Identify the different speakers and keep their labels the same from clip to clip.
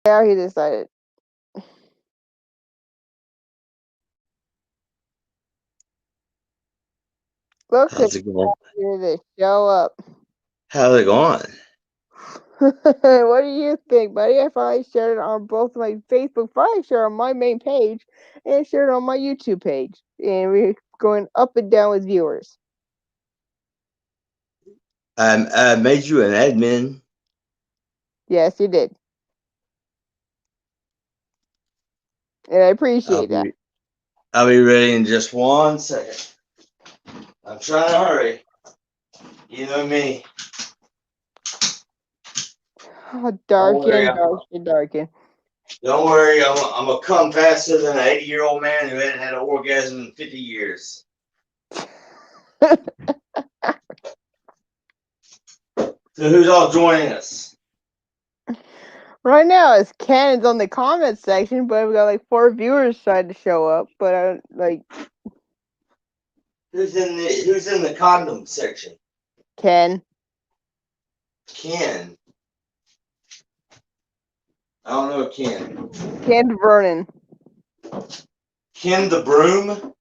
Speaker 1: Now he decided. Look at
Speaker 2: How's it going?
Speaker 1: this. Show up.
Speaker 2: How's it going?
Speaker 1: What do you think, buddy? I finally shared it on both my Facebook. Finally shared on my main page and shared it on my YouTube page. And we're going up and down with viewers.
Speaker 2: I made you an admin.
Speaker 1: Yes, you did. And I
Speaker 2: I'll
Speaker 1: appreciate that.
Speaker 2: be I'll be ready in just 1 second. I'm trying to hurry. You know me.
Speaker 1: Oh,
Speaker 2: Don't worry.
Speaker 1: darken, darken, darken.
Speaker 2: Don't worry. I'm gonna come faster than an 80-year-old man who hadn't had an orgasm in 50 years. So who's all joining us?
Speaker 1: Right now, it's Cannon's on the comment section, but we got like 4 viewers trying to show up. But I don't like
Speaker 2: Who's in the condom section?
Speaker 1: Ken.
Speaker 2: Ken. I don't know Ken.
Speaker 1: Ken Vernon.
Speaker 2: Ken the broom.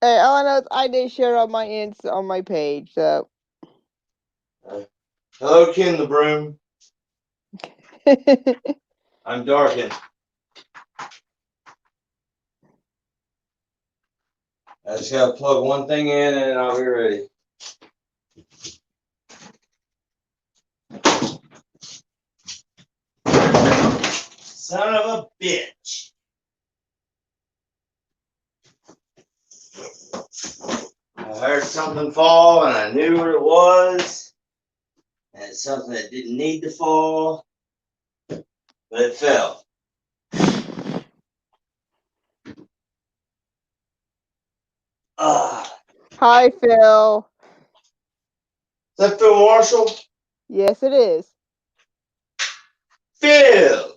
Speaker 1: Hey, all I know is I did share on my page. So
Speaker 2: Hello, Ken the broom. I'm Darkin. I just gotta plug one thing in and I'll be ready. Son of a bitch. I heard something fall and I knew what it was. And it's something that didn't need to fall, but it fell. Ah.
Speaker 1: Hi, Phil.
Speaker 2: Is that Phil Marshall?
Speaker 1: Yes, it is.
Speaker 2: Phil!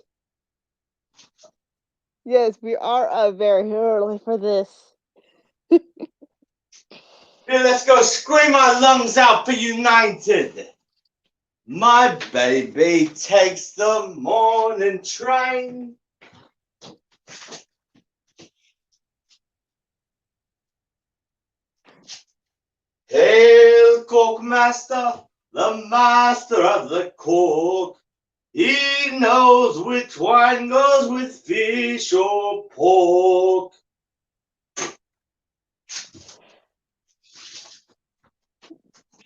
Speaker 1: Yes, we are very early for this.
Speaker 2: Phil, let's go scream our lungs out for United. My baby takes the morning train. Hail, Cork Master, the master of the cork. He knows which wine goes with fish or pork.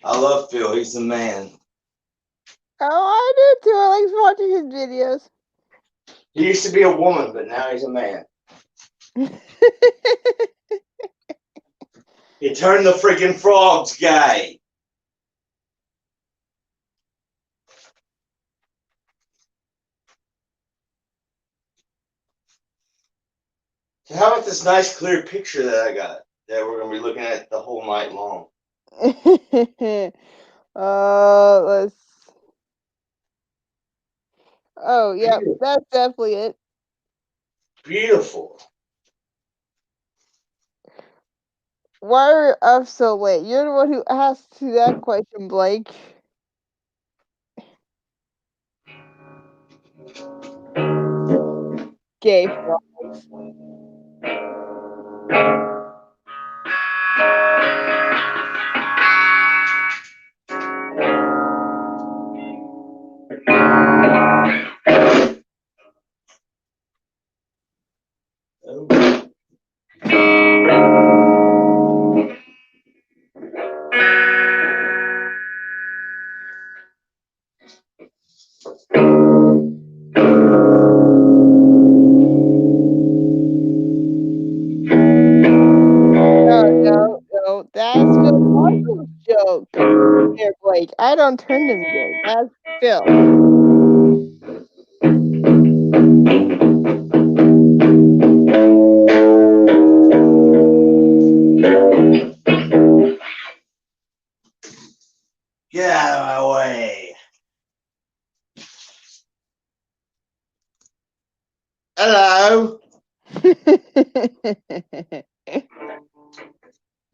Speaker 2: I love Phil. He's the man.
Speaker 1: Oh, I do too. I like watching his videos.
Speaker 2: He used to be a woman, but now he's a man. He turned the freaking frogs gay. So how about this nice clear picture that I got that we're going to be looking at the whole night long?
Speaker 1: Let's. Oh, yep,
Speaker 2: Beautiful.
Speaker 1: that's definitely it.
Speaker 2: Beautiful.
Speaker 1: Why are you up so late? You're the one who asked you that question, Blake. Gay frogs.
Speaker 2: Oh.
Speaker 1: No, no, no. That's Phil Marshall's joke. Here, Blake. I don't turn them gay. That's Phil.
Speaker 2: Get out of my way. Hello.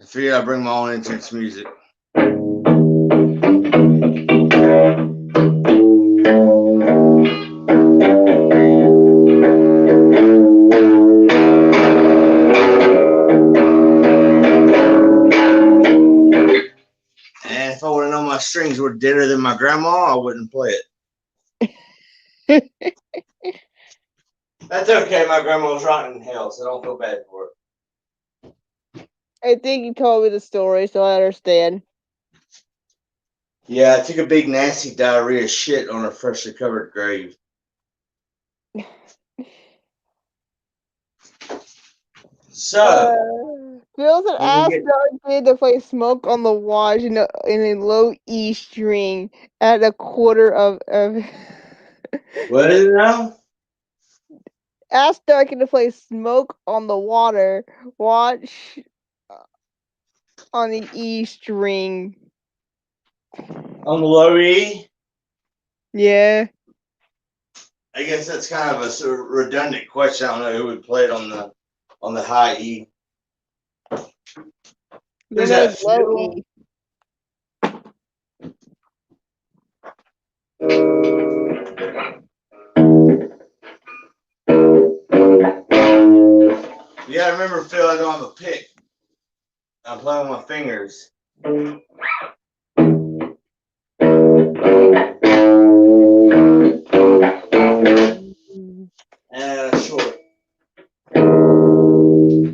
Speaker 2: I figured I'd bring my own entrance music. And if I would have known my strings were deader than my grandma, I wouldn't play it. That's okay. My grandma was rotten in hell, so don't feel bad for it.
Speaker 1: I think you told me the story, so I understand.
Speaker 2: Yeah, I took a big nasty diarrhea shit on a freshly covered grave. So,
Speaker 1: Phil's an
Speaker 2: when
Speaker 1: ass
Speaker 2: we get
Speaker 1: kid to play Smoke on the Watch in a low E string at a quarter of
Speaker 2: what is it now?
Speaker 1: Ask Darkin to play Smoke on the Water Watch on the E string.
Speaker 2: On the low E?
Speaker 1: Yeah.
Speaker 2: I guess that's kind of a sort of redundant question. I don't know who would play it on the high E. Who's that?
Speaker 1: Low E.
Speaker 2: You gotta remember, Phil, I don't have a pick. I play with my fingers. And short.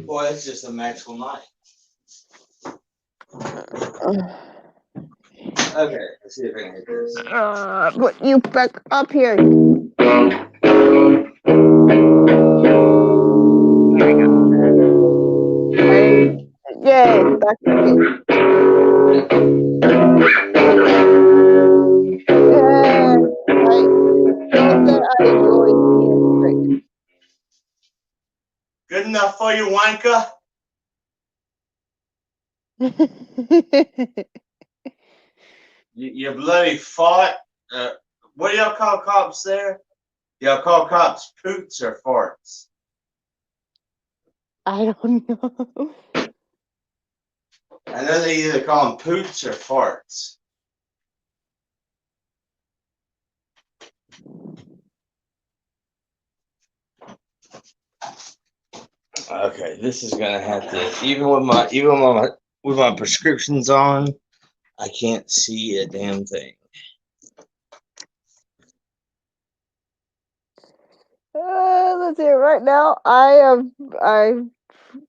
Speaker 2: Boy, that's just a magical night. Okay, let's see if I can hit this.
Speaker 1: Put you back up here. Yeah, that's it.
Speaker 2: Good enough for you, wanker? You bloody fart. What do y'all call cops there? Y'all call cops poots or farts?
Speaker 1: I don't know.
Speaker 2: I know they either call them poots or farts. Okay, this is gonna have to even with my prescriptions on, I can't see a damn thing.
Speaker 1: Let's see. Right now, I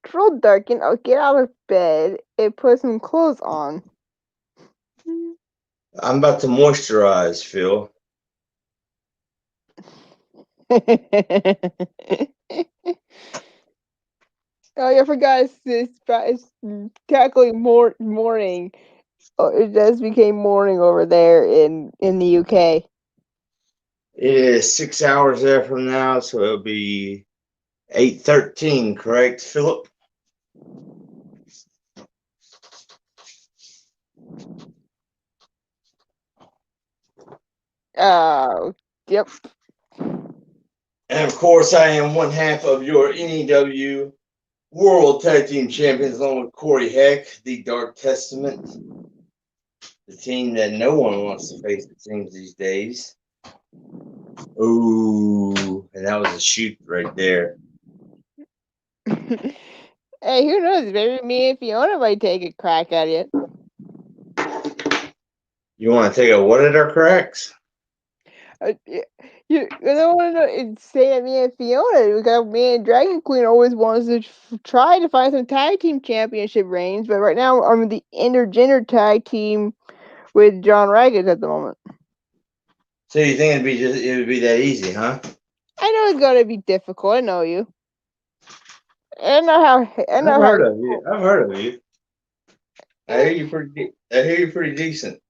Speaker 1: told Darkin I'll get out of bed and put some clothes on.
Speaker 2: I'm about to moisturize, Phil.
Speaker 1: Oh, yeah, I forgot it's technically morning. Oh, it just became morning over there in the UK.
Speaker 2: It is 6 hours there from now, so it'll be 8:13, correct, Philip?
Speaker 1: Yep.
Speaker 2: And of course, I am one half of your NEW World Tag Team Champions, along with Corey Heck, the Dark Testament, the team that no one wants to face, it seems, these days. Ooh, and that was a shoot right there.
Speaker 1: Hey, who knows? Maybe me and Fiona might take a crack at it.
Speaker 2: You want to take a what at our cracks?
Speaker 1: You don't want to say that me and Fiona, because me and Dragon Queen always wants to try to find some tag team championship reigns, but right now I'm in the intergender tag team with John Ragged at the moment.
Speaker 2: So you think it would be that easy, huh?
Speaker 1: I know it's gonna be difficult. I know you. I know how.
Speaker 2: I've heard of you. I've heard of you. I hear you pretty decent.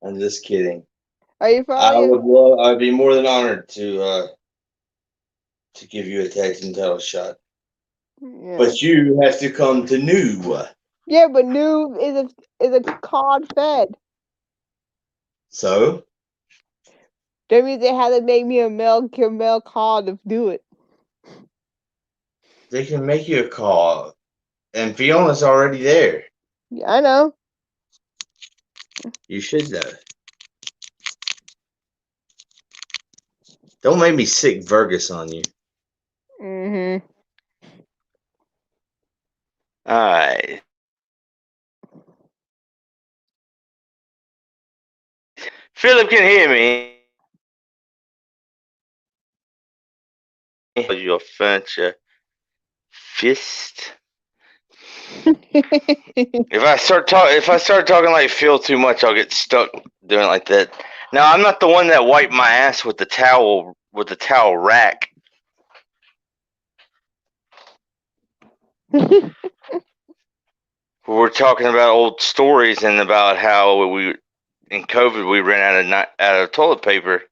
Speaker 2: I'm just kidding.
Speaker 1: Are you following?
Speaker 2: I'd be more than honored to give you a tag team title shot. Yeah. But you have to come to New.
Speaker 1: Yeah, but New is a cod fed.
Speaker 2: So?
Speaker 1: That means they had to make me a male cod to do it.
Speaker 2: They can make you a call. And Fiona's already there.
Speaker 1: Yeah, I know.
Speaker 2: You should though. Don't make me sick Virgus on you.
Speaker 1: Mm-hmm.
Speaker 3: Alright. Philip can hear me. Your furniture fist. If I start talking like Phil too much, I'll get stuck doing it like that. Now I'm not the one that wiped my ass with the towel rack. We're talking about old stories and about how we in COVID we ran out of toilet paper,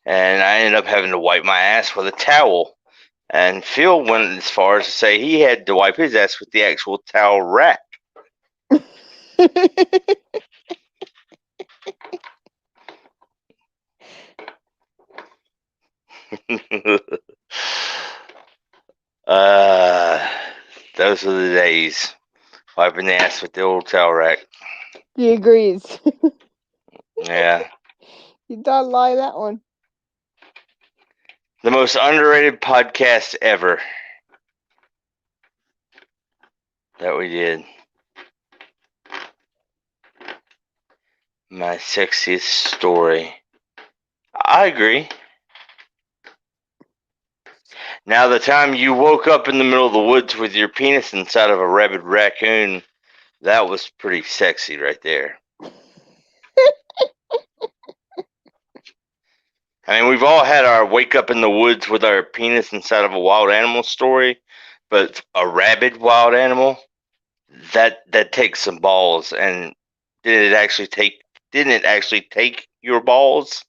Speaker 3: and I ended up having to wipe my ass with a towel. And Phil went as far as to say he had to wipe his ass with the actual towel rack. Those are the days. Wiping the ass with the old towel rack.
Speaker 1: He agrees.
Speaker 3: Yeah.
Speaker 1: You don't lie that one.
Speaker 3: The most underrated podcast ever that we did. My sexiest story. I agree. Now, the time you woke up in the middle of the woods with your penis inside of a rabid raccoon, that was pretty sexy right there. I mean, we've all had our wake up in the woods with our penis inside of a wild animal story, but a rabid wild animal, that takes some balls. And didn't it actually take your balls?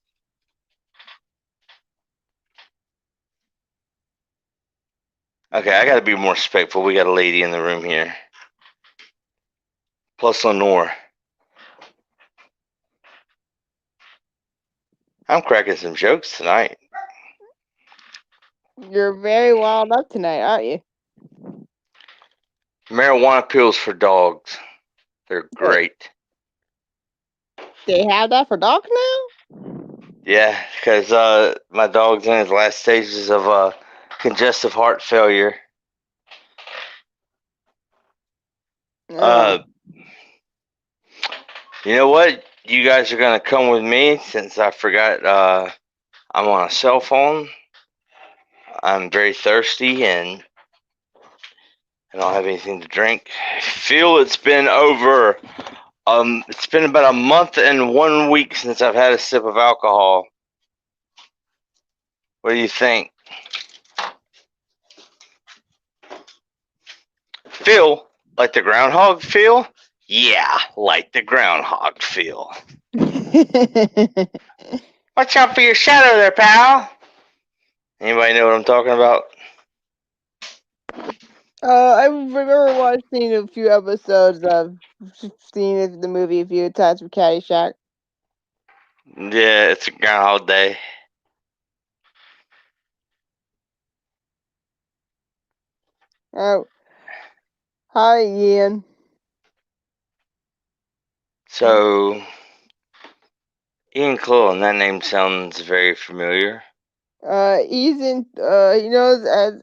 Speaker 3: Okay, I gotta be more respectful. We got a lady in the room here. Plus Lenore. I'm cracking some jokes tonight.
Speaker 1: You're very wild up tonight, aren't you?
Speaker 3: Marijuana pills for dogs. They're great.
Speaker 1: They have that for dogs now?
Speaker 3: Yeah, because my dog's in his last stages of congestive heart failure.
Speaker 1: Oh.
Speaker 3: You know what? You guys are going to come with me since I forgot I'm on a cell phone. I'm very thirsty and I don't have anything to drink. I feel it's been about a month and 1 week since I've had a sip of alcohol. What do you think? Phil, like the groundhog feel? Yeah, like the groundhog feel. Watch out for your shadow there, pal. Anybody know what I'm talking about?
Speaker 1: I remember watching a few episodes of seeing the movie a few times from Caddyshack.
Speaker 3: Yeah, it's a Groundhog Day.
Speaker 1: Oh. Hi, Ian.
Speaker 3: So, Ian Clone, that name sounds very familiar.
Speaker 1: He's in, he knows as,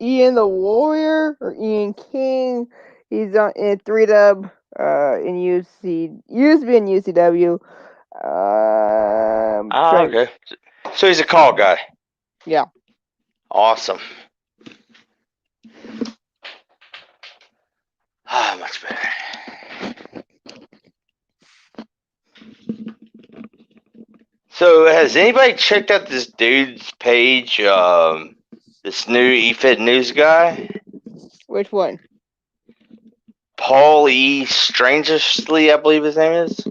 Speaker 1: Ian the Warrior, or Ian King. He's on in 3Dub, in UC, used to be in UCW.
Speaker 3: Okay. So he's a call guy.
Speaker 1: Yeah.
Speaker 3: Awesome. Much better. So, has anybody checked out this dude's page? This new eFed News guy?
Speaker 1: Which one?
Speaker 3: Paul E. Strangeously, I believe his name is.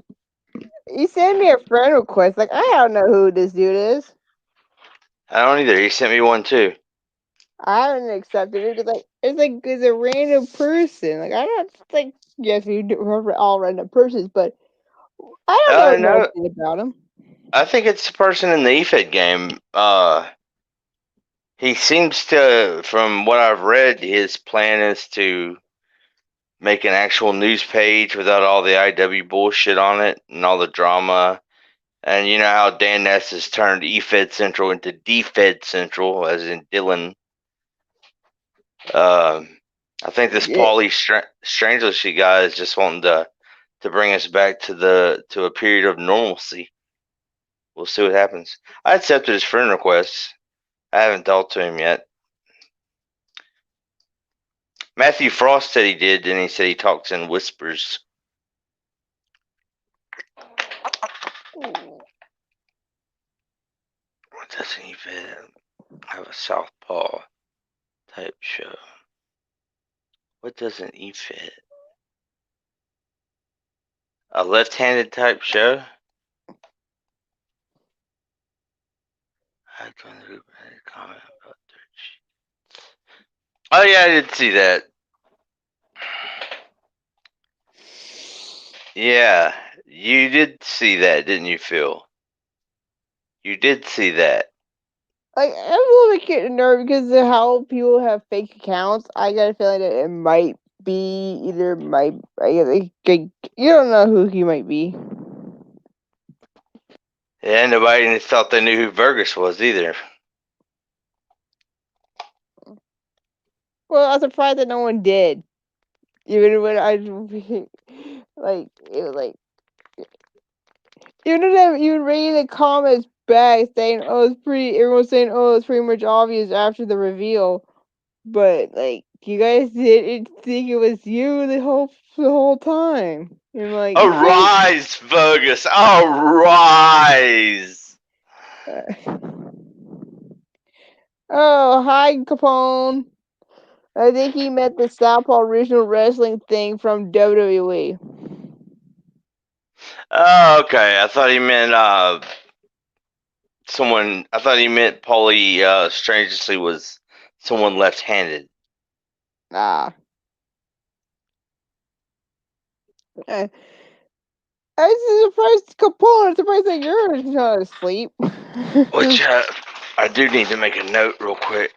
Speaker 1: He sent me a friend request. Like, I don't know who this dude is.
Speaker 3: I don't either. He sent me one too.
Speaker 1: I haven't accepted it because, like, it's a random person. Like, I don't think, yes, we do remember all random persons, but I don't know nothing about him.
Speaker 3: I think it's a person in the eFed game. He seems to, from what I've read, his plan is to make an actual news page without all the IW bullshit on it and all the drama. And you know how Dan Ness has turned eFed Central into DFed Central, as in Dylan. I think this
Speaker 1: Yeah.
Speaker 3: Paulie Strangeless guy is just wanting to bring us back to a period of normalcy. We'll see what happens. I accepted his friend request. I haven't talked to him yet. Matthew Frost said he did, and he said he talks in whispers. What doesn't even have a southpaw type show? What doesn't he fit? A left-handed type show? I don't know any comment about that. Oh yeah, I did see that. Yeah, you did see that, didn't you, Phil? You did see that.
Speaker 1: I'm a little bit getting nervous because of how people have fake accounts. I got a feeling that it might be you don't know who he might be.
Speaker 3: Yeah, nobody thought they knew who Burgess was either.
Speaker 1: Well, I'm surprised that no one did. Even when I like it was like even reading the comments back saying, "Oh, it's pretty." Everyone's saying, "Oh, it's pretty much obvious after the reveal," but like you guys didn't think it was you the whole time. And like,
Speaker 3: Arise, Burgess! Arise!
Speaker 1: Oh, hi, Capone. I think he meant the Southpaw original wrestling thing from WWE.
Speaker 3: Oh, okay. I thought he meant someone. I thought he meant Paulie Strangelessly was someone left-handed.
Speaker 1: Ah. I was surprised, Capone. I'm surprised that you're not asleep.
Speaker 3: Which I do need to make a note real quick.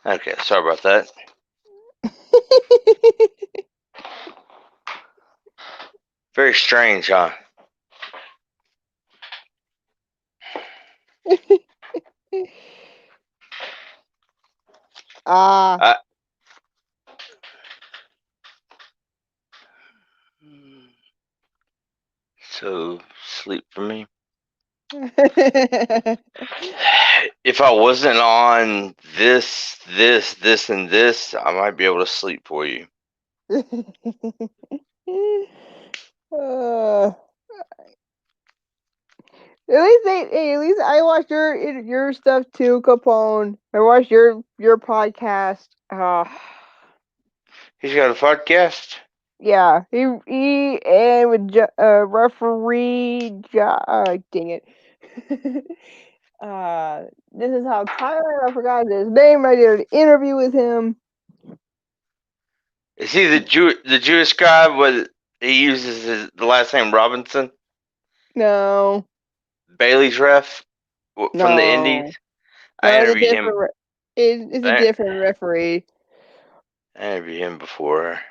Speaker 3: Okay, sorry about that. Very strange, huh?
Speaker 1: Ah.
Speaker 3: So, sleep for me. If I wasn't on this, and this, I might be able to sleep for you.
Speaker 1: At least I watched your stuff too, Capone. I watched your podcast.
Speaker 3: He's got a podcast.
Speaker 1: Yeah, he and with referee. Dang it. This is how Tyler. I forgot his name. I did an interview with him.
Speaker 3: Is he the Jewish guy? What he uses the last name Robinson?
Speaker 1: No,
Speaker 3: Bailey's ref from
Speaker 1: no,
Speaker 3: the Indies.
Speaker 1: no.
Speaker 3: I
Speaker 1: It's a
Speaker 3: interviewed him.
Speaker 1: different. It's a different referee.
Speaker 3: I interviewed him before.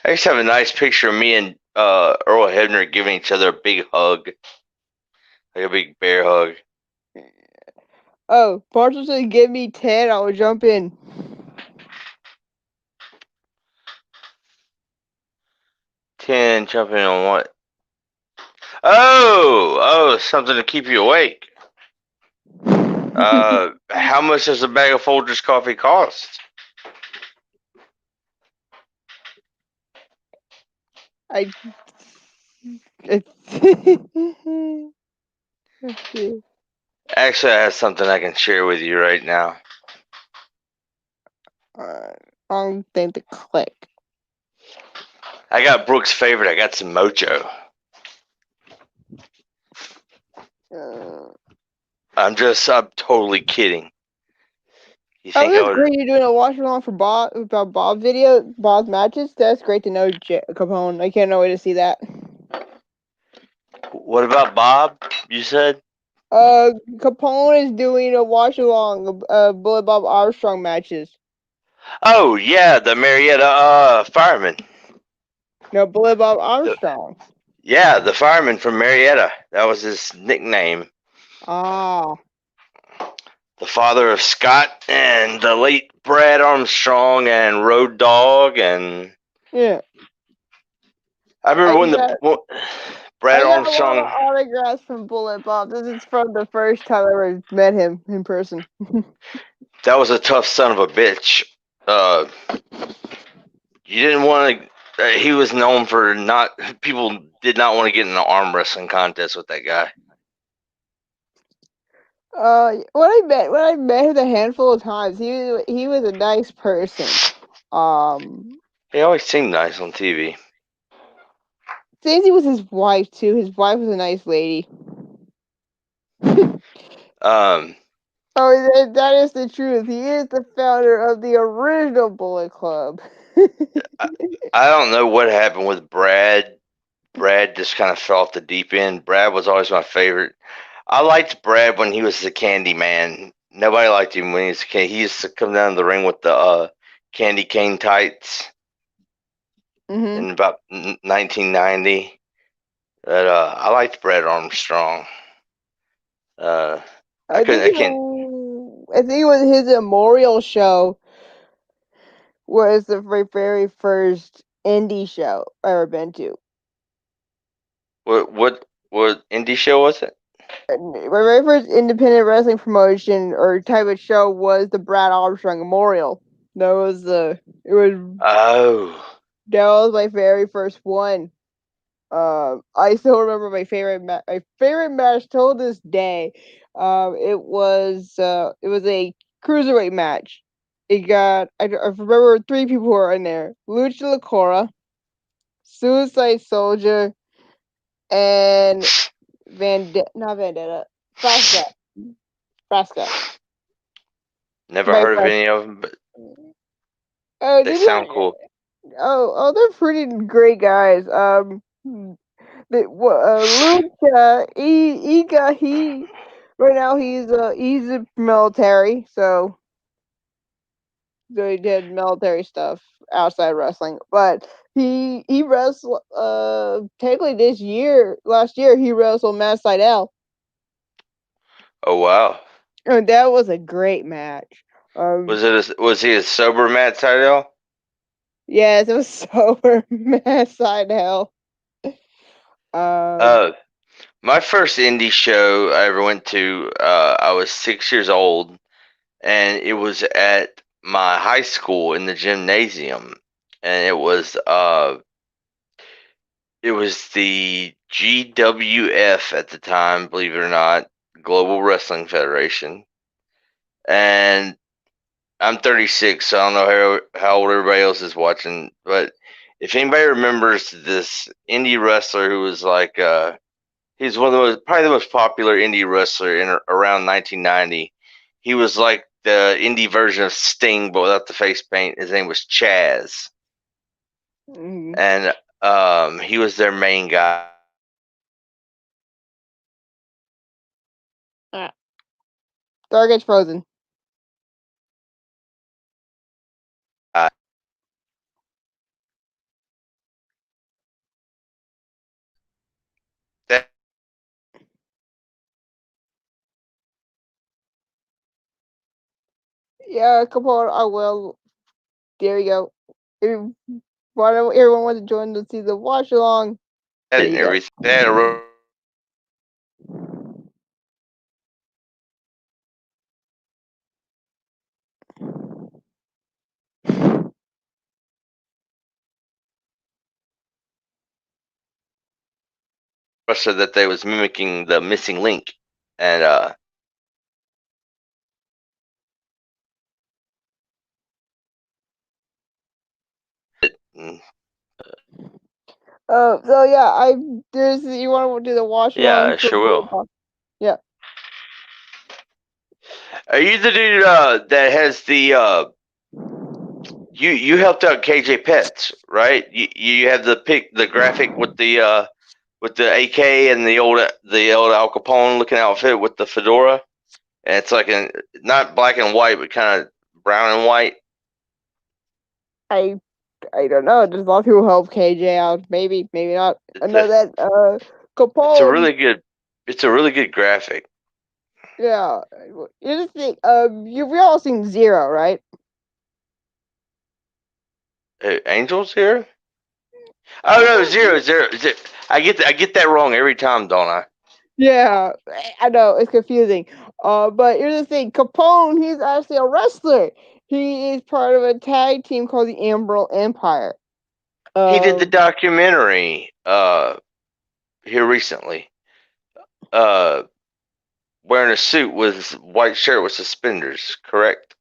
Speaker 3: I used to have a nice picture of me and Earl Hebner giving each other a big hug, like a big bear hug.
Speaker 1: Oh, Marshall said, "Give me 10, I will jump in."
Speaker 3: 10, jumping on what? Oh, something to keep you awake. How much does a bag of Folgers coffee cost?
Speaker 1: Let's see.
Speaker 3: Actually, I have something I can share with you right now.
Speaker 1: Wrong thing to click.
Speaker 3: I got Brooks' favorite. I got some mojo. I'm totally kidding. You
Speaker 1: Oh,
Speaker 3: think I
Speaker 1: that's
Speaker 3: would?
Speaker 1: great. You're doing a watch along for Bob about Bob's matches. That's great to know, Capone. I can't wait to see that.
Speaker 3: What about Bob? You said?
Speaker 1: Capone is doing a watch along Bullet Bob Armstrong matches.
Speaker 3: Oh yeah, the Marietta fireman.
Speaker 1: No, Bullet Bob
Speaker 3: The,
Speaker 1: Armstrong.
Speaker 3: yeah, the fireman from Marietta. That was his nickname.
Speaker 1: Ah.
Speaker 3: The father of Scott and the late Brad Armstrong and Road Dogg, and
Speaker 1: Yeah.
Speaker 3: I remember when Brad
Speaker 1: I got a lot
Speaker 3: Armstrong.
Speaker 1: of autographs from Bullet Bob. This is from the first time I ever met him in person.
Speaker 3: That was a tough son of a bitch. You didn't want to. He was known for not. People did not want to get in an arm wrestling contest with that guy.
Speaker 1: When I met him a handful of times, he was a nice person.
Speaker 3: He always seemed nice on TV.
Speaker 1: Stacey was his wife too. His wife was a nice lady.
Speaker 3: Um,
Speaker 1: Oh, that is the truth. He is the founder of the original Bullet Club.
Speaker 3: I don't know what happened with Brad. Brad just kind of fell off the deep end. Brad was always my favorite. I liked Brad when he was the Candy Man. Nobody liked him when he was a kid. He used to come down the ring with the candy cane tights in about 1990. But I liked Brad Armstrong. I couldn't. I can't.
Speaker 1: I think it was his memorial show was the very first indie show I ever been to.
Speaker 3: What indie show was it?
Speaker 1: My very first independent wrestling promotion or type of show was the Brad Armstrong Memorial. That was
Speaker 3: Oh,
Speaker 1: that was my very first one. I still remember my favorite match till this day. It was a cruiserweight match. I remember three people who were in there: Lucha Lacora, Suicide Soldier, and not Vendetta, Frasca.
Speaker 3: never
Speaker 1: My
Speaker 3: heard of
Speaker 1: friend.
Speaker 3: any of them, but
Speaker 1: Oh,
Speaker 3: they sound cool.
Speaker 1: they're pretty great guys. Lucha, he right now he's a military, so he did military stuff outside wrestling. But he wrestled technically last year he wrestled Matt Sydal.
Speaker 3: Oh wow.
Speaker 1: And that was a great match.
Speaker 3: Was he a sober Matt Sydal?
Speaker 1: Yes, it was sober Matt Sydal. Um,
Speaker 3: My first indie show I ever went to, I was 6 years old, and it was at my high school in the gymnasium, and it was the GWF at the time, believe it or not, Global Wrestling Federation, and I'm 36, so I don't know how old everybody else is watching, but if anybody remembers this indie wrestler who was like he's probably the most popular indie wrestler in around 1990. He was like the indie version of Sting, but without the face paint. His name was Chaz, and he was their main guy.
Speaker 1: Stargate's frozen.
Speaker 3: That
Speaker 1: Yeah, come on, I will. There you go. If why don't everyone wants to join to see the watch along? There
Speaker 3: and
Speaker 1: you go.
Speaker 3: everything. They had a wrestler that they was mimicking the missing link, and mm,
Speaker 1: So yeah, I there's you want to do the watch
Speaker 3: yeah,
Speaker 1: along
Speaker 3: I
Speaker 1: for
Speaker 3: sure will.
Speaker 1: Bullet Bob? Yeah,
Speaker 3: Are you the dude that has the you helped out KJ Pets, right? You have the graphic with the AK and the old Al Capone looking outfit with the fedora, and it's like not black and white, but kind of brown and white.
Speaker 1: I don't know. There's a lot of people who help KJ out. Maybe, maybe not. I
Speaker 3: It's
Speaker 1: know
Speaker 3: a
Speaker 1: that
Speaker 3: it's a
Speaker 1: Capone.
Speaker 3: really good graphic.
Speaker 1: Yeah, here's the thing. We all seen Zero, right?
Speaker 3: Angels here? Oh no, zero. I get that wrong every time, don't I?
Speaker 1: Yeah, I know it's confusing. But here's the thing: Capone, he's actually a wrestler. He is part of a tag team called the Emerald Empire.
Speaker 3: He did the
Speaker 1: Um,
Speaker 3: documentary here recently. Uh, wearing a suit with white shirt with suspenders, correct?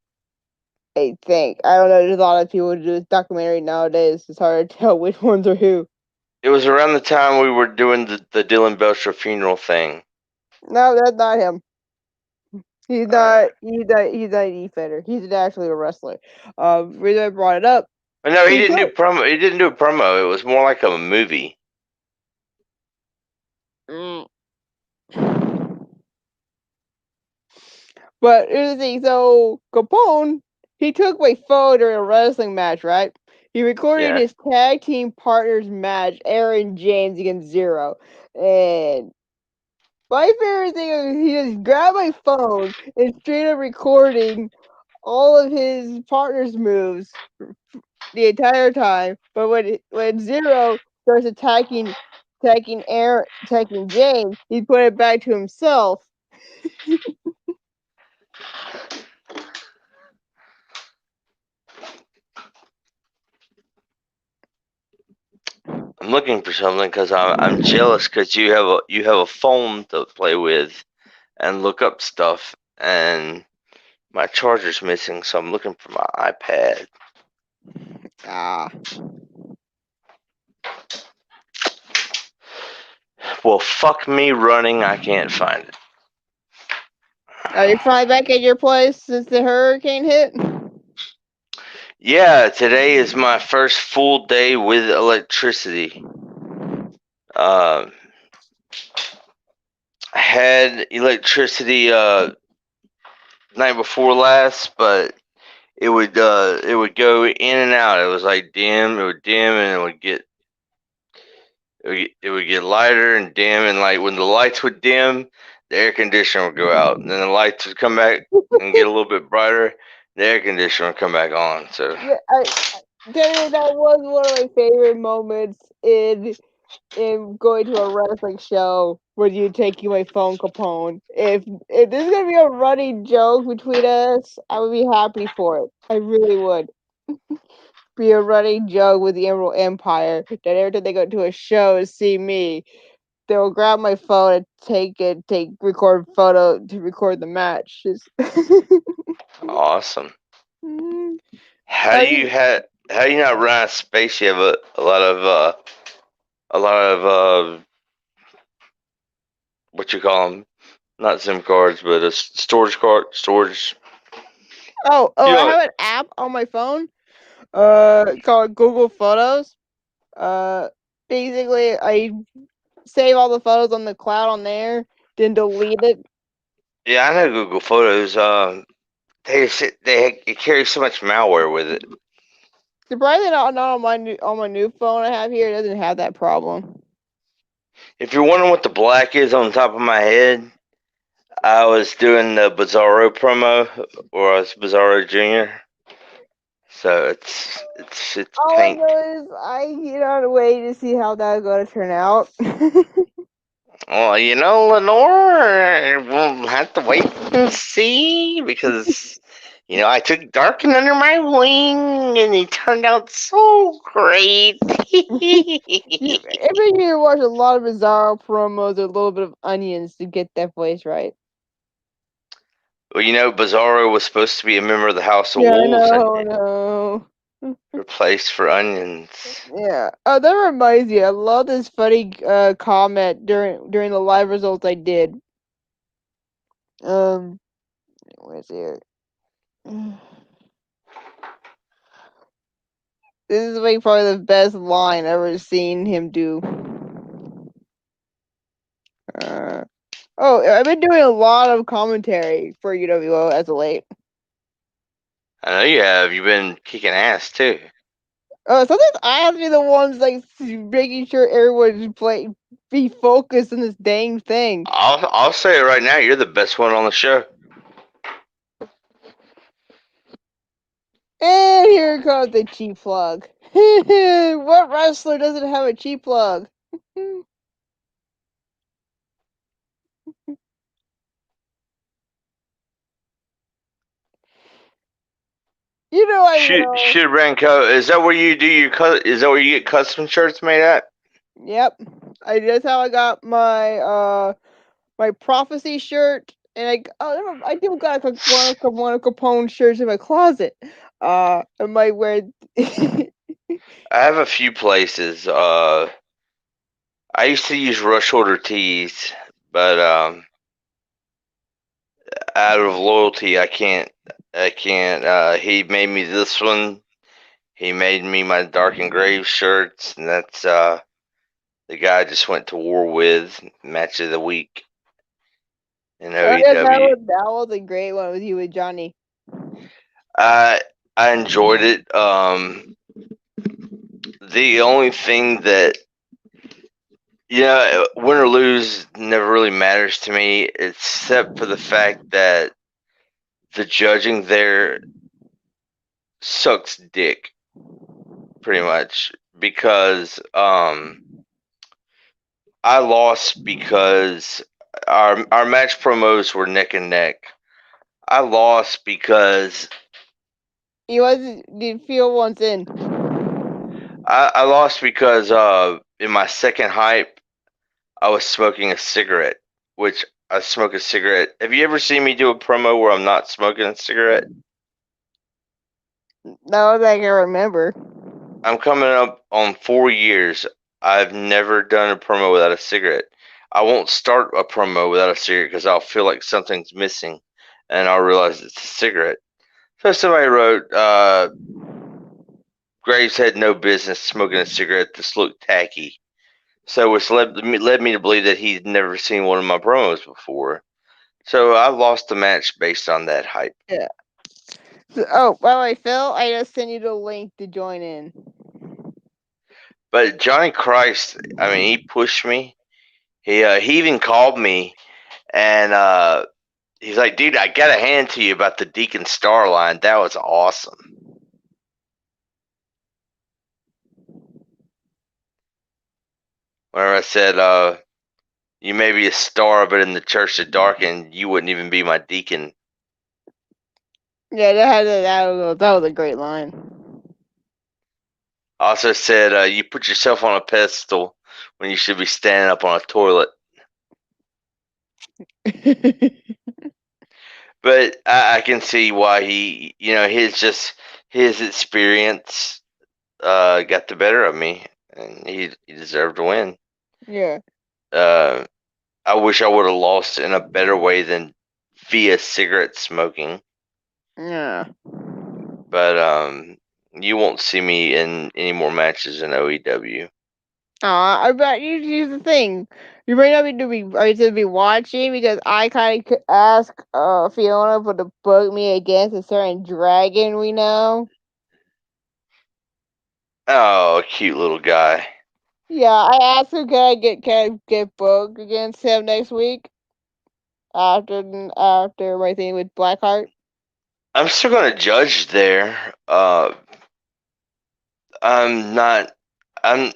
Speaker 1: I think I don't know. There's a lot of people who do this documentary nowadays. It's hard to tell which ones are who.
Speaker 3: It was around the time we were doing the Dylan Belcher funeral thing.
Speaker 1: No, that's not him. He's
Speaker 3: Uh,
Speaker 1: not. He's not an e-fighter. He's actually a wrestler. Reason I brought it up.
Speaker 3: but no, he
Speaker 1: He
Speaker 3: didn't do
Speaker 1: took.
Speaker 3: promo. He didn't do a promo. It was more like a movie.
Speaker 1: Mm. But here's the thing. So Capone, he took my phone during a wrestling match, right? He recorded
Speaker 3: Yeah.
Speaker 1: his tag team partners match, Aaron James against Zero, and my favorite thing is he just grabbed my phone and straight up recording all of his partners' moves the entire time. But when Zero starts attacking James, he put it back to himself.
Speaker 3: I'm looking for something because I'm jealous because you have a phone to play with and look up stuff, and my charger's missing, so I'm looking for my iPad.
Speaker 1: Ah,
Speaker 3: Well, fuck me running. I can't find it.
Speaker 1: are you finally back at your place since the hurricane hit?
Speaker 3: Yeah, today is my first full day with electricity. Um, I had electricity night before last, but it would go in and out. It was like dim, it would dim, and it would get lighter and dim, and like when the lights would dim, the air conditioner would go out, and then the lights would come back and get a little bit brighter. The air conditioner would come back on. So
Speaker 1: Yeah, tell you that was one of my favorite moments in going to a wrestling show with you taking my phone, Capone. If this is gonna be a running joke between us, I would be happy for it. I really would. Be a running joke with the Emerald Empire that every time they go to a show and see me, they'll grab my phone and record photo to record the match.
Speaker 3: awesome.
Speaker 1: Mm,
Speaker 3: How
Speaker 1: are
Speaker 3: do
Speaker 1: you?
Speaker 3: you not run out of space? You have a lot of what you call them? Not SIM cards, but a storage.
Speaker 1: Oh,
Speaker 3: You
Speaker 1: I
Speaker 3: know,
Speaker 1: have an app on my phone. Called Google Photos. Uh, Basically, I save all the photos on the cloud on there, then delete it.
Speaker 3: yeah, I know Google Photos. They carry so much malware with it.
Speaker 1: Surprisingly, not on my new phone I have here. It doesn't have that problem.
Speaker 3: If you're wondering what the black is on top of my head, I was doing the Bizarro promo, or I was Bizarro Junior. So it's
Speaker 1: All I
Speaker 3: pink.
Speaker 1: know is I cannot wait to see how that's going to turn out.
Speaker 3: Well, Lenore, we'll have to wait and see because I took Darkin under my wing and he turned out so great.
Speaker 1: Every year, watch a lot of Bizarro promos or a little bit of onions to get that voice right.
Speaker 3: Well, Bizarro was supposed to be a member of the House of
Speaker 1: Yeah, I
Speaker 3: Wolves and
Speaker 1: know, I know.
Speaker 3: replaced for Onions.
Speaker 1: Yeah. Oh, that reminds me. I love this funny comment during the live results I did. Um, Where's here? This is like probably the best line I've ever seen him do. I've been doing a lot of commentary for UWO as of late.
Speaker 3: I know you have. You've been kicking ass too.
Speaker 1: Sometimes I have to be the ones like making sure everyone's be focused on this dang thing.
Speaker 3: I'll say it right now. You're the best one on the show.
Speaker 1: And here comes the cheap plug. What wrestler doesn't have a cheap plug? You know I will.
Speaker 3: Shoot, Ranco. Is that where you do your Is that where you get custom shirts made at?
Speaker 1: Yep. That's how I got my my prophecy shirt, and I do got one of Capone shirts in my closet. I might wear.
Speaker 3: I have a few places. I used to use Rush Order tees, but out of loyalty, I can't. He made me this one. He made me my Dark and Grave shirts, and that's the guy I just went to war with. Match of the week in OEW.
Speaker 1: Yeah, that was a great one with you and Johnny.
Speaker 3: I enjoyed it. The only thing that win or lose never really matters to me, except for the fact that the judging there sucks dick, pretty much, because I lost because our match promos were neck and neck. I lost because
Speaker 1: did feel once in.
Speaker 3: I lost because in my second hype, I was smoking a cigarette, which I smoke a cigarette. Have you ever seen me do a promo where I'm not smoking a cigarette?
Speaker 1: No, that I can remember.
Speaker 3: I'm coming up on 4 years. I've never done a promo without a cigarette. I won't start a promo without a cigarette because I'll feel like something's missing, and I'll realize it's a cigarette. So somebody wrote, Graves had no business smoking a cigarette. This looked tacky. So which led me to believe that he'd never seen one of my promos before. So I lost the match based on that hype.
Speaker 1: Yeah. So, by the way, Phil, I just sent you the link to join in.
Speaker 3: But Johnny Christ, I mean, he pushed me. He even called me, and he's like, "Dude, I got a hand to you about the Deacon Star line. That was awesome." Whenever I said, "You may be a star, but in the church of darkened, you wouldn't even be my deacon."
Speaker 1: Yeah, that was a great line.
Speaker 3: I also said, "You put yourself on a pedestal when you should be standing up on a toilet." But I can see why he, his experience got the better of me, and he deserved to win.
Speaker 1: Yeah.
Speaker 3: I wish I would have lost in a better way than via cigarette smoking.
Speaker 1: Yeah.
Speaker 3: But you won't see me in any more matches in OEW.
Speaker 1: I bet here's the thing. You might not be watching because I kind of asked Fiona to book me against a certain dragon we know.
Speaker 3: Oh, cute little guy.
Speaker 1: Yeah, I asked him can I get booked against him next week after my thing with Blackheart.
Speaker 3: I'm still gonna judge there. I'm not. I'm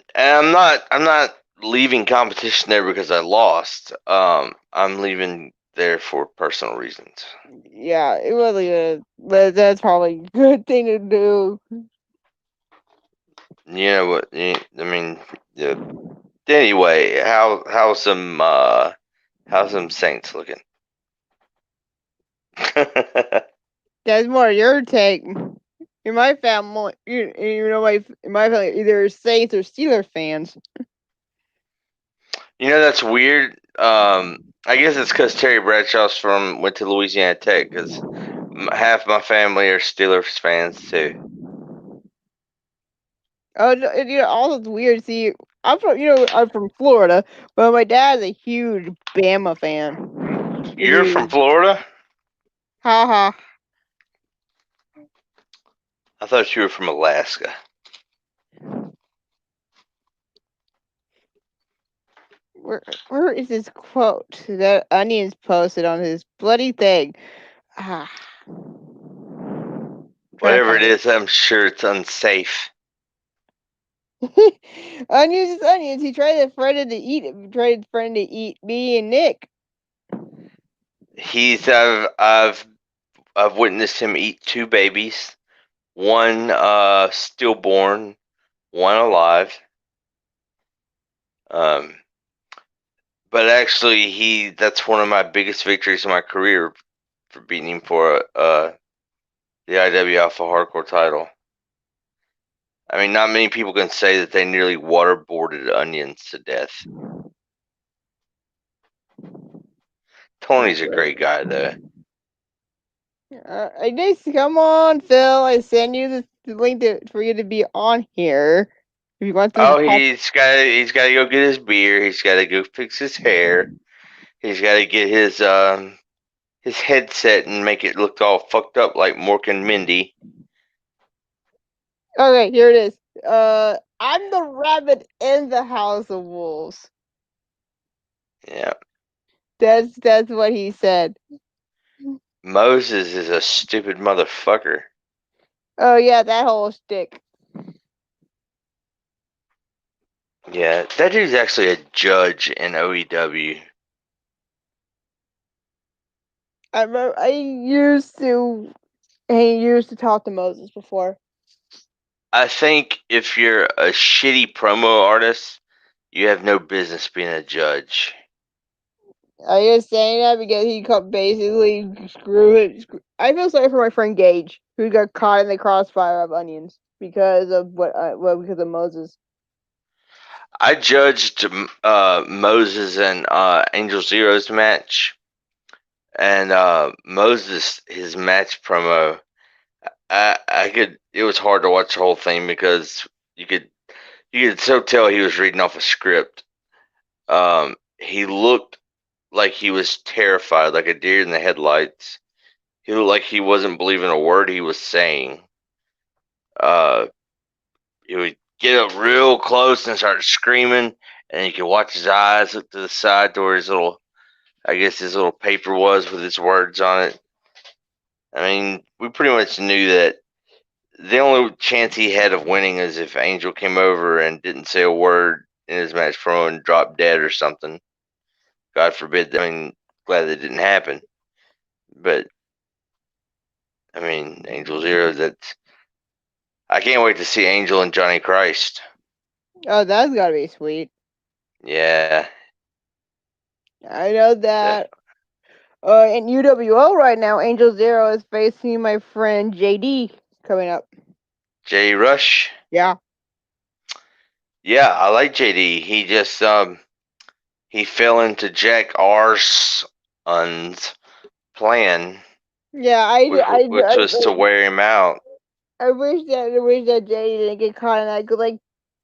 Speaker 3: not leaving competition there because I lost. I'm leaving there for personal reasons.
Speaker 1: Yeah, it really is, but that's probably a good thing to do.
Speaker 3: You know what? I mean, yeah. Anyway, how's some Saints looking?
Speaker 1: That's more your take. In my family, in my family, either Saints or Steelers fans.
Speaker 3: That's weird. I guess it's because Terry Bradshaw's went to Louisiana Tech, because half my family are Steelers fans too.
Speaker 1: Oh, no, and, all that's weird. See, I'm from Florida, but my dad's a huge Bama fan.
Speaker 3: You're from Florida?
Speaker 1: Ha ha.
Speaker 3: I thought you were from Alaska.
Speaker 1: Where is this quote that Onions posted on his bloody thing? Ah.
Speaker 3: Whatever it is, I'm sure it's unsafe.
Speaker 1: Onions is onions. He tried to threaten to eat it. Tried to eat me and Nick.
Speaker 3: I've witnessed him eat 2 babies, one stillborn, one alive. But actually, that's one of my biggest victories in my career, for beating him for the IW Alpha Hardcore title. I mean, not many people can say that they nearly waterboarded Onions to death. Tony's a great guy, though.
Speaker 1: Nice. Come on, Phil. I send you the link for you to be on here. If you want to.
Speaker 3: Oh, he's got to go get his beer. He's got to go fix his hair. He's got to get his headset and make it look all fucked up like Mork and Mindy.
Speaker 1: Okay, here it is. I'm the rabbit in the House of Wolves.
Speaker 3: Yeah.
Speaker 1: That's what he said.
Speaker 3: Moses is a stupid motherfucker.
Speaker 1: Oh yeah, that whole shtick.
Speaker 3: Yeah, that dude's actually a judge in OEW.
Speaker 1: I remember he used to talk to Moses before.
Speaker 3: I think if you're a shitty promo artist, you have no business being a judge.
Speaker 1: Are you saying that because he basically screw it? I feel sorry for my friend Gage, who got caught in the crossfire of Onions because of because of Moses.
Speaker 3: I judged Moses and Angel Zero's match, and Moses, his match promo, it was hard to watch the whole thing because you could so tell he was reading off a script. He looked like he was terrified, like a deer in the headlights. He looked like he wasn't believing a word he was saying. He would get up real close and start screaming, and you could watch his eyes look to the side to where his little paper was with his words on it. I mean, we pretty much knew that the only chance he had of winning is if Angel came over and didn't say a word in his match promo and dropped dead or something. God forbid. I mean, glad that didn't happen. But I mean, Angel Zero. I can't wait to see Angel and Johnny Christ.
Speaker 1: Oh, that's gotta be sweet.
Speaker 3: Yeah.
Speaker 1: I know that. In UWO right now, Angel Zero is facing my friend JD coming up.
Speaker 3: J Rush.
Speaker 1: Yeah.
Speaker 3: Yeah, I like JD. He just he fell into Jack R's plan.
Speaker 1: Yeah,
Speaker 3: which was to wear him out.
Speaker 1: I wish that JD didn't get caught in that. Like,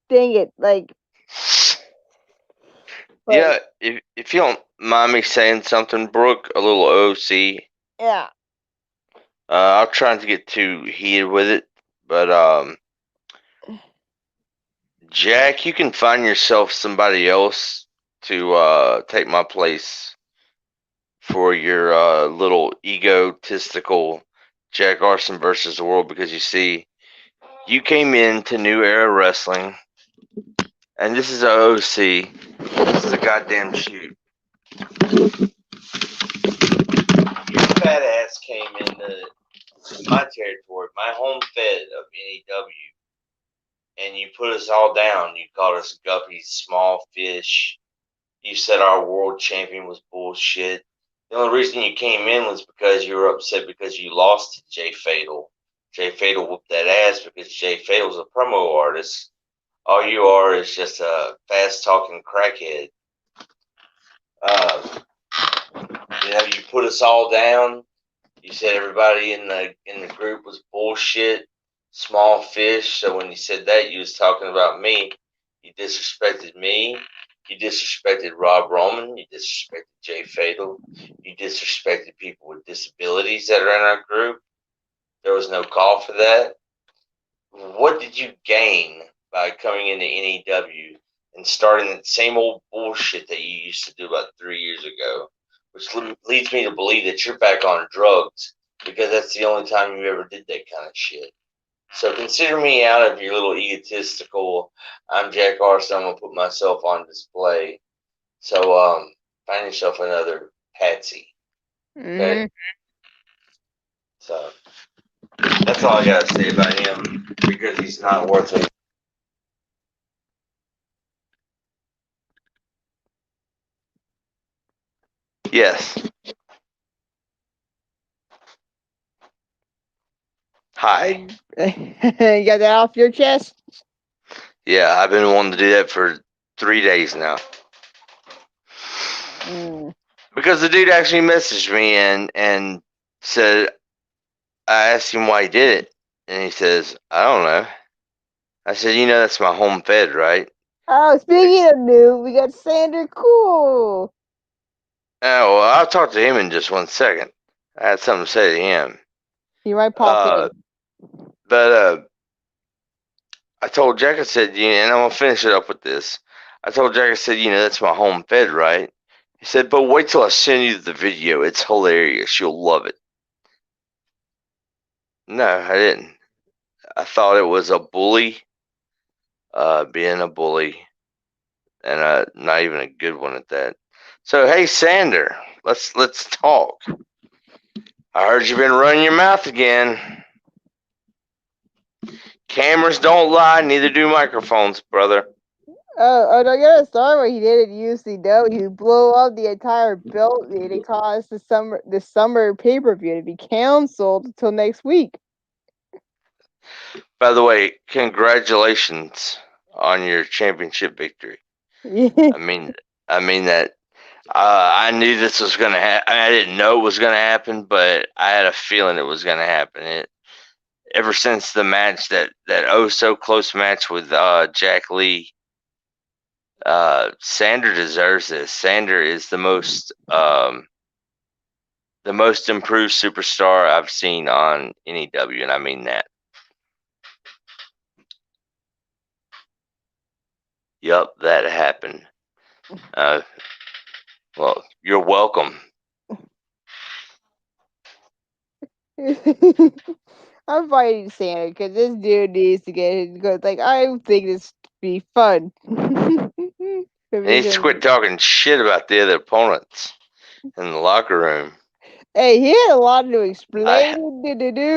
Speaker 1: dang it, like.
Speaker 3: Yeah, if you don't mind me saying something, Brooke, a little OC.
Speaker 1: Yeah.
Speaker 3: I'm trying to get too heated with it, but Jack, you can find yourself somebody else to take my place for your little egotistical Jack Arson versus the world, because you see, you came into New Era Wrestling, and this is a OC. This is a goddamn shoot. Your fat ass came into my territory, my home fed of NEW, and you put us all down. You called us guppies, small fish. You said our world champion was bullshit. The only reason you came in was because you were upset because you lost to Jay Fatal. Jay Fatal whooped that ass because Jay Fatal's a promo artist. All you are is just a fast talking crackhead. You put us all down. You said everybody in the group was bullshit, small fish. So when you said that, you was talking about me. You disrespected me. You disrespected Rob Roman. You disrespected Jay Fatal. You disrespected people with disabilities that are in our group. There was no call for that. What did you gain by coming into NEW and starting that same old bullshit that you used to do about 3 years ago? Which leads me to believe that you're back on drugs, because that's the only time you ever did that kind of shit. So consider me out of your little egotistical, I'm Jack Arson, I'm going to put myself on display. So find yourself another patsy. Okay? So that's all I got to say about him, because he's not worth it. Yes. Hi.
Speaker 1: You got that off your chest?
Speaker 3: Yeah, I've been wanting to do that for 3 days now. Because the dude actually messaged me and said, I asked him why he did it, and he says, I don't know. I said, that's my home fed, right?
Speaker 1: Oh, speaking of new, we got Sander Cool.
Speaker 3: Oh, well, I'll talk to him in just 1 second. I had something to say to him.
Speaker 1: He might pop in.
Speaker 3: But I told Jack, I said, and I'm going to finish it up with this. I told Jack, I said, that's my home fed, right? He said, but wait till I send you the video. It's hilarious. You'll love it. No, I didn't. I thought it was a bully, being a bully, and not even a good one at that. So, hey, Sander, let's talk. I heard you've been running your mouth again. Cameras don't lie, neither do microphones, brother.
Speaker 1: Oh, I got a story what he did at UCW. He blew up the entire building. It caused the summer pay-per-view to be canceled until next week.
Speaker 3: By the way, congratulations on your championship victory. I mean that. I knew this was gonna happen. I didn't know it was gonna happen, but I had a feeling it was gonna happen. Ever since the match, that oh so close match with Jack Lee, Sander deserves this. Sander is the most improved superstar I've seen on NEW, and I mean that. Yup, that happened. Well, you're welcome.
Speaker 1: I'm fighting Santa because this dude needs to get his good. Like, I think this would be fun.
Speaker 3: He needs to quit talking shit about the other opponents in the locker room.
Speaker 1: Hey, he had a lot to explain.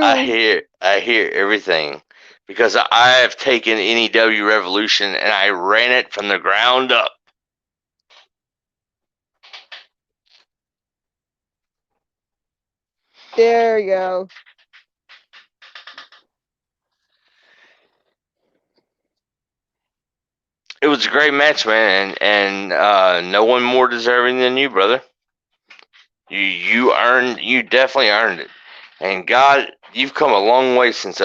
Speaker 3: I hear everything, because I have taken NEW Revolution and I ran it from the ground up.
Speaker 1: There you go.
Speaker 3: It was a great match, man, and no one more deserving than you, brother. You definitely earned it. And God, you've come a long way since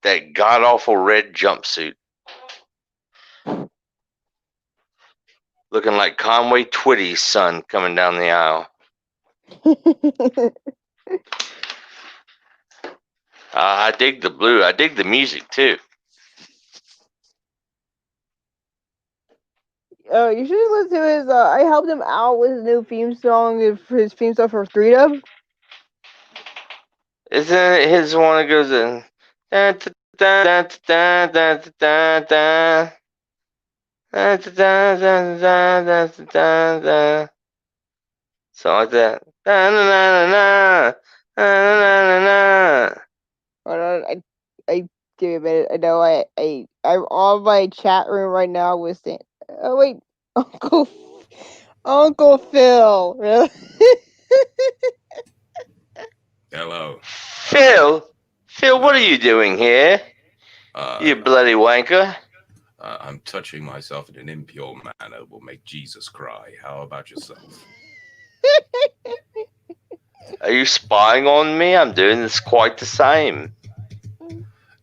Speaker 3: that god awful red jumpsuit, looking like Conway Twitty's son coming down the aisle. I dig the blue. I dig the music too.
Speaker 1: Oh, you should listen to his. I helped him out with his new theme song, his theme song for Freedom.
Speaker 3: Isn't it his one that goes in? Something like that.
Speaker 1: Hold on, I give me a minute. I know I'm on my chat room right now with Santa. Oh wait, Uncle Phil. Really?
Speaker 4: Hello.
Speaker 3: Phil, what are you doing here? You bloody wanker.
Speaker 4: I'm touching myself in an impure manner will make Jesus cry. How about yourself?
Speaker 3: Are you spying on me? I'm doing this quite the same.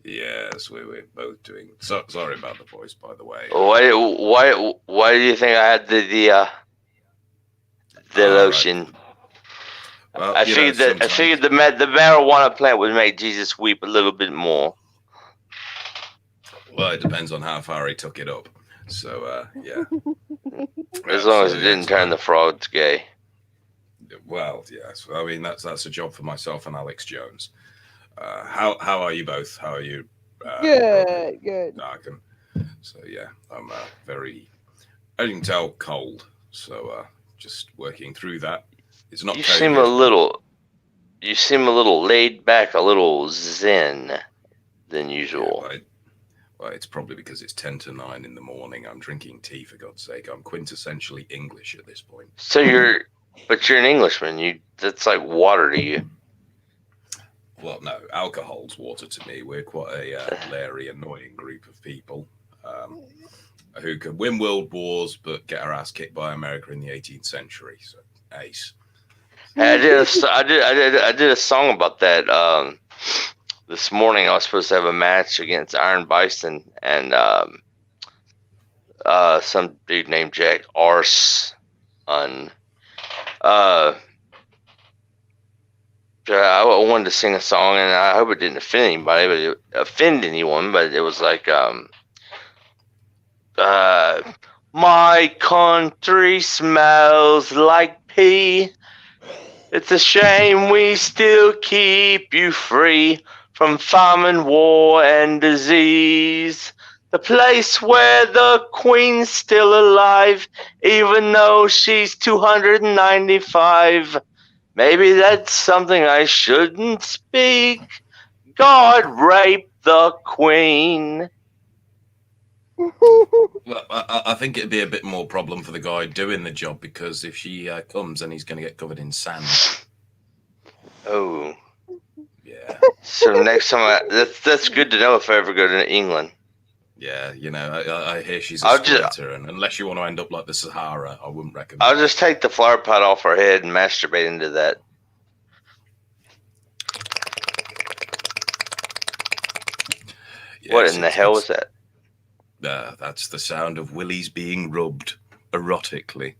Speaker 4: Yes, we're both doing. So sorry about the voice, by the way.
Speaker 3: Why do you think I had the lotion?
Speaker 4: Right. Well,
Speaker 3: I figured the marijuana plant would make Jesus weep a little bit more.
Speaker 4: Well, it depends on how far he took it up. So yeah.
Speaker 3: As long as it didn't turn the frogs gay.
Speaker 4: Well, yes. I mean that's a job for myself and Alex Jones. How are you both? How are you?
Speaker 1: Good.
Speaker 4: So yeah, I'm very, as you can tell, cold. So just working through that. It's not.
Speaker 3: You seem a little laid back, a little zen than usual.
Speaker 4: Yeah, well, it's probably because it's 10 to 9 in the morning. I'm drinking tea, for God's sake. I'm quintessentially English at this point.
Speaker 3: So you're an Englishman. That's like water to you.
Speaker 4: Well, no, alcohol's water to me. We're quite a leery, annoying group of people who can win world wars but get our ass kicked by America in the 18th century. So, ace.
Speaker 3: I did a song about that. This morning I was supposed to have a match against Iron Bison and some dude named Jack Arse on. I wanted to sing a song, and I hope it didn't offend anyone, but it was like, my country smells like pee. It's a shame we still keep you free from famine, war, and disease. The place where the queen's still alive, even though she's 295. Maybe that's something I shouldn't speak. God raped the queen.
Speaker 4: Well, I think it'd be a bit more problem for the guy doing the job, because if she comes, then he's going to get covered in sand.
Speaker 3: Oh.
Speaker 4: Yeah.
Speaker 3: So next time, that's good to know if I ever go to England.
Speaker 4: Yeah, I hear she's a squirter, and unless you want to end up like the Sahara, I wouldn't recommend.
Speaker 3: I'll just take the flower pot off her head and masturbate into that. Yes, what in the hell was that?
Speaker 4: That's the sound of willies being rubbed erotically.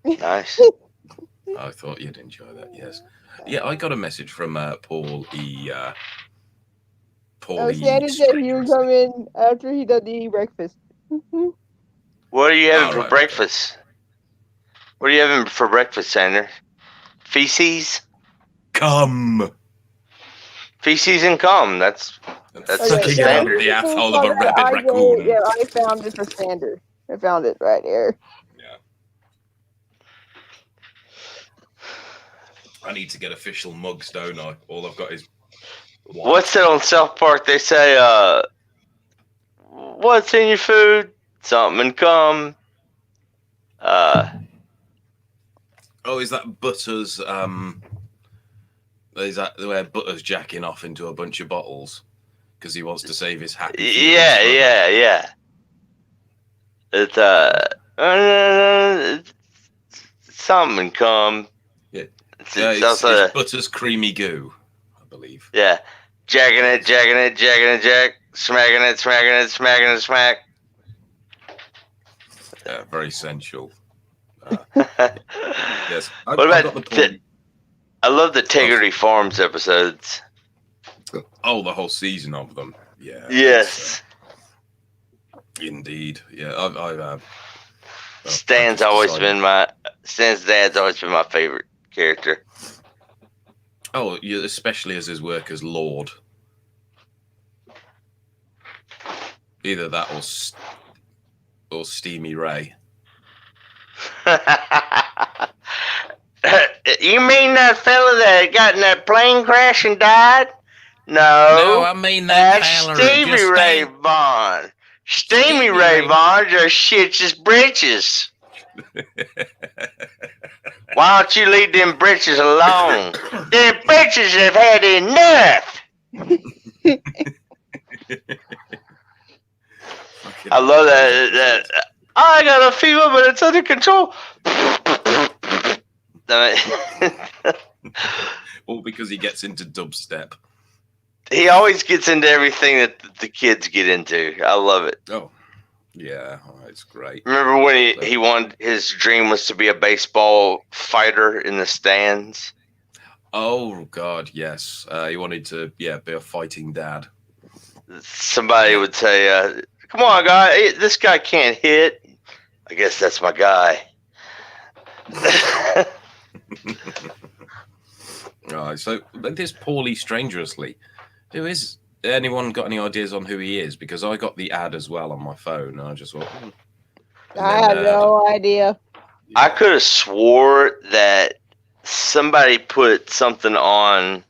Speaker 3: Nice.
Speaker 4: I thought you'd enjoy that. Yes. Yeah, I got a message from Paul E.
Speaker 1: Santa said he would come in after he does eat breakfast.
Speaker 3: What are you having for breakfast? What are you having for breakfast, Sanders? Feces?
Speaker 4: Cum.
Speaker 3: Feces and cum. That's
Speaker 4: sucking out the asshole of a rabid raccoon.
Speaker 1: Yeah, I found it for Sanders. I found it right here.
Speaker 4: Yeah. I need to get official mugs, don't I? All I've got is.
Speaker 3: What's that on South Park? They say, what's in your food? Something and cum.
Speaker 4: Oh, is that Butters? Is that where Butters jacking off into a bunch of bottles because he wants to save his happy?
Speaker 3: Yeah. It's something and cum.
Speaker 4: Yeah, it's Butters creamy goo, I believe.
Speaker 3: Yeah. Jacking it, jack. Smacking it, smack.
Speaker 4: Yeah, very sensual. Yes.
Speaker 3: What about I love the Tegrity Farms episodes.
Speaker 4: Oh, the whole season of them. Yeah.
Speaker 3: Yes.
Speaker 4: Indeed. Yeah.
Speaker 3: Stan's always been Stan's dad's always been my favorite character.
Speaker 4: Oh, yeah, especially as his work as Lord. Either that or Steamy Ray.
Speaker 3: You mean that fella that got in that plane crash and died? No,
Speaker 4: I mean that's
Speaker 3: Stevie Ray Vaughan. Steamy Ray Vaughan just shits his britches. Why don't you leave them britches alone? Them britches have had enough. I love that. I got a fever, but it's under control.
Speaker 4: All because he gets into dubstep.
Speaker 3: He always gets into everything that the kids get into. I love it.
Speaker 4: Oh, yeah, it's great.
Speaker 3: Remember when he wanted, his dream was to be a baseball fighter in the stands?
Speaker 4: Oh God, yes. He wanted to, be a fighting dad.
Speaker 3: Somebody would say, "Come on, guy, this guy can't hit." I guess that's my guy.
Speaker 4: Right, so this Paulie Strangerously, who is? Anyone got any ideas on who he is? Because I got the ad as well on my phone, and I just thought.
Speaker 1: I have no idea.
Speaker 3: I could have swore that somebody put something on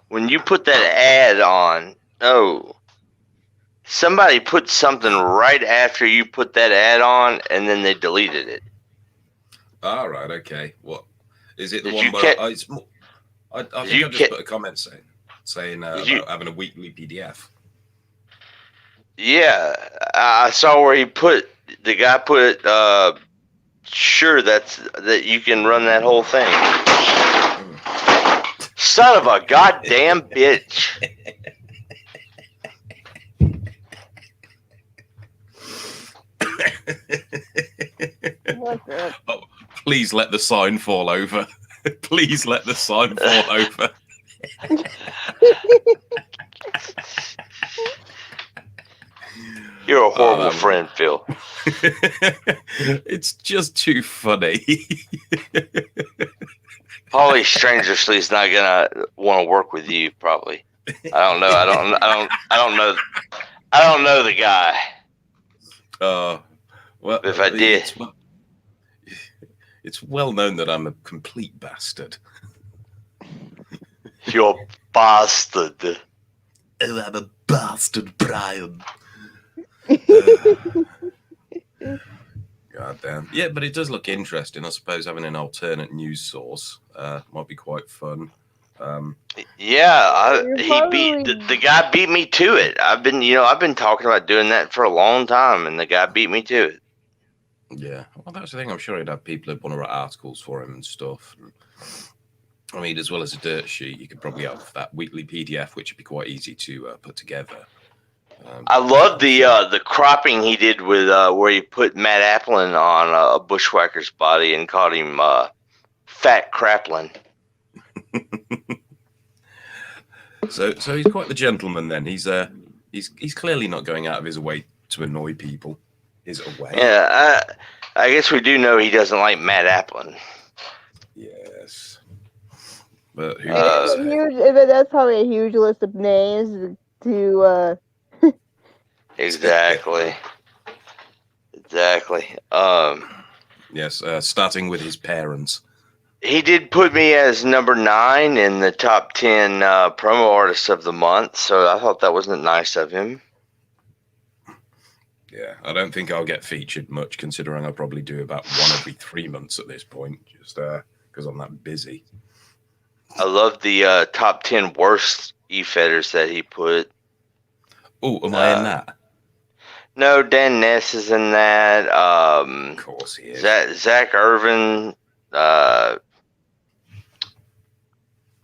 Speaker 3: when you put that ad on. Oh, somebody put something right after you put that ad on, and then they deleted it.
Speaker 4: All right, okay. What is it? The
Speaker 3: Did
Speaker 4: one
Speaker 3: you
Speaker 4: where
Speaker 3: ca-
Speaker 4: I think
Speaker 3: you
Speaker 4: I just
Speaker 3: ca-
Speaker 4: put a comment saying about having a weekly PDF.
Speaker 3: Yeah, I saw where the guy put. Sure, that you can run that whole thing. Son of a goddamn bitch.
Speaker 4: Oh, please let the sign fall over. Please let the sign fall over.
Speaker 3: You're a horrible friend, Phil.
Speaker 4: It's just too funny.
Speaker 3: Paulie Strangerously is not gonna want to work with you, probably. I don't know. I don't know the guy.
Speaker 4: Well,
Speaker 3: If I did,
Speaker 4: it's well known that I'm a complete bastard.
Speaker 3: you're a bastard.
Speaker 4: Oh, I'm a bastard, Brian. God damn. Yeah, but it does look interesting. I suppose having an alternate news source might be quite fun.
Speaker 3: Yeah, the guy beat me to it. I've been talking about doing that for a long time, and the guy beat me to it.
Speaker 4: Yeah, well, that's the thing. I'm sure he'd have people who'd want to write articles for him and stuff. I mean, as well as a dirt sheet, you could probably have that weekly PDF, which would be quite easy to put together.
Speaker 3: I love the cropping he did with where he put Matt Applin on a bushwhacker's body and called him Fat Craplin.
Speaker 4: So he's quite the gentleman then. He's clearly not going out of his way to annoy people.
Speaker 3: Yeah, I guess we do know he doesn't like Matt Applin.
Speaker 4: Yes, but who
Speaker 1: that's probably a huge list of names to.
Speaker 3: Exactly.
Speaker 4: Yes, starting with his parents.
Speaker 3: He did put me as number 9 in the top 10 promo artists of the month, so I thought that wasn't nice of him.
Speaker 4: Yeah, I don't think I'll get featured much, considering I probably do about one every 3 months at this point, just because I'm that busy.
Speaker 3: I love the top 10 worst e-fetters that he put.
Speaker 4: Oh, am I in that?
Speaker 3: No, Dan Ness is in that.
Speaker 4: Of course he is.
Speaker 3: Zach Irvin,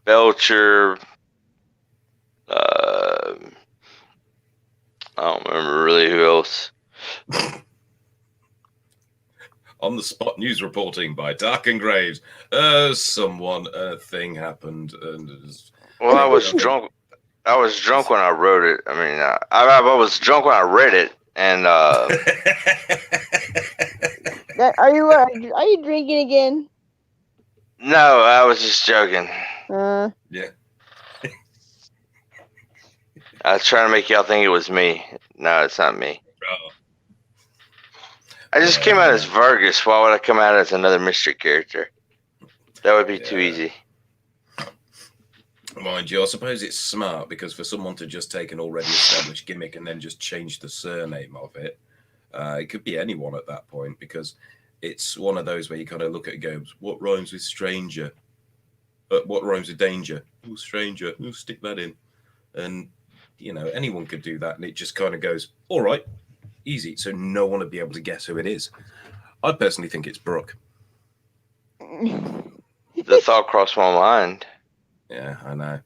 Speaker 3: Belcher. I don't remember really who else.
Speaker 4: On the spot news reporting by Dark and Graves. A thing happened, and
Speaker 3: well, I was drunk. I was drunk when I wrote it. I mean, I was drunk when I read it, and
Speaker 1: Are you drinking again?
Speaker 3: no, I was just joking.
Speaker 4: Yeah.
Speaker 3: I was trying to make y'all think it was me. No, it's not me.
Speaker 4: Oh.
Speaker 3: I just came out as Vargas. Why would I come out as another mystery character? That would be too easy.
Speaker 4: Mind you, I suppose it's smart, because for someone to just take an already established gimmick and then just change the surname of it, it could be anyone at that point, because it's one of those where you kind of look at it and go, what rhymes with stranger? What rhymes with danger? Oh, stranger. Oh, stick that in. And, anyone could do that, and it just kind of goes, all right. Easy. So no one would be able to guess who it is. I personally think it's Brooke.
Speaker 3: The thought crossed my mind.
Speaker 4: Yeah, I know.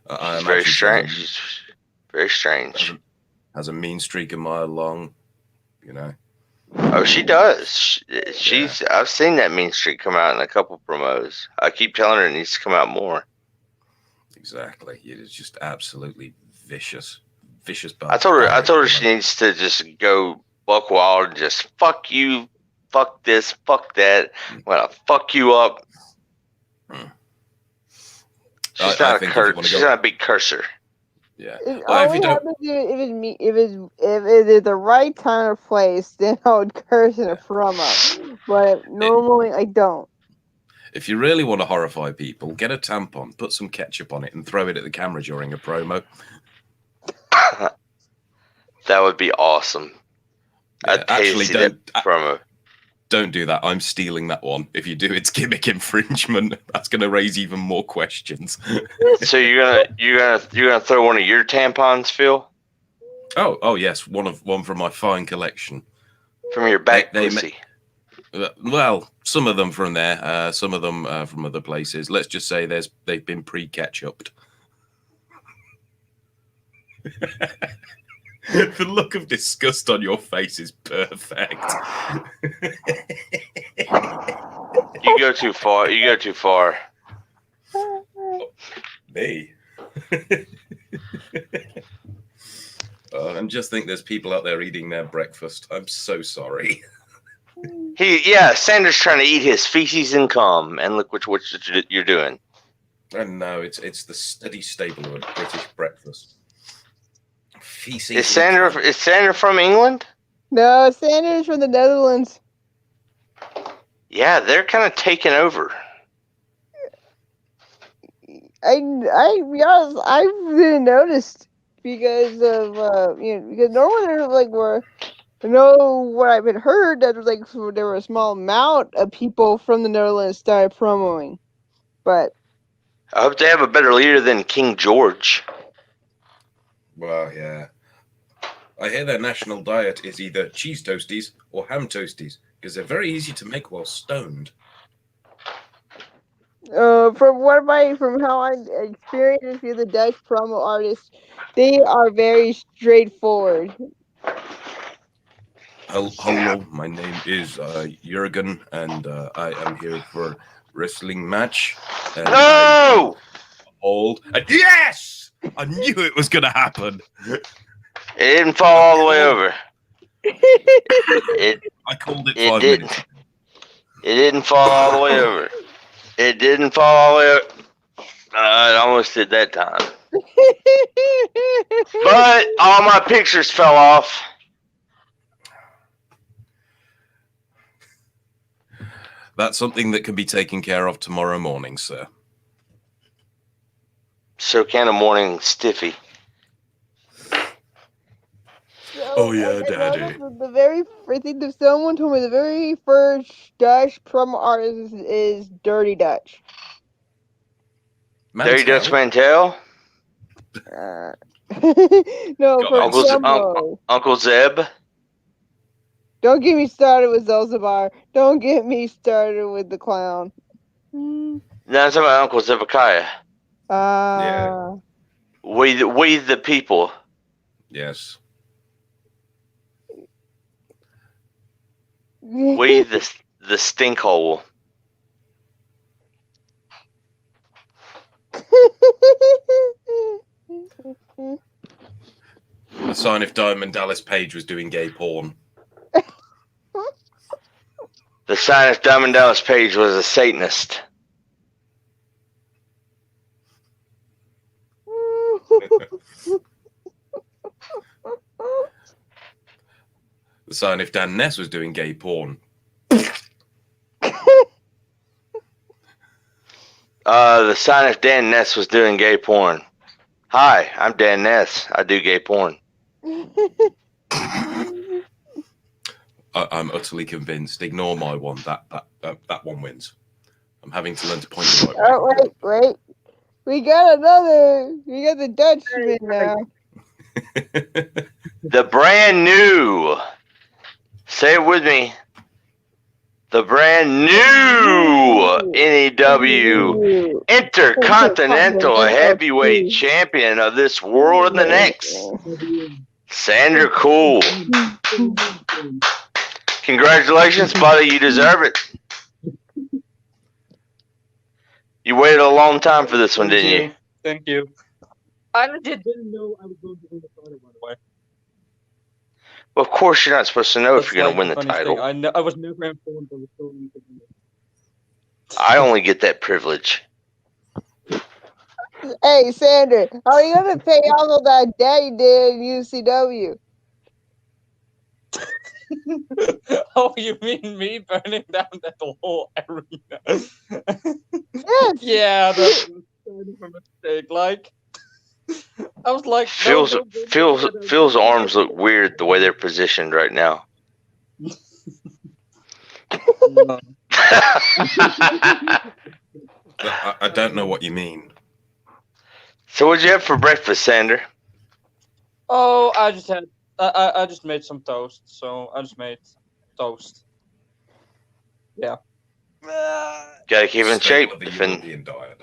Speaker 3: She's very strange. She's very strange.
Speaker 4: Has a mean streak a mile long, you know.
Speaker 3: Oh, she does. She's. I've seen that mean streak come out in a couple promos. I keep telling her it needs to come out more.
Speaker 4: Exactly. It is just absolutely vicious. Vicious.
Speaker 3: I told her she needs to just go buck wild and just fuck you, fuck this, fuck that. I'm gonna fuck you up. She's not a big cursor.
Speaker 4: Yeah.
Speaker 1: It
Speaker 4: Well,
Speaker 1: only happens if it's the right time or place, then I would curse in a promo. But normally I don't.
Speaker 4: If you really want to horrify people, get a tampon, put some ketchup on it, and throw it at the camera during a promo.
Speaker 3: That would be awesome.
Speaker 4: Yeah, actually,
Speaker 3: promo.
Speaker 4: Don't do that. I'm stealing that one. If you do, it's gimmick infringement. That's going to raise even more questions.
Speaker 3: So you're gonna throw one of your tampons, Phil?
Speaker 4: Oh yes, one from my fine collection.
Speaker 3: From your back pussy.
Speaker 4: Well, some of them from there, some of them from other places. Let's just say they've been pre-ketchuped. The look of disgust on your face is perfect.
Speaker 3: You go too far. You go too far.
Speaker 4: Me. And just think there's people out there eating their breakfast. I'm so sorry.
Speaker 3: Sanders trying to eat his feces and cum, and look what you're doing.
Speaker 4: And no, it's the steady staple of a British breakfast. Feces.
Speaker 3: Is Sanders from England?
Speaker 1: No, Sanders from the Netherlands.
Speaker 3: Yeah, they're kind of taking over.
Speaker 1: I be honest, I didn't notice because of because normally there's where I know what I've been heard that was there were a small amount of people from the Netherlands started promoing, but
Speaker 3: I hope they have a better leader than King George.
Speaker 4: Well, yeah. I hear their national diet is either cheese toasties or ham toasties because they're very easy to make while stoned.
Speaker 1: From how I experienced with the Dutch promo artists, they are very straightforward.
Speaker 4: Hello, my name is Jurgen, and I am here for wrestling match. And
Speaker 3: no!
Speaker 4: And yes! I knew it was going to happen.
Speaker 3: It didn't fall all the way over.
Speaker 4: I called it 5 minutes.
Speaker 3: It didn't fall all the way over. It didn't fall all the way over. It almost did that time. But all my pictures fell off.
Speaker 4: That's something that can be taken care of tomorrow morning, sir.
Speaker 3: So can a morning stiffy.
Speaker 4: Oh yeah, Daddy.
Speaker 1: I think that someone told me the very first Dutch promo artist is Dirty Dutch.
Speaker 3: Dirty Dutch Mantel?
Speaker 1: No,
Speaker 3: Uncle Zeb.
Speaker 1: Don't get me started with Zelzabar. Don't get me started with the clown.
Speaker 3: No, I'm talking about Uncle Zebekiah.
Speaker 4: Yeah.
Speaker 3: We the people.
Speaker 4: Yes.
Speaker 3: We the stinkhole.
Speaker 4: The sign if Diamond Dallas Page was doing gay porn.
Speaker 3: The sign if Diamond Dallas Page was a Satanist.
Speaker 4: The sign if Dan Ness was doing gay porn.
Speaker 3: The sign if Dan Ness was doing gay porn. Hi, I'm Dan Ness. I do gay porn.
Speaker 4: I'm utterly convinced. Ignore my one. That one wins. I'm having to learn to point the right way.
Speaker 1: Oh, wait. We got the Dutchman now.
Speaker 3: The brand new Say it with me. The brand new NEW Intercontinental Heavyweight Champion of this world and the next, Xander Cool. Congratulations, buddy. You deserve it. You waited a long time for this one, didn't you?
Speaker 5: Thank you. I legit didn't know I was going to win the title, by the way.
Speaker 3: Well, of course, you're not supposed to know if
Speaker 5: That's
Speaker 3: you're going
Speaker 5: like
Speaker 3: to win the
Speaker 5: funniest
Speaker 3: title.
Speaker 5: thing. I was never informed I was going to win it.
Speaker 3: I only get that privilege.
Speaker 1: Hey, Sandra, are you gonna pay off all that debt you did in UCW?
Speaker 5: Oh, you mean me burning down that whole arena?
Speaker 1: Yes.
Speaker 5: Yeah, that was kind of a mistake. Like, I was like, no,
Speaker 3: Phil's arms look weird the way they're positioned right now.
Speaker 5: no.
Speaker 4: I don't know what you mean.
Speaker 3: So what'd you have for breakfast, Sander?
Speaker 5: Oh, I just made some toast. So I just made toast. Yeah.
Speaker 3: Gotta keep in shape.
Speaker 4: Staple of the
Speaker 3: Defend-
Speaker 4: European diet.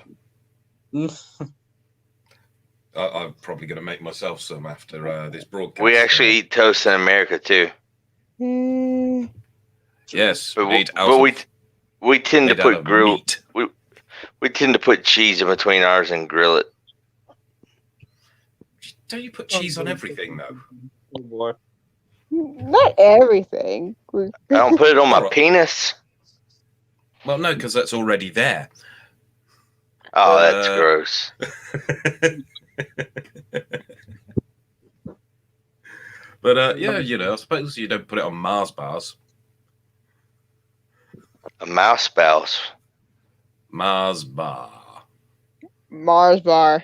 Speaker 4: I'm probably going to make myself some after this broadcast.
Speaker 3: We actually eat toast in America too,
Speaker 1: Mm,
Speaker 4: Yes,
Speaker 3: but,
Speaker 4: made out
Speaker 3: but
Speaker 4: of-
Speaker 3: we tend to
Speaker 4: made out
Speaker 3: put
Speaker 4: of
Speaker 3: grill.
Speaker 4: meat.
Speaker 3: We tend to put cheese in between ours and grill it.
Speaker 4: Don't you put cheese on everything, though?
Speaker 5: Oh boy.
Speaker 1: not everything.
Speaker 3: I don't put it on my
Speaker 4: Alright.
Speaker 3: penis.
Speaker 4: Well, no, because that's already there.
Speaker 3: Oh, that's
Speaker 4: Uh,
Speaker 3: gross.
Speaker 4: But yeah, you know, I suppose you don't put it on Mars bars.
Speaker 3: A mouse spouse.
Speaker 4: Mars bar.
Speaker 1: Mars bar.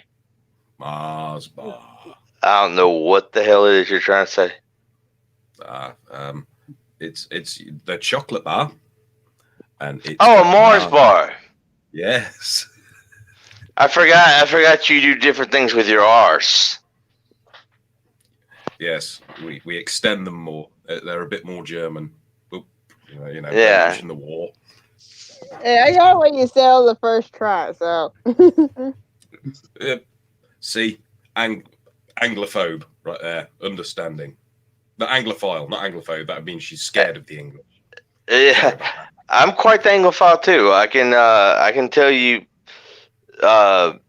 Speaker 4: Mars bar.
Speaker 3: I don't know what the hell it is you're trying to say.
Speaker 4: It's the chocolate bar. And it's
Speaker 3: Oh, a Mars bar.
Speaker 4: Yes.
Speaker 3: I forgot you do different things with your arse.
Speaker 4: Yes, we extend them more. They're a bit more German. Oop, you know,
Speaker 3: Yeah.
Speaker 4: British in the war.
Speaker 1: Hey, I got what you said on the first try, so.
Speaker 4: See, Anglophobe right there, understanding. The Anglophile, not Anglophobe. That means she's scared of the English. Sorry
Speaker 3: Yeah,
Speaker 4: about that.
Speaker 3: I'm quite the Anglophile too. I can tell you the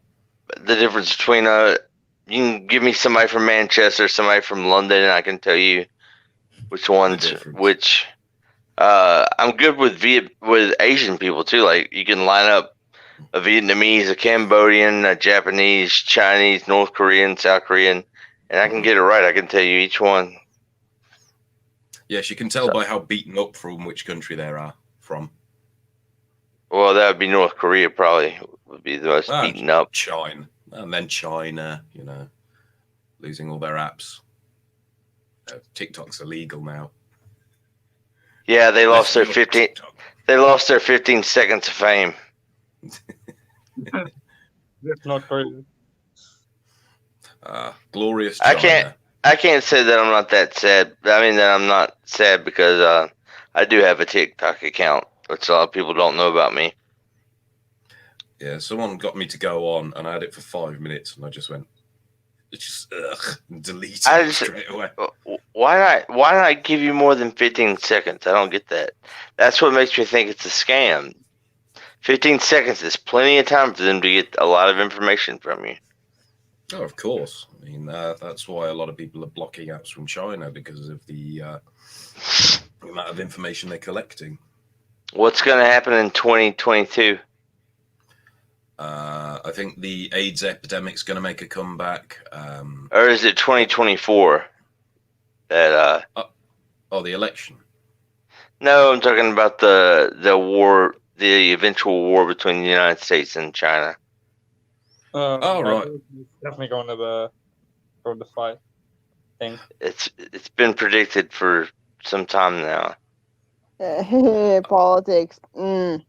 Speaker 3: difference between you can give me somebody from Manchester, somebody from London, and I can tell you which ones
Speaker 4: difference.
Speaker 3: which. I'm good with Asian people too. Like you can line up a Vietnamese, a Cambodian, a Japanese, Chinese, North Korean, South Korean, and I can get it right. I can tell you each one.
Speaker 4: Yes, you can tell by how beaten up from which country they are from.
Speaker 3: Well, that would be North Korea. Probably would be the most
Speaker 4: Ah,
Speaker 3: beaten up.
Speaker 4: China, and then China, you know, losing all their apps. TikTok's illegal now.
Speaker 3: Yeah, they lost their
Speaker 4: Less
Speaker 3: 15.
Speaker 4: TikTok.
Speaker 3: They lost their 15 seconds of fame.
Speaker 5: That's not crazy.
Speaker 4: Glorious
Speaker 3: I
Speaker 4: China.
Speaker 3: can't say that I'm not that sad. I mean that I'm not sad because I do have a TikTok account, which a lot of people don't know about me.
Speaker 4: Yeah, someone got me to go on, and I had it for 5 minutes, and I just went, and deleted
Speaker 3: I
Speaker 4: it
Speaker 3: just-
Speaker 4: straight away.
Speaker 3: Why not give you more than 15 seconds? I don't get that. That's what makes me think it's a scam. 15 seconds is plenty of time for them to get a lot of information from you.
Speaker 4: Oh, of course. I mean, that's why a lot of people are blocking apps from China because of the amount of information they're collecting.
Speaker 3: What's going to happen in 2022?
Speaker 4: I think the AIDS epidemic's going to make a comeback.
Speaker 3: Or is it 2024? That
Speaker 4: The election.
Speaker 3: no, I'm talking about the war, the eventual war between the United States and China.
Speaker 4: Oh, right.
Speaker 5: Definitely going to the fight thing.
Speaker 3: It's been predicted for some time now.
Speaker 1: Politics. Mm.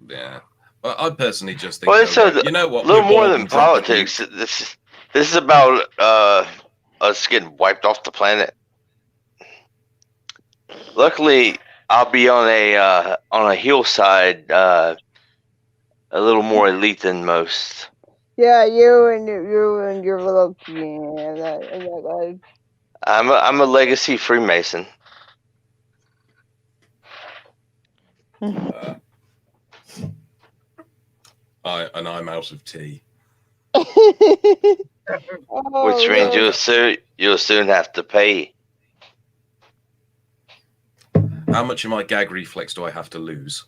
Speaker 4: Yeah. Well, I personally just think,
Speaker 3: Well,
Speaker 4: though,
Speaker 3: it's so
Speaker 4: that, you know what?
Speaker 3: A little
Speaker 4: we're
Speaker 3: more
Speaker 4: bored
Speaker 3: than
Speaker 4: and drunk at
Speaker 3: politics. This is about us getting wiped off the planet. Luckily, I'll be on a hillside, a little more elite than most.
Speaker 1: Yeah, you and your little that
Speaker 3: I'm a legacy Freemason.
Speaker 4: Uh, I'm out of tea.
Speaker 3: Which means
Speaker 1: no.
Speaker 3: you'll soon have to pay.
Speaker 4: How much of my gag reflex do I have to lose?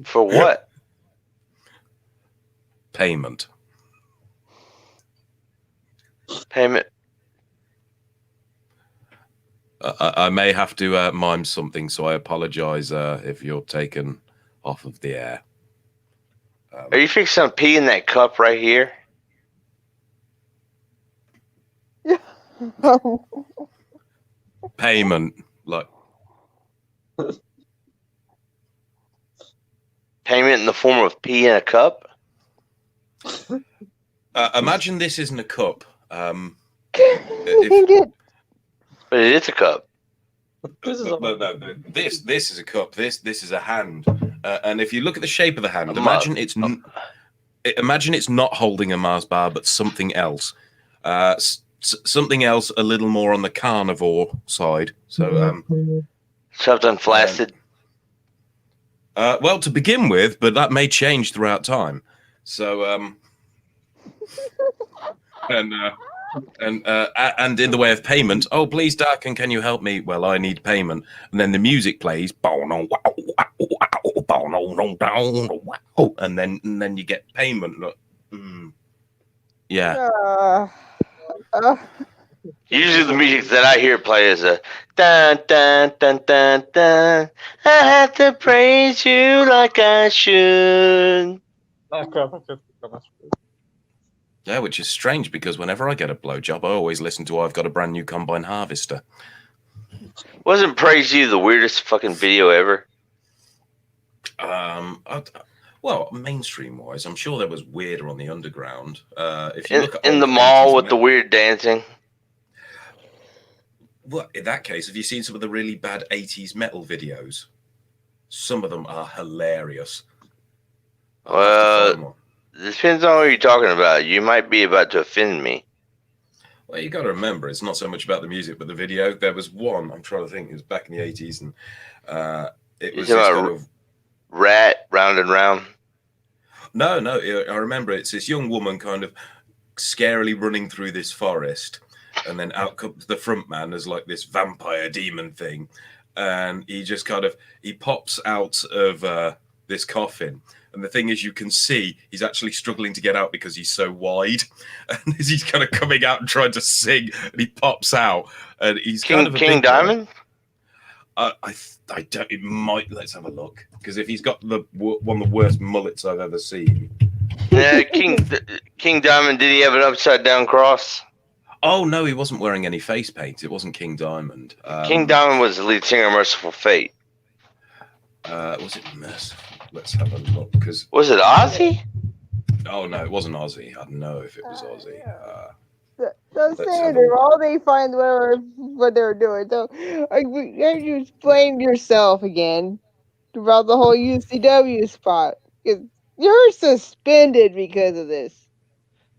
Speaker 3: For what?
Speaker 4: Payment.
Speaker 3: Payment.
Speaker 4: I may have to mime something, so I apologize if you're taken off of the air.
Speaker 3: Are you fixing to pee in that cup right here?
Speaker 4: Payment, like
Speaker 3: Payment in the form of pee in a cup?
Speaker 4: imagine this isn't a cup.
Speaker 3: But it is a cup.
Speaker 5: This is
Speaker 4: No, this is a cup. This is a hand. And if you look at the shape of the hand, imagine it's not holding a Mars bar, but something else. Something else a little more on the carnivore side. So
Speaker 3: Something flaccid.
Speaker 4: well, to begin with, but that may change throughout time. So and in the way of payment, oh please, Darkin, can you help me? Well, I need payment. And then the music plays, and then you get payment. Yeah.
Speaker 3: Usually the music that I hear play is a dun dun dun dun dun. I have to praise you like I should.
Speaker 4: Yeah, which is strange because whenever I get a blowjob, I always listen to I've Got a Brand New Combine Harvester.
Speaker 3: Wasn't Praise You the weirdest fucking video ever?
Speaker 4: Well, mainstream wise, I'm sure there was weirder on the underground. If you look at
Speaker 3: in the mall with the weird dancing.
Speaker 4: Well, in that case, have you seen some of the really bad 80s metal videos? Some of them are hilarious.
Speaker 3: Well, depends on what you're talking about. You might be about to offend me.
Speaker 4: Well, you got to remember, it's not so much about the music, but the video. There was one, I'm trying to think, it was back in the 80s, and it was this kind of
Speaker 3: Rat, Round and Round.
Speaker 4: No, I remember it's this young woman kind of scarily running through this forest, and then out comes the front man as like this vampire demon thing, and he just kind of pops out of this coffin. And the thing is, you can see he's actually struggling to get out because he's so wide. And as he's kind of coming out and trying to sing, and he pops out, and he's kind of a
Speaker 3: King Diamond.
Speaker 4: I don't. It might. Let's have a look, because if he's got one of the worst mullets I've ever seen.
Speaker 3: Yeah, King Diamond. Did he have an upside down cross?
Speaker 4: Oh no, he wasn't wearing any face paint. It wasn't King Diamond.
Speaker 3: King Diamond was the lead singer of Merciful Fate.
Speaker 4: Was it Merciful? Let's have a look. Because
Speaker 3: was it Ozzy?
Speaker 4: Oh no, it wasn't Ozzy. I don't know if it was Ozzy.
Speaker 1: So standard. All they find what they're doing. So you explain yourself again about the whole UCW spot. Because you're suspended because of this.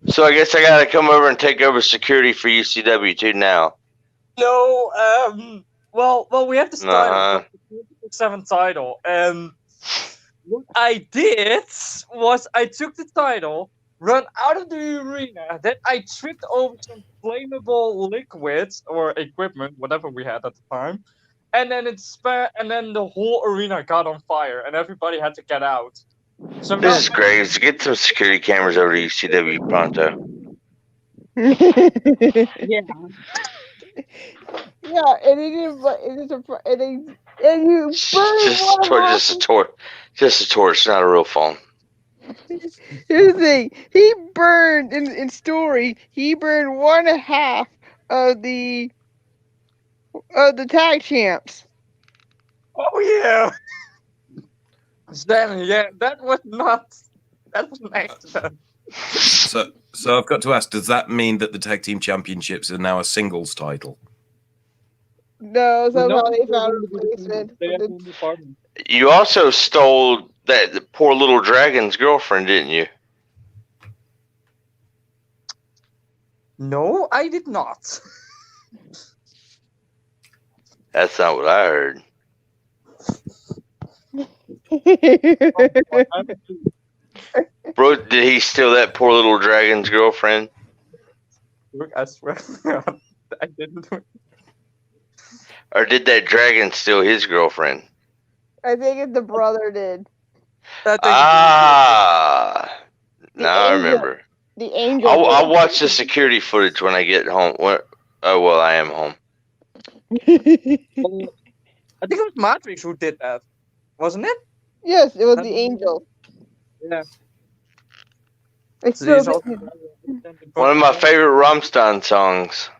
Speaker 3: So I guess I gotta come over and take over security for UCW too now.
Speaker 5: No, well, we have this title, the 7 title, and what I did was I took the title, run out of the arena, then I tripped over some flammable liquids or equipment, whatever we had at the time, and then and then the whole arena got on fire, and everybody had to get out. So
Speaker 3: this is great. So get some security cameras over to UCW pronto.
Speaker 1: Yeah. Yeah, and he didn't. And you
Speaker 3: just a torch, not a real phone.
Speaker 1: Here's the thing: he burned in story. He burned 1/2 of the tag champs.
Speaker 5: Oh yeah. Then yeah, that was an accident.
Speaker 4: So I've got to ask: does that mean that the tag team championships are now a singles title?
Speaker 1: No, somehow
Speaker 5: No,
Speaker 1: they found a
Speaker 5: they
Speaker 1: replacement.
Speaker 5: have
Speaker 1: for
Speaker 5: to be partners.
Speaker 3: You also stole that poor little dragon's girlfriend, didn't you?
Speaker 5: No, I did not.
Speaker 3: That's not what I heard. Bro, did he steal that poor little dragon's girlfriend?
Speaker 5: Look, I swear, I didn't.
Speaker 3: Or did that dragon steal his girlfriend?
Speaker 1: I think it's the brother did.
Speaker 3: Ah, now I
Speaker 1: angel.
Speaker 3: remember.
Speaker 1: The angel.
Speaker 3: I'll watch the security footage when I get home. Oh, well, I am home.
Speaker 5: I think it was Matrix who did that, wasn't it?
Speaker 1: Yes, it was the angel.
Speaker 5: Yeah.
Speaker 1: It's
Speaker 5: So
Speaker 1: still
Speaker 5: these
Speaker 1: the,
Speaker 3: One of my favorite Rammstein songs.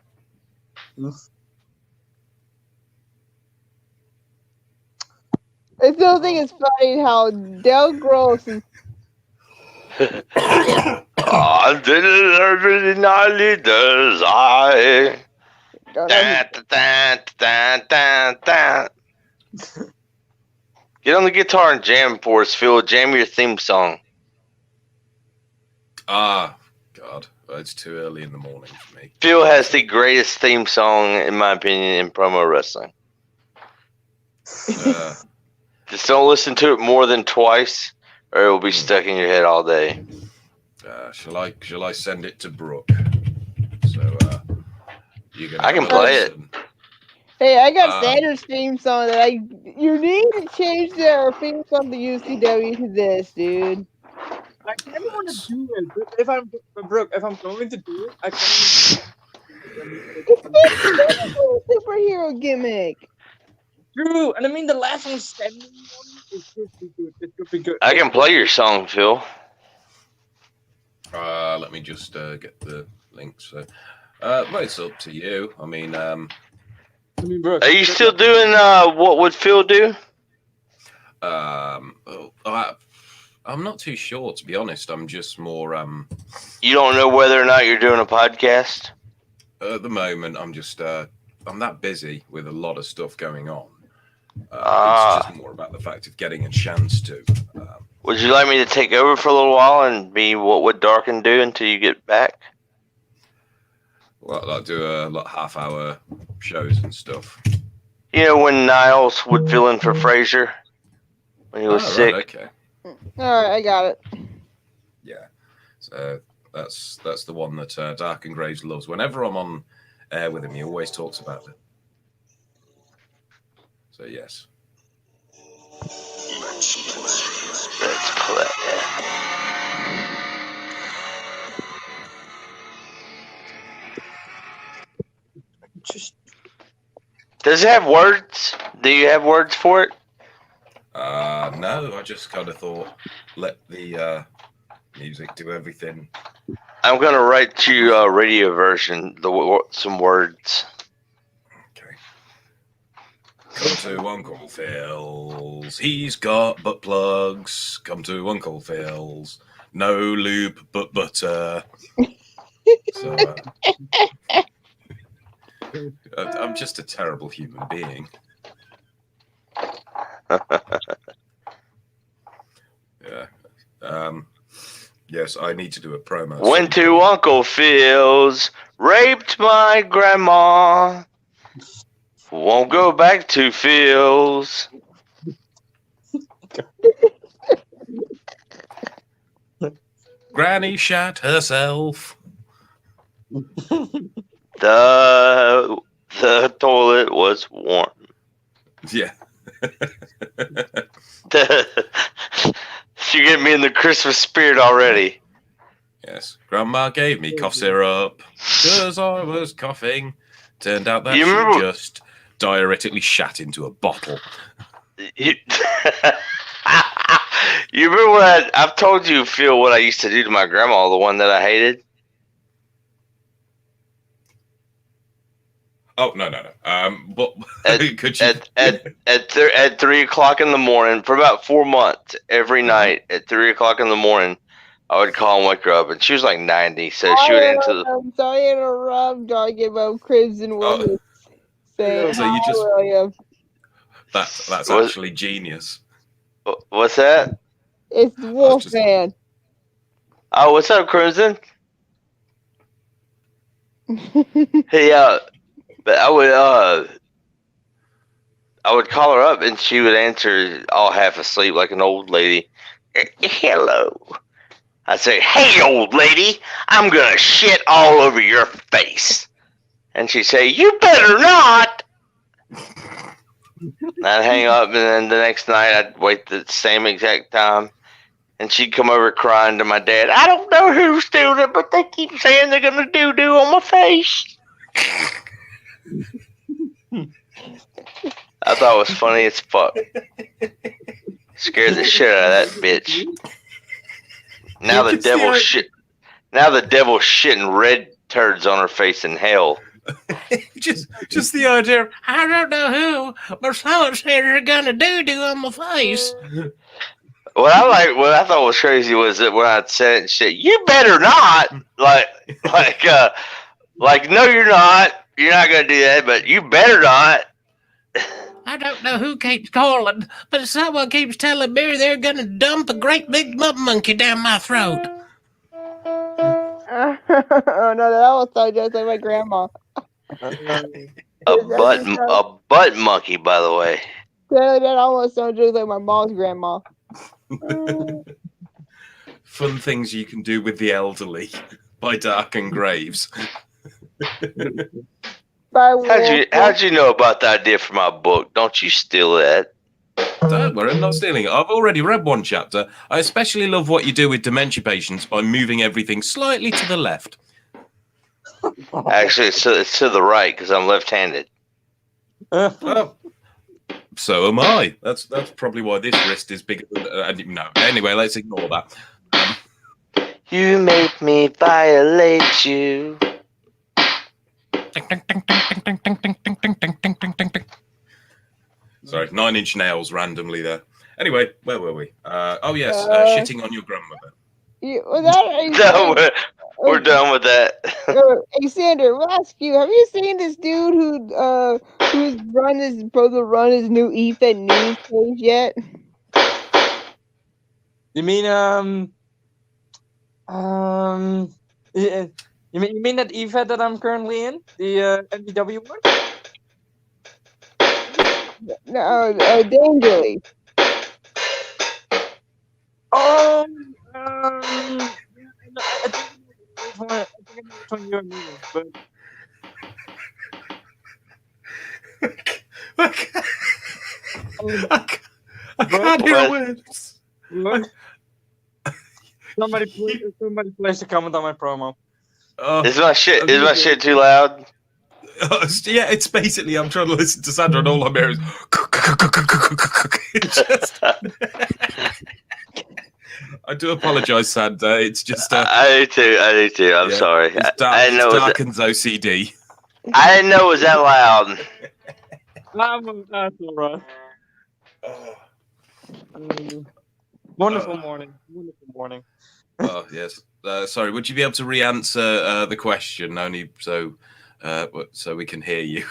Speaker 1: I still think it's funny how Del Gross is.
Speaker 3: I didn't really not leaders. I. Get on the guitar and jam for us, Phil. Jam your theme song.
Speaker 4: Ah, God, it's too early in the morning for me.
Speaker 3: Phil has the greatest theme song, in my opinion, in promo wrestling. Just don't listen to it more than twice, or it will be stuck in your head all day.
Speaker 4: Shall I send it to Brooke? So you can.
Speaker 3: I can play it.
Speaker 1: Hey, I got Sanders' theme song that you need to change their theme song to UCW to this, dude.
Speaker 5: I kind of want to do it, but if I'm Brooke, if I'm going to do it, I kind
Speaker 1: of superhero gimmick.
Speaker 5: True, and I mean the last one standing one should be good. It should be good.
Speaker 3: I can play your song, Phil.
Speaker 4: Let me just get the link. So, well, it's up to you. I mean,
Speaker 5: Brooke,
Speaker 3: are you still doing What Would Phil Do?
Speaker 4: I'm not too sure, to be honest. I'm just more.
Speaker 3: You don't know whether or not you're doing a podcast?
Speaker 4: At the moment, I'm just. I'm that busy with a lot of stuff going on. It's just more about the fact of getting a chance to.
Speaker 3: Would you like me to take over for a little while and be What Would Darkin do until you get back?
Speaker 4: Well, I'll do a lot half-hour shows and stuff.
Speaker 3: You know when Niles would fill in for Fraser when he was sick.
Speaker 4: Right, okay.
Speaker 1: All right, I got it.
Speaker 4: Yeah, so that's the one that Dark and Graves loves. Whenever I'm on air with him, he always talks about it. So yes.
Speaker 3: Let's play. Does it have words? Do you have words for it?
Speaker 4: No, I just kind of thought let the music do everything.
Speaker 3: I'm gonna write you a radio version, some words.
Speaker 4: Okay. Come to Uncle Phil's. He's got butt plugs. Come to Uncle Phil's. No lube but butter. So, I'm just a terrible human being. Yeah. Yes, I need to do a promo.
Speaker 3: Went to Uncle Phil's, raped my grandma. Won't go back to Phil's.
Speaker 4: Granny shat herself.
Speaker 3: The toilet was warm.
Speaker 4: Yeah.
Speaker 3: You get me in the Christmas spirit already.
Speaker 4: Yes. Grandma gave me cough syrup because I was coughing. Turned out that
Speaker 3: You
Speaker 4: she
Speaker 3: remember-
Speaker 4: just diuretically shat into a bottle.
Speaker 3: You remember what I've told you, Phil, what I used to do to my grandma, the one that I hated?
Speaker 4: Oh, no. But could you...
Speaker 3: At 3 o'clock in the morning, for about 4 months, every night at 3 o'clock in the morning, I would call and wake her up, and she was like 90, so she would answer the.
Speaker 1: I'm sorry to interrupt, talking about Crimson
Speaker 4: Oh.
Speaker 1: Woman. Saying,
Speaker 4: So you just-
Speaker 1: "Hi, William."
Speaker 4: That's
Speaker 3: Was-
Speaker 4: actually genius.
Speaker 3: What's that?
Speaker 1: It's the Wolf
Speaker 4: just-
Speaker 1: Man.
Speaker 3: Oh, what's up, Crimson? Hey, but I would call her up, and she would answer all half asleep like an old lady. Hello. I'd say, "Hey, old lady, I'm gonna shit all over your face." And she'd say, "You better not." I'd hang up, and then the next night I'd wait the same exact time, and she'd come over crying to my dad. "I don't know who's doing it, but they keep saying they're gonna do on my face." I thought it was funny as fuck. Scared the shit out of that bitch. Now the devil's shit. Now the devil's shitting red turds on her face in hell.
Speaker 4: just the idea of, I don't know who, but someone said they're gonna do on my face.
Speaker 3: What I thought was crazy was that when I said it and shit, "You better not," like, no, you're not. You're not gonna do that, but you better not.
Speaker 6: I don't know who keeps calling, but someone keeps telling me they're gonna dump a great big mud monkey down my throat.
Speaker 1: Oh no, that almost sounds just like my grandma.
Speaker 3: A butt monkey, by the way.
Speaker 1: That almost sounds just like my mom's grandma.
Speaker 4: Fun things you can do with the elderly by Darken Graves.
Speaker 3: How'd you know about the idea for my book? Don't you steal that.
Speaker 4: Don't worry, I'm not stealing it. I've already read one chapter. I especially love what you do with dementia patients by moving everything slightly to the left.
Speaker 3: Actually, it's to the right because I'm left-handed.
Speaker 4: Oh, so am I. That's probably why this wrist is bigger than... no, anyway, let's ignore that.
Speaker 3: You make me violate you.
Speaker 4: Sorry, 9 Inch Nails randomly there. Anyway, where were we? Oh, yes, shitting on your grandmother.
Speaker 3: No, we're done with that.
Speaker 1: Hey, Sander, we'll ask you, have you seen this dude who's supposed to run his new EFED news page yet?
Speaker 5: You mean you mean that EFED that I'm currently in, the NBW one?
Speaker 1: No, Dangerly.
Speaker 5: I think which one you're meaning, but
Speaker 4: I can't hear words.
Speaker 5: Somebody place a comment on my promo.
Speaker 4: Oh,
Speaker 3: Is my shit too loud?
Speaker 4: yeah, it's basically I'm trying to listen to Sandra and all I'm hearing is just... I do apologise, Sandra. It's just
Speaker 3: I do too. I'm sorry.
Speaker 4: It's
Speaker 3: I didn't know
Speaker 4: Darken's OCD.
Speaker 3: I didn't know it was that loud.
Speaker 5: That's all right. Wonderful morning.
Speaker 4: Oh yes. Sorry. Would you be able to re-answer the question only so we can hear you?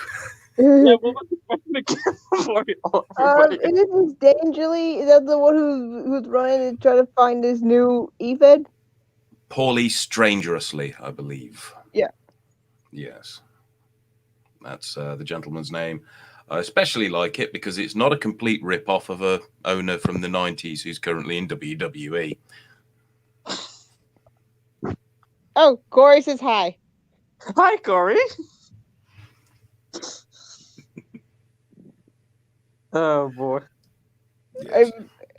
Speaker 5: Yeah, what was the question again for everybody?
Speaker 1: Is this Dangerly? Is that the one who's running to try to find his new EFED?
Speaker 4: Paulie Strangerously, I believe.
Speaker 1: Yeah.
Speaker 4: Yes. That's the gentleman's name. I especially like it because it's not a complete rip-off of a owner from the 90s who's currently in WWE.
Speaker 1: Oh, Corey says hi.
Speaker 5: Hi, Corey. Oh boy.
Speaker 4: Yes.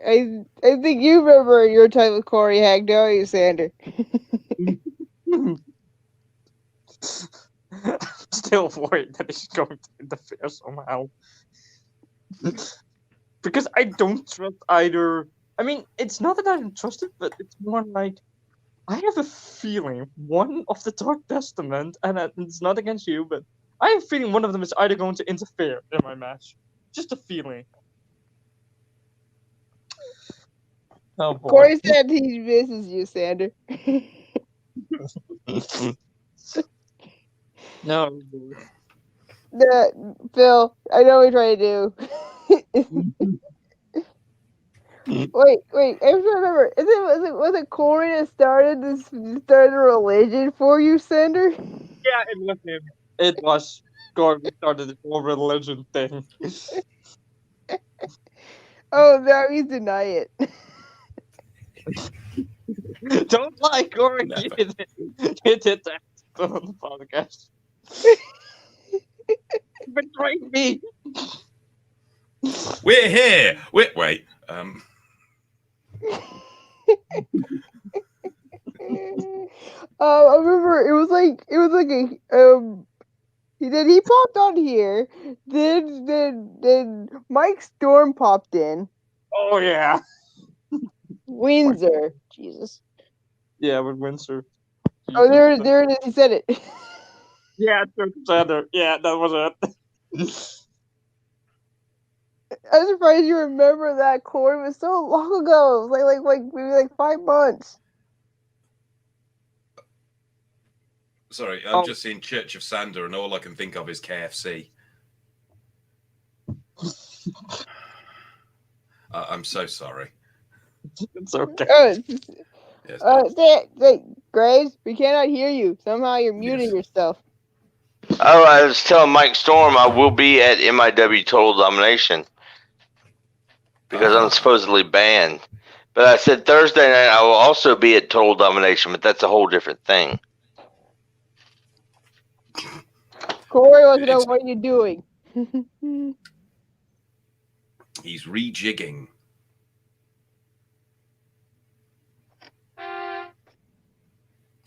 Speaker 1: I think you remember your time with Corey Hack, don't you, Sander?
Speaker 5: Still worried that he's going to interfere somehow. Because I don't trust either. I mean, it's not that I don't trust it, but it's more like I have a feeling one of the Dark Testament, and it's not against you, but I have a feeling one of them is either going to interfere in my match. Just a feeling. Oh boy.
Speaker 1: Corey said he misses you, Sander.
Speaker 5: No.
Speaker 1: Phil, I know what you're trying to do. Wait, I have to remember. Was it Corey that started a religion for you, Sander?
Speaker 5: Yeah, it was him. It was Corey who started the whole religion thing.
Speaker 1: Oh, now he's deny it.
Speaker 5: Don't lie, Corey.
Speaker 4: Never.
Speaker 5: You did that on the podcast. You betrayed me.
Speaker 4: We're here. Wait.
Speaker 1: I remember it was like he popped on here. Then Mike Storm popped in.
Speaker 5: Oh yeah.
Speaker 1: Windsor, Jesus.
Speaker 5: Yeah, with Windsor.
Speaker 1: Oh, there it is. He said it.
Speaker 5: Yeah, Sander. Yeah, that was it.
Speaker 1: I'm surprised you remember that, Corey. It was so long ago. It was like maybe like 5 months.
Speaker 4: Sorry,
Speaker 5: Oh.
Speaker 4: I'm just in Church of Sander, and all I can think of is KFC. I'm so sorry.
Speaker 5: It's okay.
Speaker 4: Yes.
Speaker 1: Graves, we cannot hear you. Somehow you're muting
Speaker 4: Yes.
Speaker 1: yourself.
Speaker 3: Oh, I was telling Mike Storm I will be at MIW Total Domination because I'm supposedly banned. But I said Thursday night I will also be at Total Domination, but that's a whole different thing.
Speaker 1: Corey wants to know what you're doing.
Speaker 4: He's rejigging.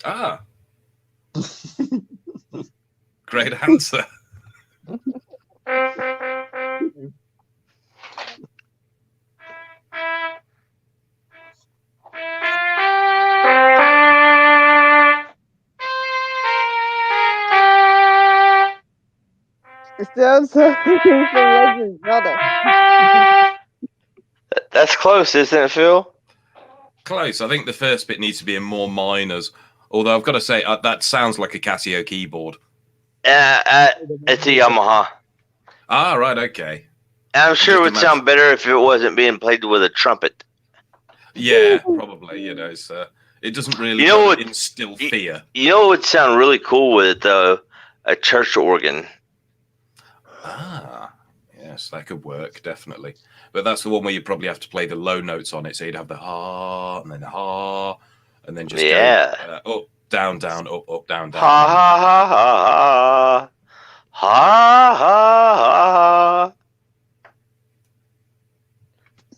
Speaker 4: Ah. Great answer.
Speaker 1: It sounds like from Legend of Zelda.
Speaker 3: That's close, isn't it, Phil?
Speaker 4: Close. I think the first bit needs to be in more minors. Although I've got to say, that sounds like a Casio keyboard.
Speaker 3: It's a Yamaha.
Speaker 4: Ah, right, okay.
Speaker 3: I'm sure it would
Speaker 4: Just
Speaker 3: sound better if it wasn't being played with a trumpet.
Speaker 4: Yeah, probably. So it doesn't really instill fear.
Speaker 3: You know what would sound really cool with it, though? A church organ.
Speaker 4: Ah, yes, that could work, definitely. But that's the one where you probably have to play the low notes on it. So you'd have the ha, and then ha, and then just go up, down, down, up, down, down.
Speaker 3: Ha ha ha ha ha. Ha ha ha.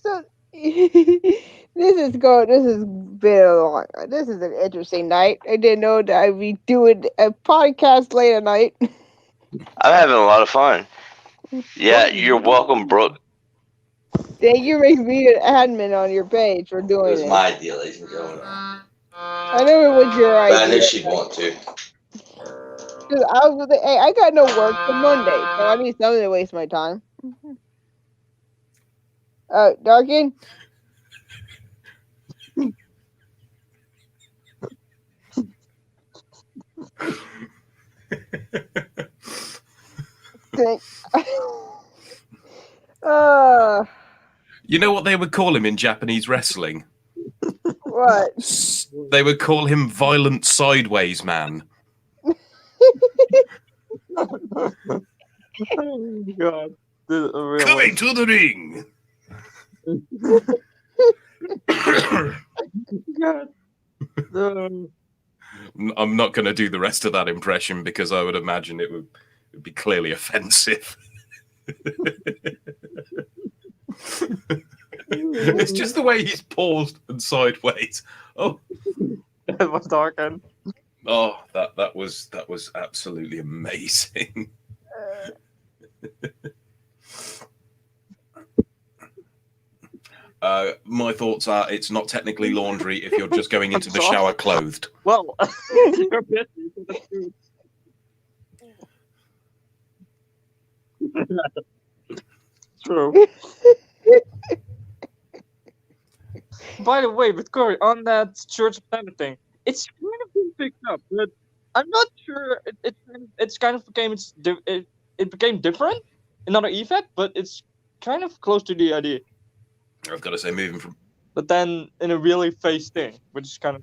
Speaker 1: So this is been a long. This is an interesting night. I didn't know that I'd be doing a podcast late at night.
Speaker 3: I'm having a lot of fun. Yeah, you're welcome, Brooke.
Speaker 1: Thank you for making me an admin on your page for doing
Speaker 2: It was
Speaker 1: it.
Speaker 2: my idea, ladies and gentlemen.
Speaker 1: I know it was your idea.
Speaker 2: But I knew she'd want to.
Speaker 1: 'Cause I got no work for Monday, so I need something to waste my time. Darkin?
Speaker 4: You know what they would call him in Japanese wrestling?
Speaker 1: What?
Speaker 4: They would call him Violent Sideways Man.
Speaker 5: Oh God.
Speaker 4: Coming to the ring.
Speaker 5: God.
Speaker 4: I'm not going to do the rest of that impression because I would imagine it would be clearly offensive. It's just the way he's paused and sideways. Oh,
Speaker 5: It was Darkin.
Speaker 4: oh, that was absolutely amazing. My thoughts are it's not technically laundry if you're just going into the shower clothed.
Speaker 5: Well, you're busy, so that's true. True. By the way, with Corey, on that Church of Planet thing, it's kind of been picked up, but I'm not sure. It's kind of became it became different, another effect, but it's kind of close to the idea.
Speaker 4: I've got to say, moving from
Speaker 5: But then in a really phased thing, which is kind of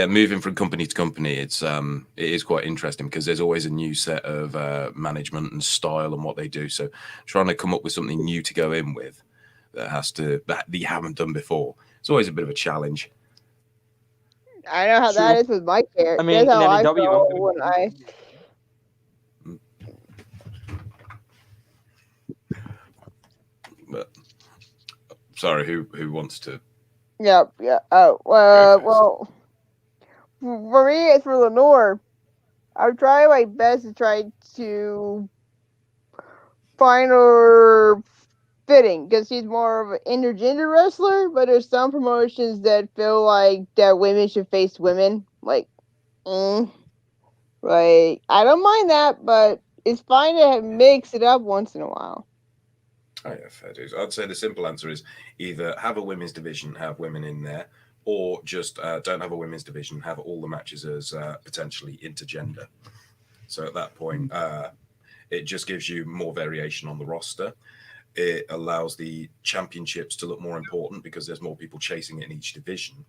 Speaker 4: moving from company to company, it is quite interesting because there's always a new set of management and style and what they do. So trying to come up with something new to go in with that you haven't done before, it's always a bit of a challenge.
Speaker 1: I know how that
Speaker 5: True.
Speaker 1: is with my character.
Speaker 5: I mean,
Speaker 1: That's how
Speaker 5: in
Speaker 1: I
Speaker 5: NEW,
Speaker 1: felt when I.
Speaker 4: But sorry, who wants to?
Speaker 1: Yeah. Oh, well, for me, it's for Lenore. I'm trying my best to try to find her fitting because she's more of an intergender wrestler, but there's some promotions that feel like that women should face women. Like, I don't mind that, but it's fine to mix it up once in a while.
Speaker 4: Oh yeah, fair dues. I'd say the simple answer is either have a women's division, have women in there, or just don't have a women's division, have all the matches as potentially intergender. So at that point, it just gives you more variation on the roster. It allows the championships to look more important because there's more people chasing it in each division.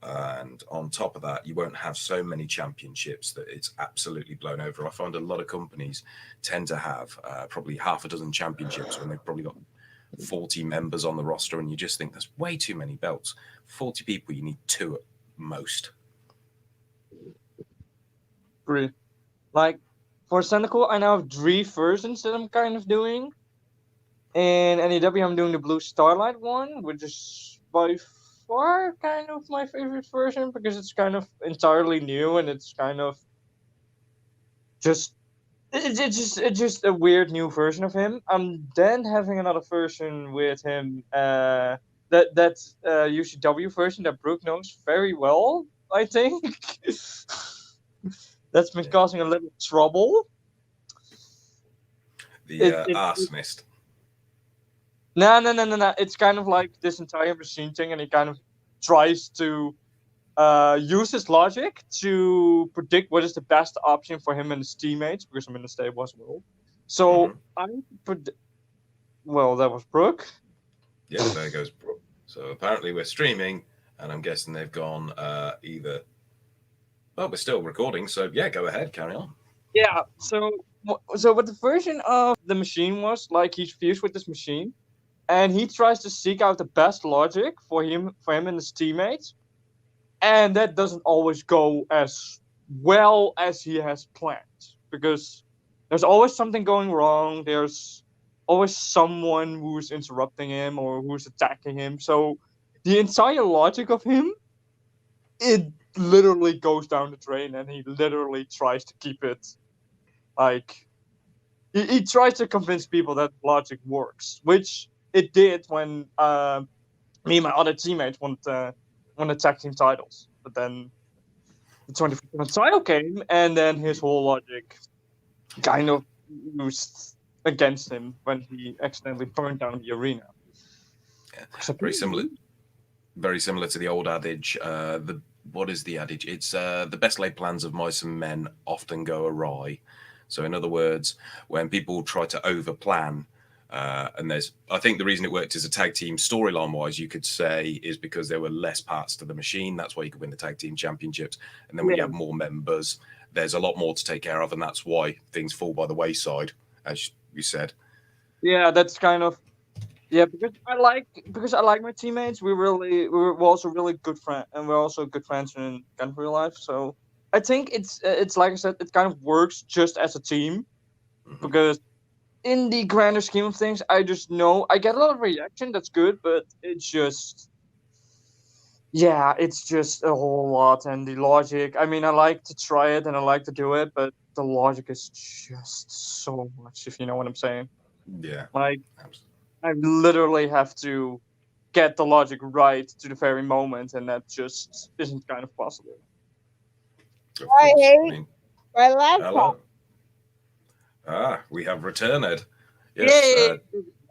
Speaker 4: And on top of that, you won't have so many championships that it's absolutely blown over. I find a lot of companies tend to have probably half a dozen championships when they've probably got 40 members on the roster, and you just think that's way too many belts. 40 people, you need 2 at most.
Speaker 5: agree. Like for Centical, I now have 3 versions that I'm kind of doing. In NEW, I'm doing the Blue Starlight one, which is by far kind of my favorite version because it's kind of entirely new and it's kind of just it's just a weird new version of him. I'm then having another version with him, that UCW version that Brooke knows very well, I think. That's been causing a little trouble.
Speaker 4: The arsonist.
Speaker 5: No. It's kind of like this entire machine thing, and he kind of tries to use his logic to predict what is the best option for him and his teammates, because I'm in the stable as well. So well, that was Brooke.
Speaker 4: Yeah, there goes Brooke. So apparently we're streaming, and I'm guessing they've gone either. Well, we're still recording, so yeah, go ahead, carry on.
Speaker 5: Yeah. So what the version of the machine was like, he's fused with this machine, and he tries to seek out the best logic for him and his teammates, and that doesn't always go as well as he has planned, because there's always something going wrong. There's always someone who's interrupting him or who's attacking him. So the entire logic of him, it literally goes down the drain, and he literally tries to keep it like he tries to convince people that logic works, which it did when me and my other teammates won the tag team titles. But then the 24/7 title came, and then his whole logic kind of used against him when he accidentally burned down the arena.
Speaker 4: Yeah, very similar to the old adage. What is the adage? It's the best laid plans of mice and men often go awry. So in other words, when people try to overplan, and I think the reason it worked as a tag team storyline wise, you could say, is because there were less parts to the machine. That's why you could win the tag team championships. And then when you have more members, there's a lot more to take care of, and that's why things fall by the wayside, as you said.
Speaker 5: Yeah, that's kind of because I like my teammates. We're also really good friends, and we're also good friends in kind of real life. So I think it's like I said, it kind of works just as a team, because in the grander scheme of things, I just know I get a lot of reaction. That's good, but it's just a whole lot. And the logic, I mean, I like to try it and I like to do it, but the logic is just so much, if you know what I'm saying.
Speaker 4: Yeah.
Speaker 5: Like, I literally have to get the logic right to the very moment, and that just isn't kind of possible.
Speaker 1: I hate my laptop.
Speaker 4: Hello. We have returned. Yes.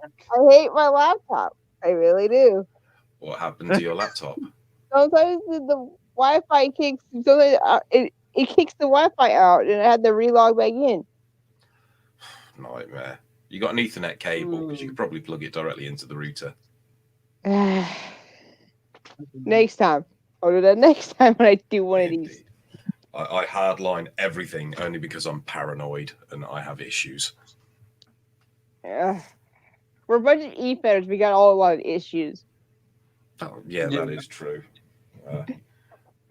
Speaker 1: I hate my laptop. I really do.
Speaker 4: What happened to your laptop?
Speaker 1: Sometimes the Wi-Fi kicks. Sometimes it kicks the Wi-Fi out, and I had to relog back in.
Speaker 4: Nightmare. You got an Ethernet cable because you could probably plug it directly into the router.
Speaker 1: Next time, I'll do that next time when I do one of these.
Speaker 4: Indeed. I hardline everything only because I'm paranoid and I have issues.
Speaker 1: We're a bunch of e-fetters. We got a lot of issues.
Speaker 4: Oh, yeah, that is true.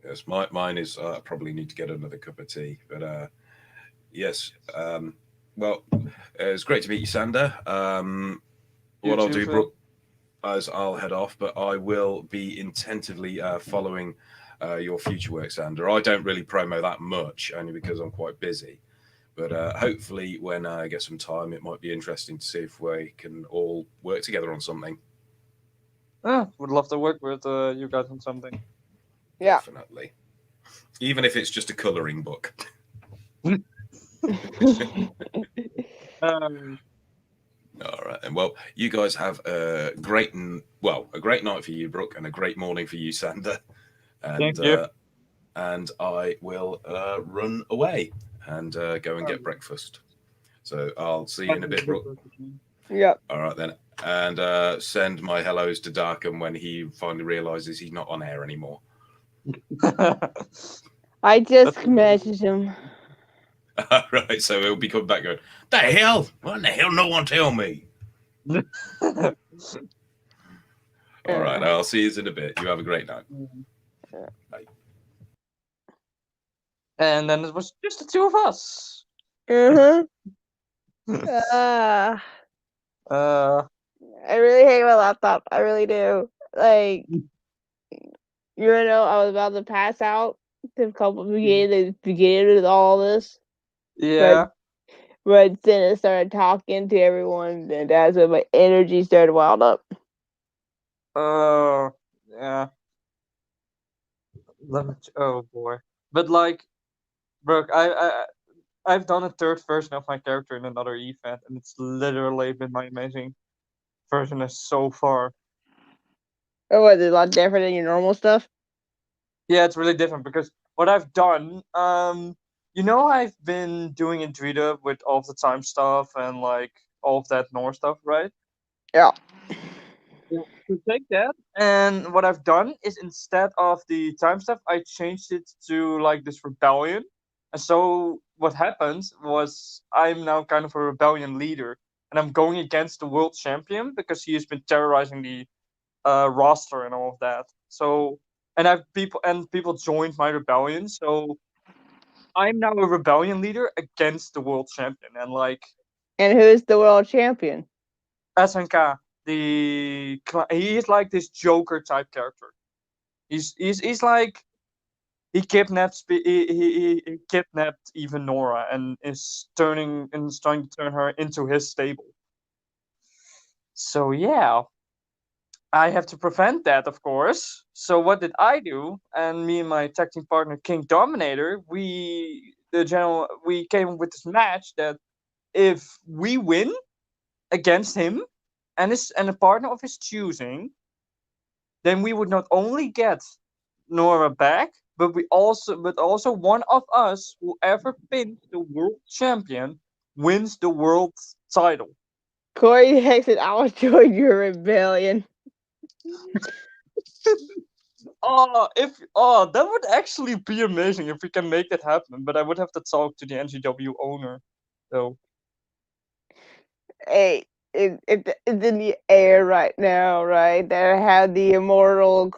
Speaker 4: Yes, mine is. I probably need to get another cup of tea, but yes. Well, it's great to meet you, Sander. What I'll do, Brooke, is I'll head off, but I will be intentively following your future work, Sander. I don't really promo that much, only because I'm quite busy. But hopefully, when I get some time, it might be interesting to see if we can all work together on something.
Speaker 5: Would love to work with you guys on something.
Speaker 1: Yeah.
Speaker 4: Definitely. Even if it's just a colouring book. All right, and well, you guys have a great night for you, Brooke, and a great morning for you, Sander. And,
Speaker 5: Thank you.
Speaker 4: And I will run away and go and get breakfast. So I'll see you in a bit, Brooke.
Speaker 1: Yep.
Speaker 4: All right then, and send my hellos to Darkham when he finally realizes he's not on air anymore.
Speaker 1: I just messaged him.
Speaker 4: All right, so he'll be coming back going, "The hell? What in the hell? No one tell me." All right, I'll see you in a bit. You have a great night. Bye.
Speaker 5: And then it was just the two of us.
Speaker 1: I really hate my laptop. I really do. Like, I was about to pass out the beginning of all this.
Speaker 5: Yeah.
Speaker 1: But then I started talking to everyone, and that's when my energy started wild up.
Speaker 5: Yeah. Oh boy. But like, Brooke, I've done a third version of my character in another event, and it's literally been my amazing version so far.
Speaker 1: Oh, was it a lot different than your normal stuff?
Speaker 5: Yeah, it's really different because what I've done, I've been doing Indrida with all of the time stuff and like all of that Norse stuff, right?
Speaker 1: Yeah.
Speaker 5: To take that, and what I've done is instead of the time stuff, I changed it to like this rebellion. And so what happened was I'm now kind of a rebellion leader, and I'm going against the world champion because he has been terrorizing the roster and all of that. So, and people joined my rebellion. So I'm now a rebellion leader against the world champion, and like.
Speaker 1: And who's the world champion?
Speaker 5: SNK. He's like this Joker type character. He's like he kidnapped even Nora and is trying to turn her into his stable. So yeah, I have to prevent that, of course. So what did I do? And me and my tag team partner King Dominator, we came up with this match that if we win against him and a partner of his choosing, then we would not only get Nora back, but also one of us, whoever pins the world champion, wins the world title.
Speaker 1: Corey Heck said, "I'll join your rebellion."
Speaker 5: That would actually be amazing if we can make that happen. But I would have to talk to the NGW owner, though.
Speaker 1: Hey, it's in the air right now, right? That I have the immortal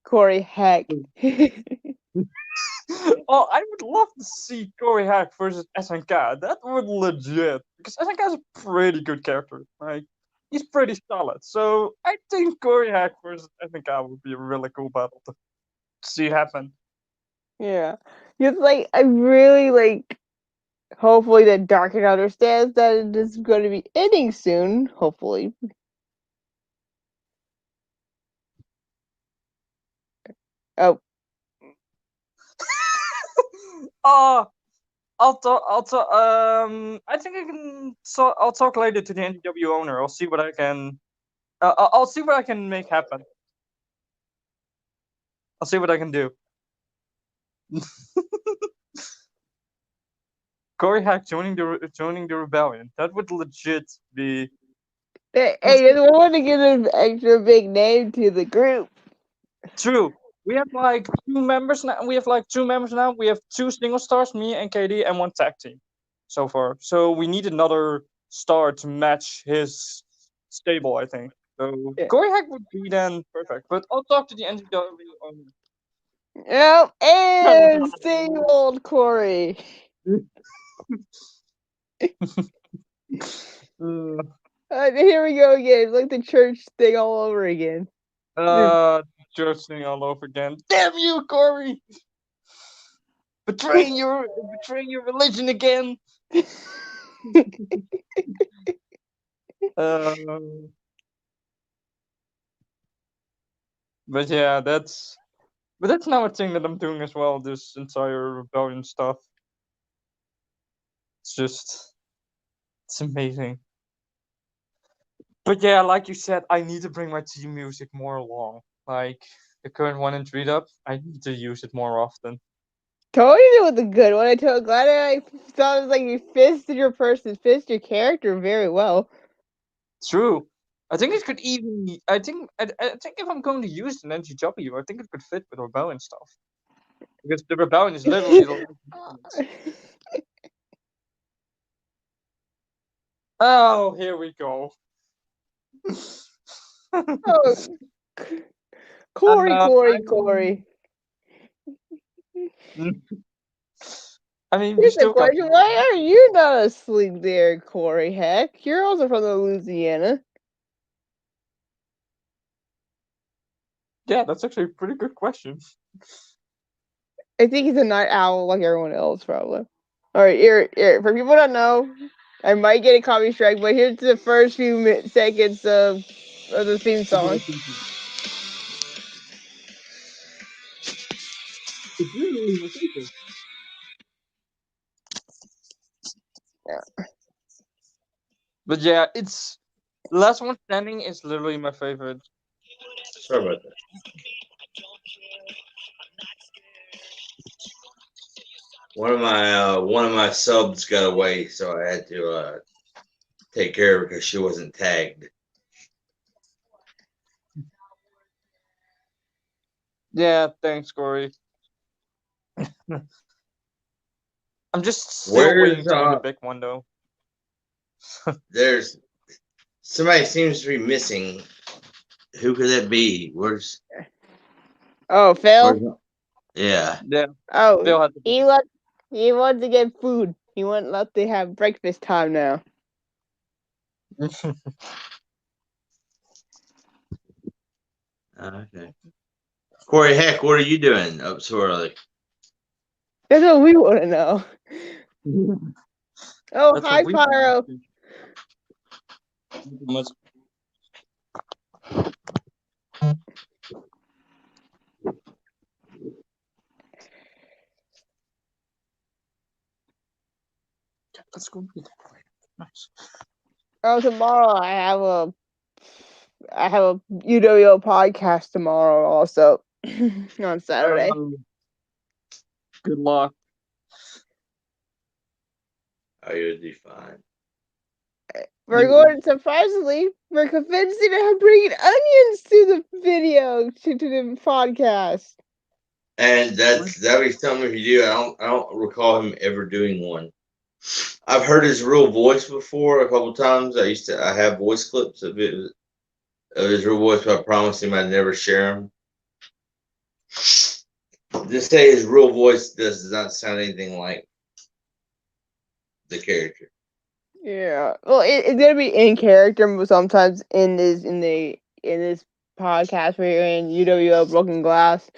Speaker 1: Corey Heck.
Speaker 5: Oh, I would love to see Corey Hack versus SNK. That would legit, because SNK is a pretty good character. Like, he's pretty solid. So I think Corey Hack versus SNK would be a really cool battle to see happen.
Speaker 1: Yeah, it's like I really like. Hopefully, that Darkin understands that it is going to be ending soon. Hopefully. Oh.
Speaker 5: I'll talk. I think I can. So I'll talk later to the NGW owner. I'll see what I can I'll see what I can make happen. I'll see what I can do. Corey Hack joining the rebellion. That would legit be.
Speaker 1: Hey, I want to give an extra big name to the group.
Speaker 5: True. We have like 2 members now. We have 2 single stars, me and KD, and 1 tag team so far. So we need another star to match his stable, I think. So
Speaker 1: Yeah.
Speaker 5: Corey Hack would be then perfect. But I'll talk to the NGW owner.
Speaker 1: Yep, and same old Corey. Here we go again, like the church thing all over again.
Speaker 5: Church thing all over again. Damn you, Corey! Betraying your religion again. But yeah, that's now a thing that I'm doing as well. This entire rebellion stuff. It's amazing. But yeah, like you said, I need to bring my team music more along. Like the current one in Treat Up, I need to use it more often.
Speaker 1: Totally was a good one. Glad I thought it was like you fisted your character very well.
Speaker 5: True. I think it could even. I think if I'm going to use an NGW, I think it could fit with rebellion stuff. Because the rebellion is literally the. Oh, here we go.
Speaker 1: Oh, Corey.
Speaker 5: I mean,
Speaker 1: Here's the question: why are you not asleep there, Corey? Heck, you're also from Louisiana.
Speaker 5: Yeah, that's actually a pretty good question.
Speaker 1: I think he's a night owl like everyone else, probably. All right, here. For people who don't know, I might get a copy strike, but here's the first few seconds of the theme song.
Speaker 5: It's literally my favorite.
Speaker 1: Yeah.
Speaker 2: But yeah, it's Last One Standing is literally my favorite.
Speaker 3: Sorry about that. One of my subs got away, so I had to take care of her because she wasn't tagged.
Speaker 2: Yeah, thanks, Corey. I'm just still waiting to win the big one, though.
Speaker 3: There's somebody seems to be missing. Who could that be? Where's?
Speaker 1: Oh, Phil.
Speaker 3: Yeah.
Speaker 2: Yeah.
Speaker 1: Oh,
Speaker 2: Phil had
Speaker 1: he wants to get food. He won't let they have breakfast time now.
Speaker 3: Okay. Corey, heck, what are you doing up so early?
Speaker 1: That's what we want to know. Oh,
Speaker 2: That's
Speaker 1: hi,
Speaker 2: what we
Speaker 1: Pyro.
Speaker 2: Let's go. Nice.
Speaker 1: Oh, tomorrow I have a UWO podcast tomorrow also on Saturday.
Speaker 2: Good luck.
Speaker 3: Oh, you'll be fine.
Speaker 1: We're surprisingly, we're convincing to bringing onions to the video to the podcast.
Speaker 3: And that'd be something if you do. I don't recall him ever doing one. I've heard his real voice before a couple times. I have voice clips of his real voice, but I promised him I'd never share them. Just say his real voice does not sound anything like the character.
Speaker 1: Yeah, well, it's gonna be in character, but sometimes in this podcast we're in UWO Broken Glass.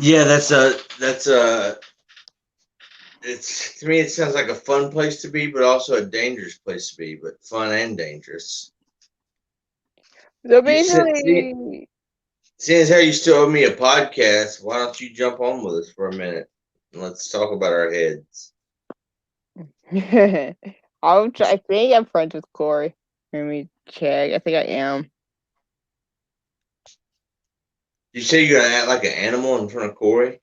Speaker 3: Yeah, it's, to me, it sounds like a fun place to be, but also a dangerous place to be, but fun and dangerous.
Speaker 1: So basically,
Speaker 3: seeing as how you still owe me a podcast, why don't you jump on with us for a minute and let's talk about our heads?
Speaker 1: I think I'm friends with Corey. Let me check. I think I am.
Speaker 2: You say you're gonna act like an animal in front of Corey?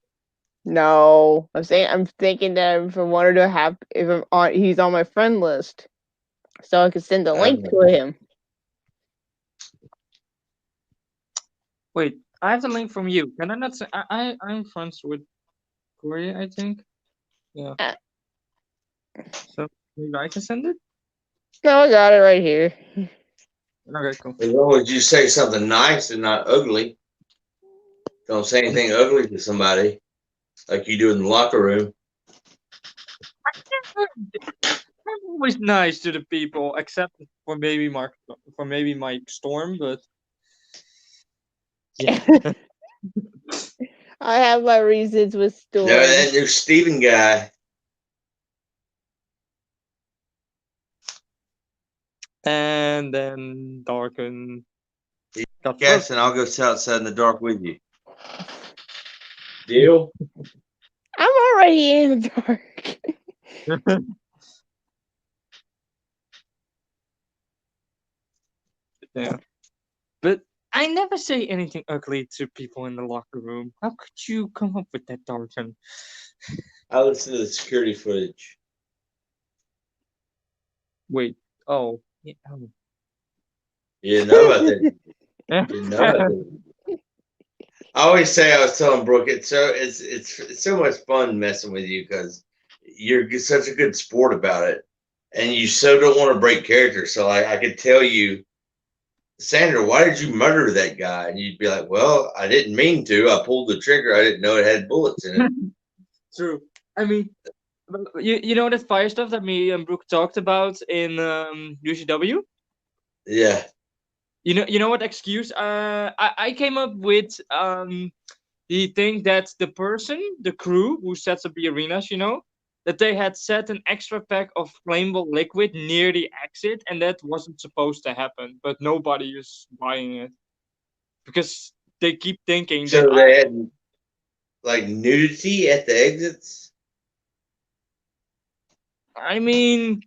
Speaker 1: No, I'm thinking that if I wanted to have, if I'm on, he's on my friend list, so I could send a link to him.
Speaker 5: Wait, I have the link from you. Can I not say I'm friends with Corey, I think? Yeah. So maybe I can send it?
Speaker 1: No, I got it right here.
Speaker 5: Okay, cool.
Speaker 2: As long as you say something nice and not ugly. Don't say anything ugly to somebody like you do in the locker room.
Speaker 5: I'm always nice to the people, except for maybe Mike Storm, but yeah.
Speaker 1: I have my reasons with Storm.
Speaker 2: No, that new Steven guy.
Speaker 5: And then Darken.
Speaker 2: Yes, and I'll go sit outside in the dark with you. Deal?
Speaker 1: I'm already in the dark.
Speaker 5: Yeah. But I never say anything ugly to people in the locker room. How could you come up with that, Darken?
Speaker 2: I listen to the security footage.
Speaker 5: Wait. Oh. Yeah. Oh.
Speaker 2: You didn't know about that. You didn't know about that. I always say, I was telling Brooke, it's so much fun messing with you because you're such a good sport about it, and you so don't want to break character. So I could tell you, Sandra, why did you murder that guy? And you'd be like, well, I didn't mean to. I pulled the trigger. I didn't know it had bullets in it.
Speaker 5: True. I mean, you know that fire stuff that me and Brooke talked about in UCW?
Speaker 2: Yeah.
Speaker 5: You know what excuse? I came up with the thing that the crew who sets up the arenas, that they had set an extra pack of flammable liquid near the exit, and that wasn't supposed to happen, but nobody is buying it because they keep thinking
Speaker 2: So
Speaker 5: that
Speaker 2: they had like nudity at the exits,
Speaker 5: I mean,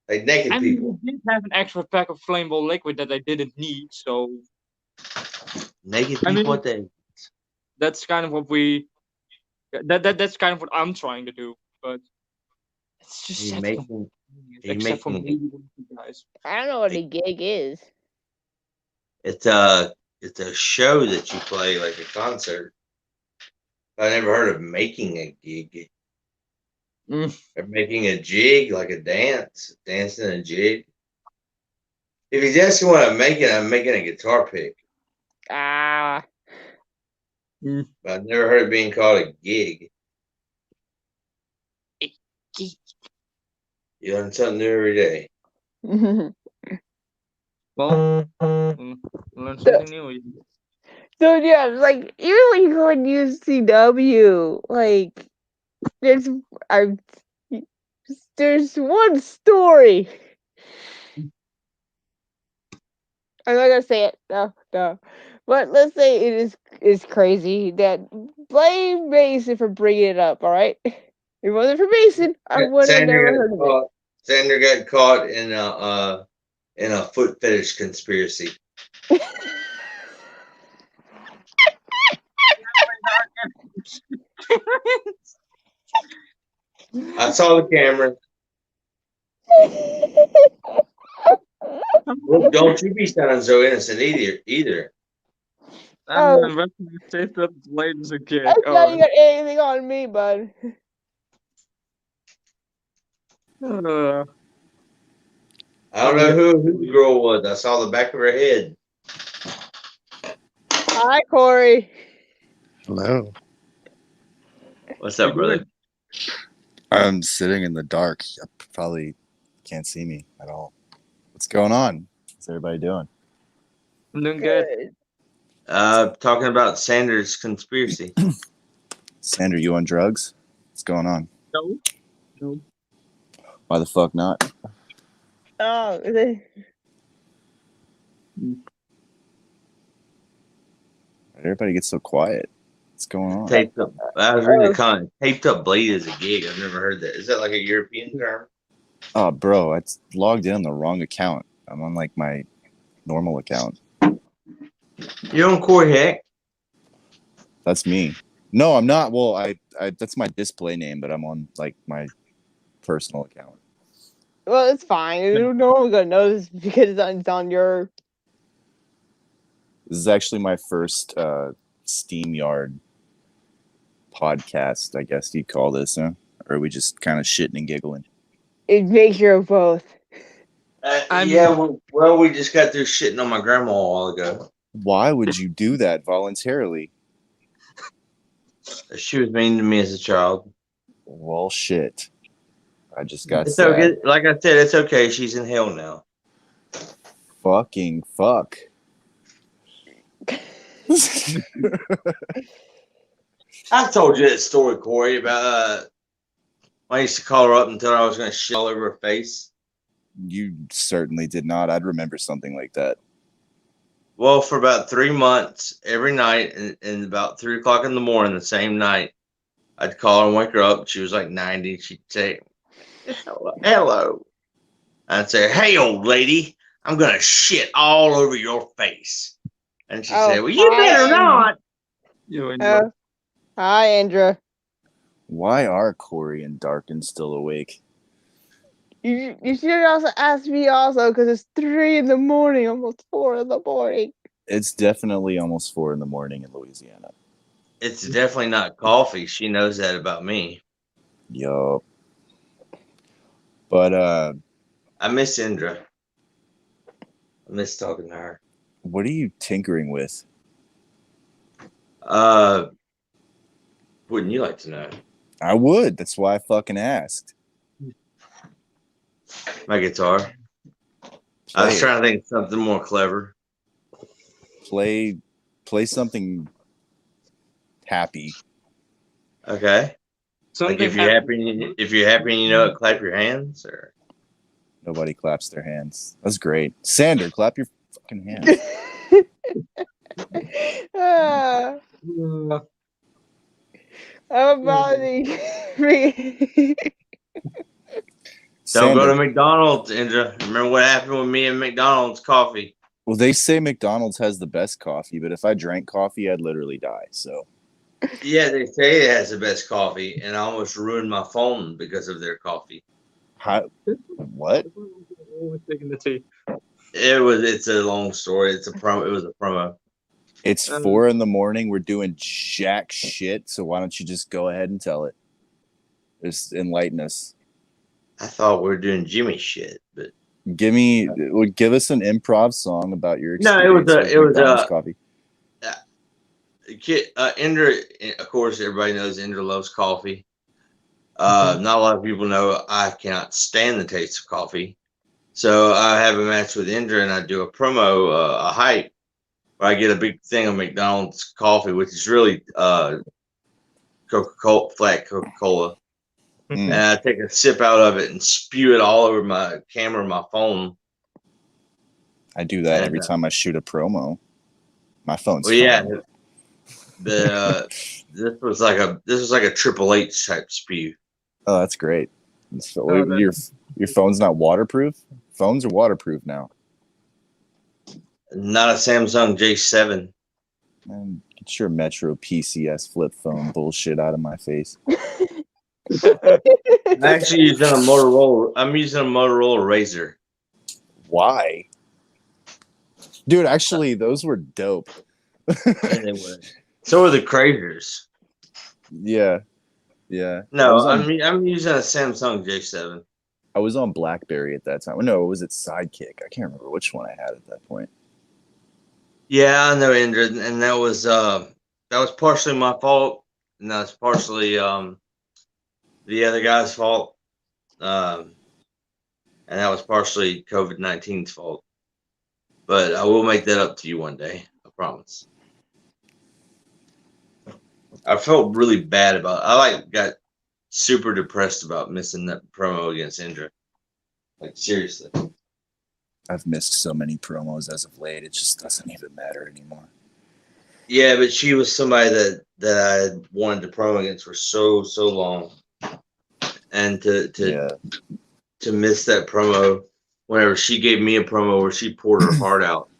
Speaker 2: like naked people.
Speaker 5: we did have an extra pack of flammable liquid that I didn't need, so
Speaker 2: Naked
Speaker 5: I
Speaker 2: people
Speaker 5: mean,
Speaker 2: at the exits.
Speaker 5: that's kind of what that's kind of what I'm trying to do, but it's just
Speaker 2: You
Speaker 5: sad
Speaker 2: making-
Speaker 5: for
Speaker 2: you
Speaker 5: except for
Speaker 2: making-
Speaker 5: maybe one of you guys.
Speaker 1: I don't know what a gig is.
Speaker 2: It's a show that you play like a concert. I never heard of making a gig. Or making a jig, like a dance, dancing a jig. If he's asking what I'm making a guitar pick.
Speaker 1: Ah.
Speaker 2: But I've never heard it being called a gig. You learn something new every day.
Speaker 5: Well, learn something new.
Speaker 1: So yeah, like even when you go in UCW, like there's one story. I'm not gonna say it. No. But let's say it is crazy that blame Mason for bringing it up. All right, if it wasn't for Mason, I would have never heard of it.
Speaker 2: Sandra got caught in a foot fetish conspiracy. I saw the camera. Look, don't you be sounding so innocent either.
Speaker 5: I'm safe that late as a kid.
Speaker 1: That's not you got anything on me, bud.
Speaker 2: I don't know who the girl was. I saw the back of her head.
Speaker 1: Hi, Corey.
Speaker 7: Hello.
Speaker 2: What's up, brother?
Speaker 7: I'm sitting in the dark. You probably can't see me at all. What's going on? What's everybody doing?
Speaker 5: I'm doing good.
Speaker 2: Talking about Sanders' conspiracy.
Speaker 7: Sandra, you on drugs? What's going on?
Speaker 5: No.
Speaker 7: Why the fuck not?
Speaker 1: Oh,
Speaker 7: Everybody gets so quiet. What's going on?
Speaker 2: Taped up. I was reading the comment. Taped up blade is a gig. I've never heard that. Is that like a European term?
Speaker 7: Oh, bro, I logged in on the wrong account. I'm on like my normal account.
Speaker 2: You're on Corey Heck.
Speaker 7: That's me. No, I'm not. Well, I that's my display name, but I'm on like my personal account.
Speaker 1: Well, it's fine. No one's gonna know this because it's on your.
Speaker 7: This is actually my first SteamYard podcast, I guess you'd call this, huh? Or are we just kind of shitting and giggling?
Speaker 1: It makes you both.
Speaker 2: Well, we just got through shitting on my grandma a while ago.
Speaker 7: Why would you do that voluntarily?
Speaker 2: She was mean to me as a child.
Speaker 7: Well, shit. I just got
Speaker 2: It's
Speaker 7: sad.
Speaker 2: okay. Like I said, it's okay. She's in hell now.
Speaker 7: Fucking fuck.
Speaker 2: I told you that story, Corey, about I used to call her up and tell her I was going to shit all over her face.
Speaker 7: You certainly did not. I'd remember something like that.
Speaker 2: Well, for about 3 months, every night, and about 3 o'clock in the morning, the same night, I'd call her and wake her up. She was like 90. She'd say, hello. I'd say, hey, old lady, I'm going to shit all over your face. And she said, well, you better not.
Speaker 1: Hi, Andra.
Speaker 7: Why are Corey and Darkin still awake?
Speaker 1: You should also ask me also because it's 3 in the morning, almost 4 in the morning.
Speaker 7: It's definitely almost 4 in the morning in Louisiana.
Speaker 2: It's definitely not coffee. She knows that about me.
Speaker 7: Yup. But
Speaker 2: I miss Indra. I miss talking to her.
Speaker 7: what are you tinkering with?
Speaker 2: Wouldn't you like to know?
Speaker 7: I would. That's why I fucking asked.
Speaker 2: My guitar. I was trying to think of something more clever.
Speaker 7: Play something happy.
Speaker 2: Okay. Like if you're happy and you know it, clap your hands. Or
Speaker 7: Nobody claps their hands. That's great. Sander, clap your fucking hands.
Speaker 1: How about the
Speaker 2: don't go
Speaker 7: Sander,
Speaker 2: to McDonald's, Indra. Remember what happened with me and McDonald's coffee?
Speaker 7: well, they say McDonald's has the best coffee, but if I drank coffee, I'd literally die. So
Speaker 2: Yeah, they say it has the best coffee, and I almost ruined my phone because of their coffee.
Speaker 7: how? What?
Speaker 2: It's a long story. It was a promo.
Speaker 7: It's 4 in the morning. We're doing jack shit. So why don't you just go ahead and tell it? Just enlighten us.
Speaker 2: I thought we were doing Jimmy shit, but
Speaker 7: Give us an improv song about your
Speaker 2: No,
Speaker 7: experience.
Speaker 2: it was
Speaker 7: McDonald's coffee.
Speaker 2: Indra, of course, everybody knows Indra loves coffee. Not a lot of people know I cannot stand the taste of coffee. So I have a match with Indra, and I do a promo, a hype, where I get a big thing of McDonald's coffee, which is really Coca-Cola, flat Coca-Cola. And I take a sip out of it and spew it all over my camera, my phone.
Speaker 7: I do that every time I shoot a promo. My phone's
Speaker 2: Well, yeah. This was like a Triple H type spew.
Speaker 7: Oh, that's great. So, your phone's not waterproof? Phones are waterproof now.
Speaker 2: Not a Samsung J7.
Speaker 7: Man, get your Metro PCS flip phone bullshit out of my face.
Speaker 2: I'm actually using a Motorola. I'm using a Motorola Razor.
Speaker 7: Why? Dude, actually, those were dope.
Speaker 2: Anyway, so are the Crazers.
Speaker 7: Yeah.
Speaker 2: No, I'm using a Samsung J7.
Speaker 7: I was on BlackBerry at that time. No, was it Sidekick? I can't remember which one I had at that point.
Speaker 2: Yeah, I know, Indra, and that was partially my fault, and that's partially the other guy's fault, and that was partially COVID-19's fault. But I will make that up to you one day. I promise. I felt really bad about it. I got super depressed about missing that promo against Indra. Like, seriously.
Speaker 7: I've missed so many promos as of late. It just doesn't even matter anymore.
Speaker 2: Yeah, but she was somebody that I wanted to promo against for so long. And to to miss that promo. Whenever she gave me a promo where she poured her heart out,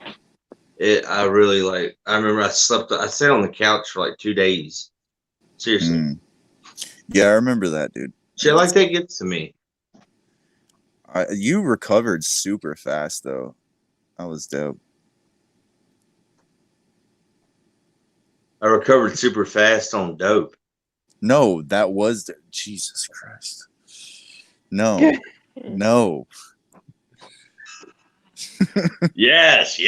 Speaker 2: I really like. I remember I sat on the couch for like 2 days. Seriously,
Speaker 7: Yeah, I remember that, dude.
Speaker 2: shit like that gets to me.
Speaker 7: You recovered super fast, though. That was dope.
Speaker 2: I recovered super fast on dope.
Speaker 7: No, that was Jesus Christ. No, no,
Speaker 2: Yes.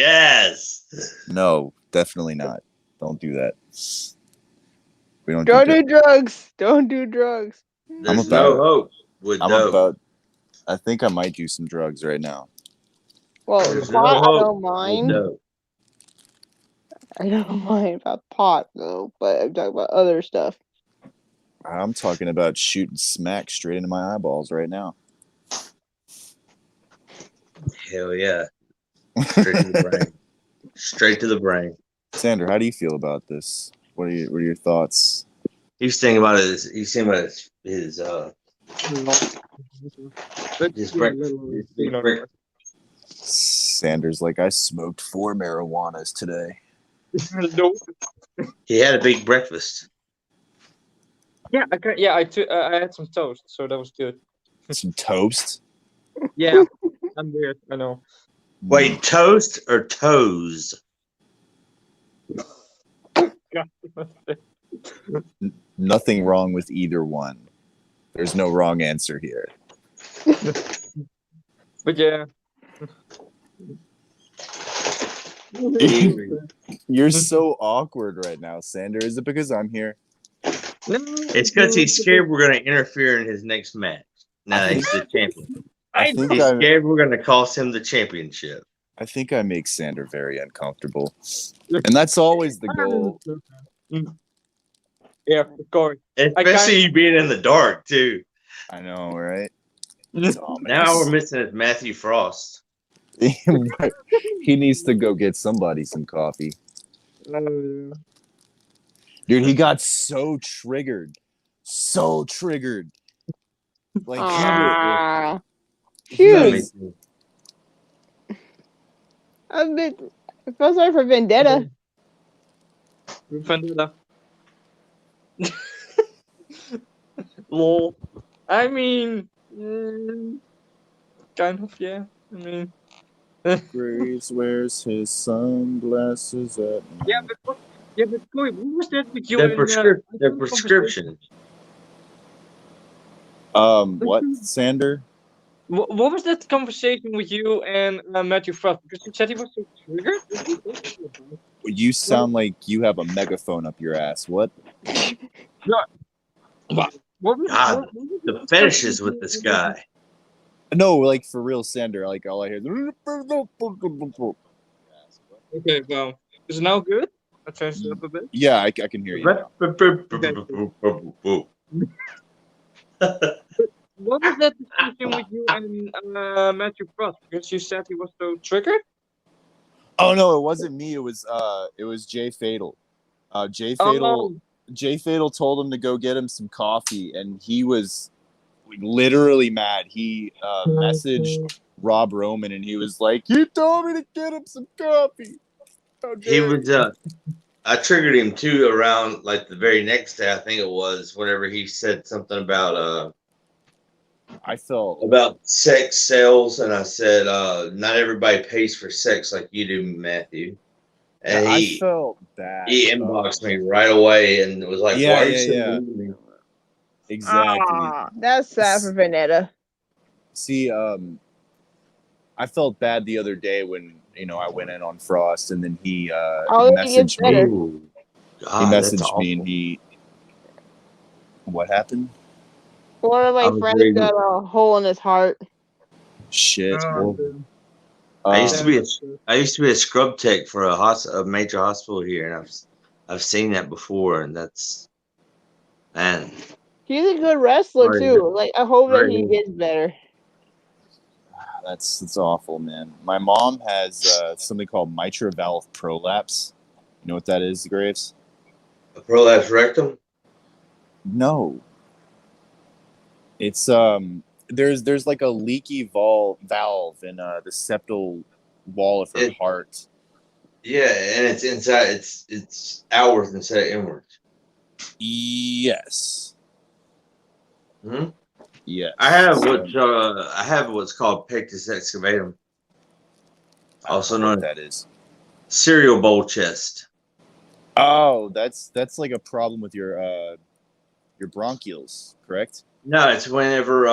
Speaker 7: no, definitely not. Don't do that. We don't
Speaker 1: Don't
Speaker 7: do
Speaker 1: do drugs. Don't do drugs.
Speaker 2: There's
Speaker 7: about
Speaker 2: no
Speaker 7: it.
Speaker 2: hope with dope.
Speaker 7: I think I might do some drugs right now.
Speaker 1: Well,
Speaker 2: There's no
Speaker 1: pot, I
Speaker 2: hope
Speaker 1: don't
Speaker 2: with
Speaker 1: mind.
Speaker 2: dope.
Speaker 1: I don't mind about pot though, but I'm talking about other stuff.
Speaker 7: I'm talking about shooting smack straight into my eyeballs right now.
Speaker 2: Hell yeah. Straight to the brain. Straight to the brain.
Speaker 7: Sandra, how do you feel about this? What are your thoughts?
Speaker 2: He's thinking about his breakfast.
Speaker 7: Sanders, like, I smoked 4 marijuanas today.
Speaker 5: No.
Speaker 2: He had a big breakfast.
Speaker 5: Yeah, I had some toast, so that was good.
Speaker 7: Some toast.
Speaker 5: Yeah, I'm weird. I know.
Speaker 2: Wait, toast or toes?
Speaker 7: Nothing wrong with either one. There's no wrong answer here.
Speaker 5: But yeah.
Speaker 7: You're so awkward right now, Sander. Is it because I'm here?
Speaker 2: It's because he's scared we're going to interfere in his next match. Now he's the champion.
Speaker 7: I think
Speaker 2: He's scared we're going to cost him the championship.
Speaker 7: I think I make Sander very uncomfortable, and that's always the goal.
Speaker 5: Yeah, of course.
Speaker 2: Especially you being in the dark too.
Speaker 7: I know, right?
Speaker 2: Now we're missing is Matthew Frost.
Speaker 7: He needs to go get somebody some coffee. Dude, he got so triggered. Like,
Speaker 1: Huge. I feel sorry for Vendetta.
Speaker 5: Vendetta. Lol. I mean, kind of, yeah. I mean,
Speaker 7: Graves wears his sunglasses at night.
Speaker 5: but Corey, what was that with you?
Speaker 2: The prescription.
Speaker 7: What, Sander?
Speaker 5: What was that conversation with you and Matthew Frost? Because you said he was so triggered.
Speaker 7: You sound like you have a megaphone up your ass. What?
Speaker 5: What
Speaker 2: God, the fetishes with this guy.
Speaker 7: No, like for real, Sander. Like all I hear.
Speaker 5: Okay, well, is it now good? I changed it up a bit.
Speaker 7: Yeah, I can hear you now.
Speaker 5: What was that discussion with you and Matthew Frost? Because you said he was so triggered.
Speaker 7: Oh no, it wasn't me. It was Jay Fatal. Jay Fatal told him to go get him some coffee, and he was literally mad. He messaged Rob Roman, and he was like, "You told me to get him some coffee."
Speaker 2: He was. I triggered him too around like the very next day. I think it was whenever he said something about
Speaker 7: I felt
Speaker 2: about sex sales, and I said not everybody pays for sex like you do, Matthew. And
Speaker 7: I felt bad.
Speaker 2: He inboxed me right away and was like, "Why are you so mean to me?"
Speaker 7: Exactly.
Speaker 1: That's sad for Vendetta.
Speaker 7: See, I felt bad the other day when I went in on Frost, and then he messaged me.
Speaker 2: Ooh, God,
Speaker 7: he messaged me, and he. What happened?
Speaker 1: One of my friends got a hole in his heart.
Speaker 7: Shit.
Speaker 2: I used to be a scrub tech for a major hospital here, and I've seen that before, and that's man.
Speaker 1: He's a good wrestler too. Like I hope that he gets better.
Speaker 7: That's awful, man. My mom has something called mitral valve prolapse. You know what that is, Graves?
Speaker 2: A prolapse rectum?
Speaker 7: No. It's there's like a leaky valve in the septal wall of her heart.
Speaker 2: Yeah, and it's inside. It's outwards instead of inwards.
Speaker 7: Yes.
Speaker 2: Hmm?
Speaker 7: Yes.
Speaker 2: I have what's called pectus excavatum, also
Speaker 7: I don't know
Speaker 2: known
Speaker 7: what
Speaker 2: as
Speaker 7: that is.
Speaker 2: cereal bowl chest.
Speaker 7: Oh, that's like a problem with your bronchioles, correct?
Speaker 2: No, it's whenever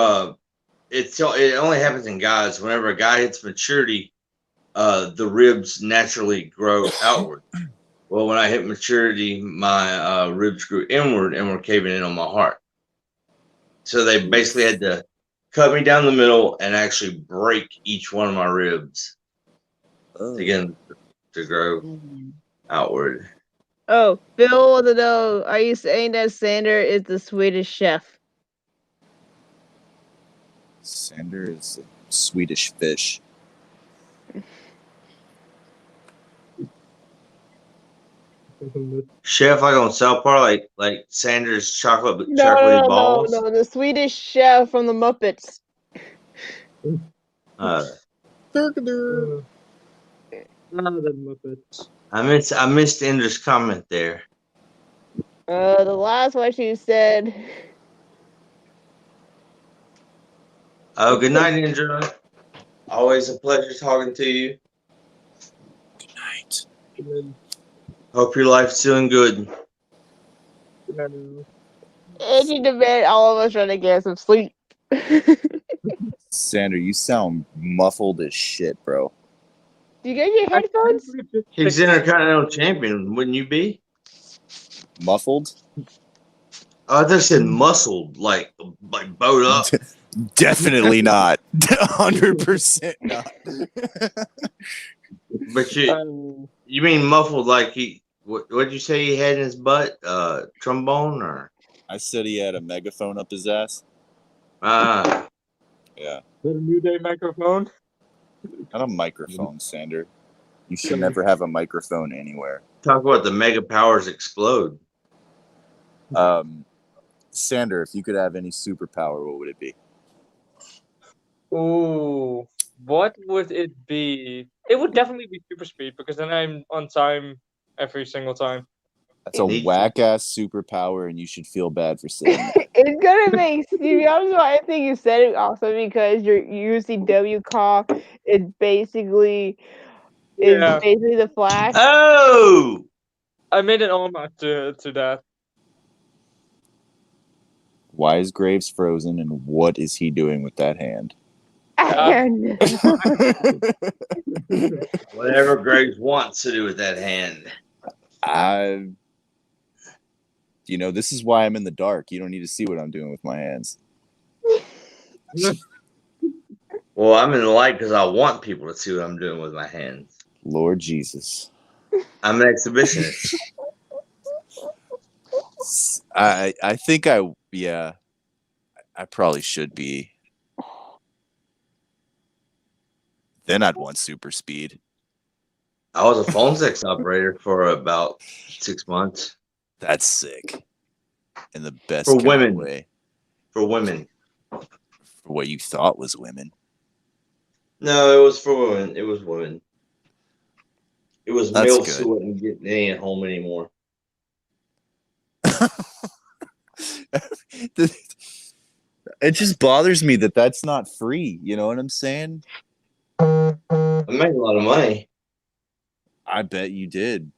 Speaker 2: it only happens in guys. Whenever a guy hits maturity, the ribs naturally grow outward. Well, when I hit maturity, my ribs grew inward and were caving in on my heart. So they basically had to cut me down the middle and actually break each one of my ribs to get them to grow outward.
Speaker 1: Oh, Phil wants to know, are you saying that Sander is the Swedish chef?
Speaker 7: Sander is a Swedish fish.
Speaker 2: Chef, like on South Park, like Sanders chocolatey
Speaker 1: No,
Speaker 2: balls.
Speaker 1: the Swedish chef from the Muppets.
Speaker 5: None of the Muppets.
Speaker 2: I missed Ender's comment there.
Speaker 1: The last one she said.
Speaker 2: Oh, good night, Indra. Always a pleasure talking to you.
Speaker 7: Good night.
Speaker 2: Hope your life's doing good.
Speaker 1: And she demanded all of us trying to get some sleep.
Speaker 7: Sander, you sound muffled as shit, bro.
Speaker 1: Do you get your headphones?
Speaker 2: He's Intercontinental Champion, wouldn't you be?
Speaker 7: Muffled?
Speaker 2: Oh, I thought you said muscled, like bowed up.
Speaker 7: Definitely not. 100% not.
Speaker 2: But you mean muffled like he? What'd you say he had in his butt? Trombone or?
Speaker 7: I said he had a megaphone up his ass.
Speaker 2: Ah,
Speaker 7: Yeah.
Speaker 5: The New Day microphone.
Speaker 7: Not a microphone, Sander. You should never have a microphone anywhere.
Speaker 2: talk about the mega powers explode.
Speaker 7: Sander, if you could have any superpower, what would it be?
Speaker 5: Ooh, what would it be? It would definitely be super speed because then I'm on time every single time.
Speaker 7: That's a whack ass superpower, and you should feel bad for saying that.
Speaker 1: It's gonna make, to be honest, I think you said it also because you're using WCOG. It's basically the Flash.
Speaker 2: Oh,
Speaker 5: I made an homage to that.
Speaker 7: Why is Graves frozen, and what is he doing with that hand?
Speaker 2: whatever Graves wants to do with that hand.
Speaker 7: This is why I'm in the dark. You don't need to see what I'm doing with my hands.
Speaker 2: Well, I'm in the light because I want people to see what I'm doing with my hands.
Speaker 7: Lord Jesus.
Speaker 2: I'm an exhibitionist.
Speaker 7: I think I probably should be. Then I'd want super speed.
Speaker 2: I was a phone sex operator for about 6 months.
Speaker 7: That's sick. In the best
Speaker 2: For
Speaker 7: kind
Speaker 2: women.
Speaker 7: of way.
Speaker 2: For women.
Speaker 7: For what you thought was women.
Speaker 2: No, it was for women. It was women. It was
Speaker 7: That's
Speaker 2: males
Speaker 7: good.
Speaker 2: who wouldn't get any at home anymore.
Speaker 7: It just bothers me that that's not free. You know what I'm saying?
Speaker 2: I made a lot of money.
Speaker 7: I bet you did.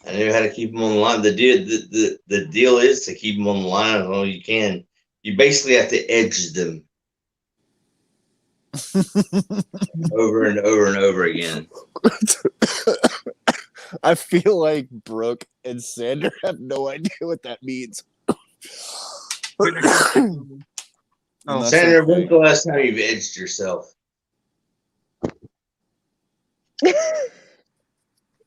Speaker 2: I knew how to keep them on the line. The deal is to keep them on the line as long as you can. You basically have to edge them over and over and over again.
Speaker 7: I feel like Brooke and Sander have no idea what that means.
Speaker 2: Sandra, when's the last time you've edged yourself?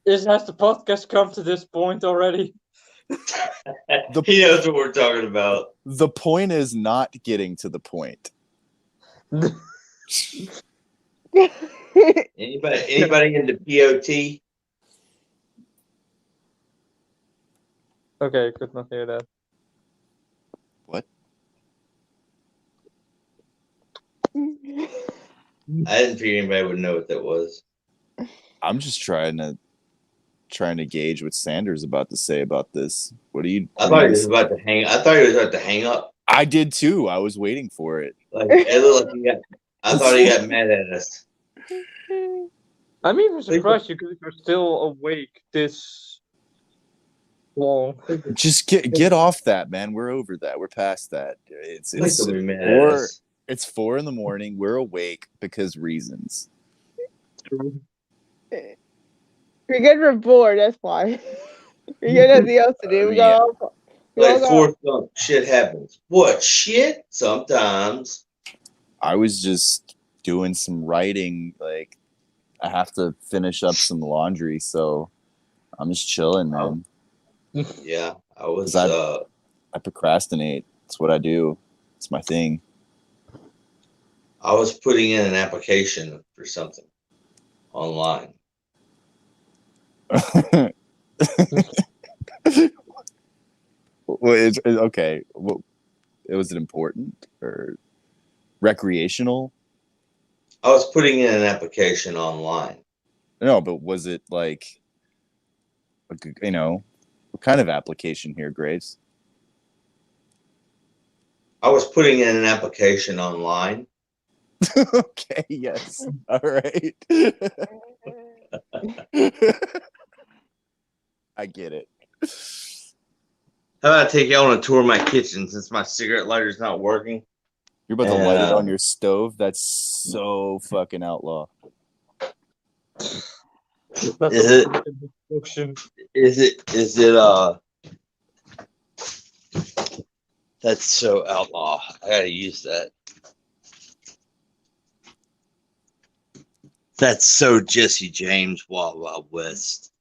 Speaker 5: Has the podcast come to this point already?
Speaker 2: He knows what we're talking about.
Speaker 7: The point is not getting to the point.
Speaker 2: Anybody into POT?
Speaker 5: Okay, could not hear that.
Speaker 7: What?
Speaker 2: I didn't figure anybody would know what that was.
Speaker 7: I'm just trying to gauge what Sanders about to say about this. What do you?
Speaker 2: I thought he was about to hang. I thought he was about to hang up.
Speaker 7: I did too. I was waiting for it.
Speaker 2: Like it looked like he got. I thought he got mad at us.
Speaker 5: I'm even surprised you guys are still awake this long.
Speaker 7: Just get off that, man. We're over that. We're past that. It's
Speaker 2: Please don't be mad at us.
Speaker 7: It's 4 a.m. We're awake because reasons.
Speaker 1: You guys were bored, that's why. You got nothing else to do. We
Speaker 2: Yeah.
Speaker 1: got
Speaker 2: Like Forrest Gump, shit happens. What shit? Sometimes.
Speaker 7: I was just doing some writing. Like I have to finish up some laundry, so I'm just chilling, man.
Speaker 2: Yeah, I was.
Speaker 7: 'Cause I procrastinate. It's what I do. It's my thing.
Speaker 2: I was putting in an application for something online.
Speaker 7: Okay. Was it important or recreational?
Speaker 2: I was putting in an application online.
Speaker 7: No, but was it like, what kind of application here, Graves?
Speaker 2: I was putting in an application online.
Speaker 7: Okay, yes. All right. I get it.
Speaker 2: How about I take you on a tour of my kitchen since my cigarette lighter's not working?
Speaker 7: You're about to light it on your stove? That's so fucking outlaw.
Speaker 2: Is it that's so outlaw. I gotta use that. That's so Jesse James Wild Wild West.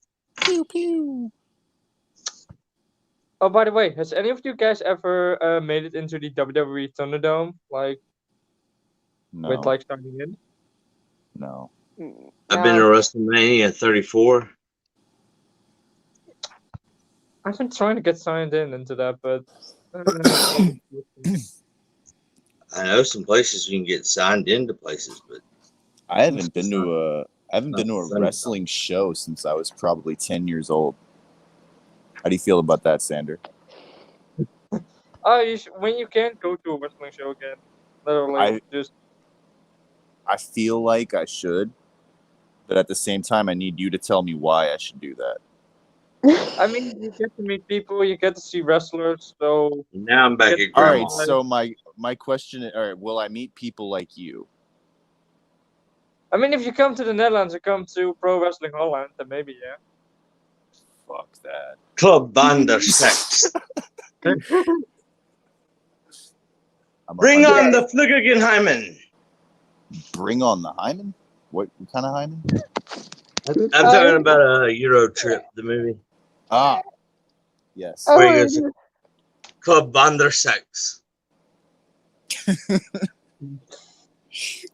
Speaker 7: Pew pew.
Speaker 5: Oh, by the way, has any of you guys ever made it into the WWE Thunderdome? Like,
Speaker 7: No.
Speaker 5: with like signing in?
Speaker 7: No.
Speaker 2: I've been to WrestleMania 34.
Speaker 5: I've been trying to get signed in into that, but
Speaker 2: I know some places you can get signed into places, but
Speaker 7: I haven't been to a wrestling show since I was probably 10 years old. How do you feel about that, Sander?
Speaker 5: when you can go to a wrestling show again, literally
Speaker 7: I feel like I should, but at the same time, I need you to tell me why I should do that.
Speaker 5: I mean, you get to meet people, you get to see wrestlers, so
Speaker 2: now I'm back at
Speaker 7: All
Speaker 2: grandma.
Speaker 7: right, so my question is, all right, will I meet people like you?
Speaker 5: I mean, if you come to the Netherlands and come to Pro Wrestling Holland, then maybe, yeah.
Speaker 7: Fuck that.
Speaker 2: Club Bonder Sex. Bring on the Flügelgenheimen.
Speaker 7: Bring on the Hyman? What kind of Hyman?
Speaker 2: I'm talking about a Euro Trip, the movie.
Speaker 7: Ah, yes.
Speaker 2: Where he goes, Club Bonder Sex.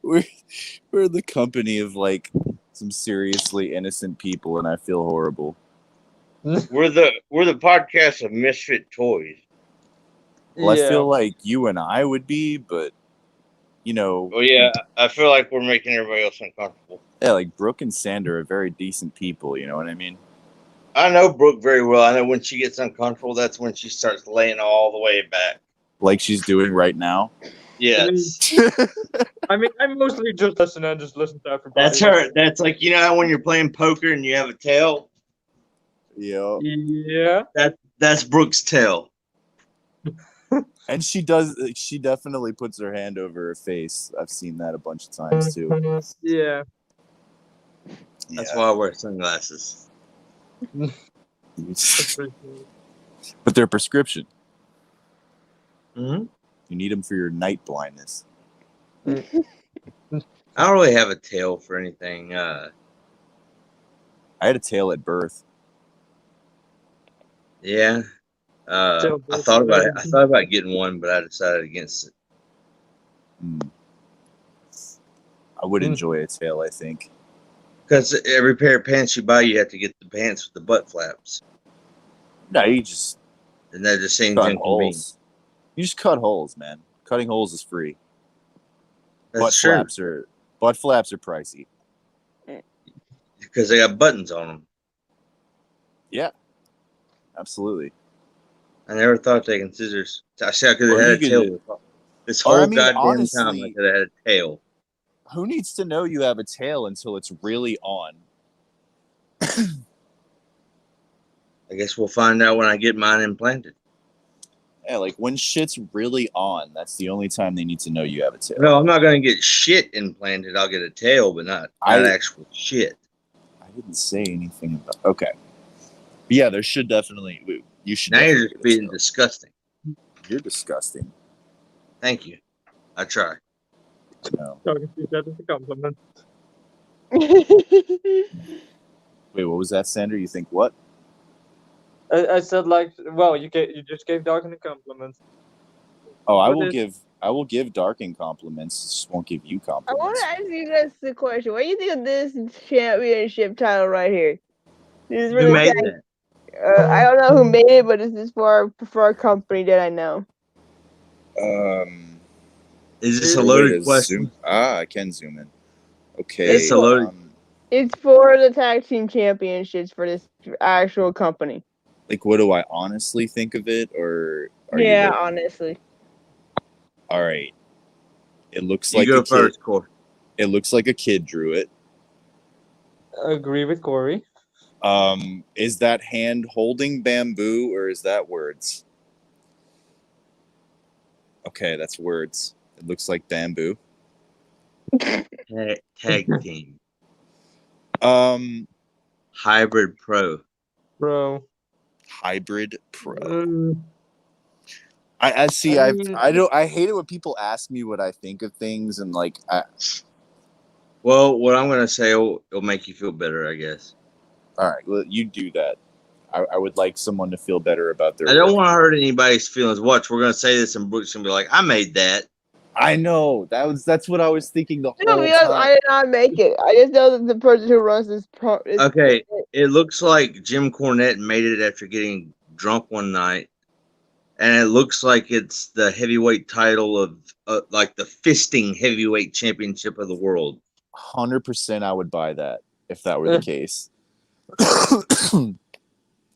Speaker 7: We're the company of like some seriously innocent people, and I feel horrible.
Speaker 2: We're the podcast of misfit toys.
Speaker 7: Well, I feel like you and I would be, but
Speaker 2: Well, yeah, I feel like we're making everybody else uncomfortable.
Speaker 7: Yeah, like Brooke and Sander are very decent people. You know what I mean?
Speaker 2: I know Brooke very well. I know when she gets uncomfortable, that's when she starts laying all the way back.
Speaker 7: Like she's doing right now.
Speaker 2: Yes.
Speaker 5: I mean, I mostly just listen to everybody.
Speaker 2: That's her. That's like, how when you're playing poker and you have a tail?
Speaker 7: Yeah.
Speaker 5: Yeah.
Speaker 2: That's Brooke's tail.
Speaker 7: And she definitely puts her hand over her face. I've seen that a bunch of times too.
Speaker 5: Yeah.
Speaker 2: That's why I wear sunglasses.
Speaker 7: But they're prescription.
Speaker 2: Mm-hmm.
Speaker 7: You need them for your night blindness.
Speaker 2: I don't really have a tail for anything.
Speaker 7: I had a tail at birth.
Speaker 2: Yeah. I thought about it. I thought about getting one, but I decided against it.
Speaker 7: I would enjoy a tail, I think.
Speaker 2: Because every pair of pants you buy, you have to get the pants with the butt flaps.
Speaker 7: No, you just...
Speaker 2: And that just seems
Speaker 7: cut
Speaker 2: inconvenient.
Speaker 7: holes. You just cut holes, man. Cutting holes is free.
Speaker 2: That's true.
Speaker 7: Butt flaps are pricey.
Speaker 2: Because they got buttons on them.
Speaker 7: Yeah, absolutely.
Speaker 2: I never thought taking scissors. I said I could
Speaker 7: Or
Speaker 2: have
Speaker 7: you
Speaker 2: had a tail.
Speaker 7: could-
Speaker 2: This
Speaker 7: or, I
Speaker 2: whole
Speaker 7: mean,
Speaker 2: goddamn time I
Speaker 7: honestly-
Speaker 2: could have had a tail.
Speaker 7: Who needs to know you have a tail until it's really on?
Speaker 2: I guess we'll find out when I get mine implanted.
Speaker 7: Yeah, like when shit's really on, that's the only time they need to know you have a tail.
Speaker 2: No, I'm not going to get shit implanted. I'll get a tail, but not actual shit.
Speaker 7: I didn't say anything about. Okay. But yeah, there should definitely. You should.
Speaker 2: Now you're
Speaker 7: definitely
Speaker 2: just
Speaker 7: get a
Speaker 2: being
Speaker 7: tail.
Speaker 2: disgusting.
Speaker 7: You're disgusting.
Speaker 2: Thank you. I try.
Speaker 7: No.
Speaker 5: Talking to you, that is a compliment.
Speaker 7: Wait, what was that, Sander? You think what?
Speaker 5: I said like, well, you just gave Darkin a compliment.
Speaker 7: Oh, I
Speaker 5: What
Speaker 7: will
Speaker 5: is-
Speaker 7: give. I will give Darkin compliments. Just won't give you
Speaker 1: I want
Speaker 7: compliments.
Speaker 1: to ask you guys the question. What do you think of this championship title right here? This is
Speaker 2: Who
Speaker 1: really
Speaker 2: made
Speaker 1: tag-
Speaker 2: that?
Speaker 1: I don't know who made it, but this is for a company that I know.
Speaker 2: Is this a
Speaker 7: Wait,
Speaker 2: loaded
Speaker 7: is
Speaker 2: question?
Speaker 7: Zoom? I can zoom in. Okay.
Speaker 2: It's a loaded-
Speaker 1: It's for the tag team championships for this actual company.
Speaker 7: Like, what do I honestly think of it, or are
Speaker 1: Yeah,
Speaker 7: you?
Speaker 1: honestly.
Speaker 7: All right. It looks
Speaker 2: You
Speaker 7: like
Speaker 2: go
Speaker 7: a kid.
Speaker 2: first, Corey.
Speaker 7: It looks like a kid drew it.
Speaker 5: Agree with Corey.
Speaker 7: Is that hand holding bamboo, or is that words? Okay, that's words. It looks like bamboo.
Speaker 2: Tag team. Hybrid Pro.
Speaker 5: Bro.
Speaker 7: Hybrid pro.
Speaker 5: Mm,
Speaker 7: I see.
Speaker 5: I
Speaker 7: I
Speaker 5: mean-
Speaker 7: I hate it when people ask me what I think of things, and like
Speaker 2: Well, what I'm gonna say will make you feel better, I guess.
Speaker 7: all right, well, you do that. I would like someone to feel better about their.
Speaker 2: I don't
Speaker 7: work.
Speaker 2: want to hurt anybody's feelings. Watch, we're gonna say this, and Brooke's gonna be like, "I made that."
Speaker 7: I know that's what I was thinking the
Speaker 1: No,
Speaker 7: whole
Speaker 1: because
Speaker 7: time.
Speaker 1: I did not make it. I just know that the person who runs this
Speaker 2: Okay, it looks like Jim Cornette made it after getting drunk one night, and it looks like it's the heavyweight title of like the fisting heavyweight championship of the world.
Speaker 7: 100%, I would buy that if that were the case.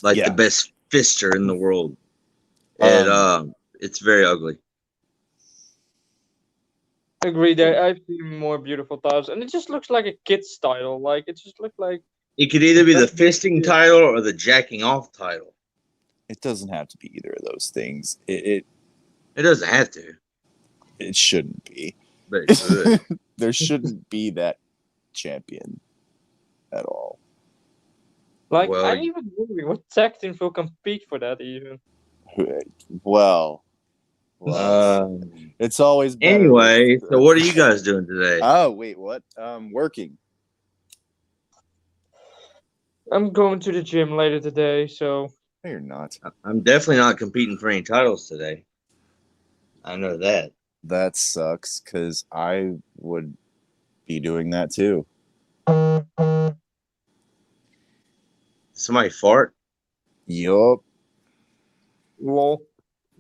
Speaker 2: Like
Speaker 7: Yeah.
Speaker 2: the best fister in the world. And it's very ugly.
Speaker 5: agree there. I've seen more beautiful titles, and it just looks like a kid's title. Like it just looked like
Speaker 2: It could either be the
Speaker 5: That's-
Speaker 2: fisting title or the jacking off title.
Speaker 7: It doesn't have to be either of those things. It
Speaker 2: It doesn't have to,
Speaker 7: it shouldn't be.
Speaker 2: but it could.
Speaker 7: There shouldn't be that champion at all.
Speaker 5: like
Speaker 2: Well,
Speaker 5: I'm even wondering what tag teams will compete for that even.
Speaker 7: Well, it's always better
Speaker 2: Anyway,
Speaker 7: with-
Speaker 2: so what are you guys doing today?
Speaker 7: Oh wait, what? Working.
Speaker 5: I'm going to the gym later today, so
Speaker 7: No, you're not.
Speaker 2: I'm definitely not competing for any titles today. I know that.
Speaker 7: That sucks because I would be doing that too.
Speaker 2: Somebody fart?
Speaker 7: Yup.
Speaker 5: lol.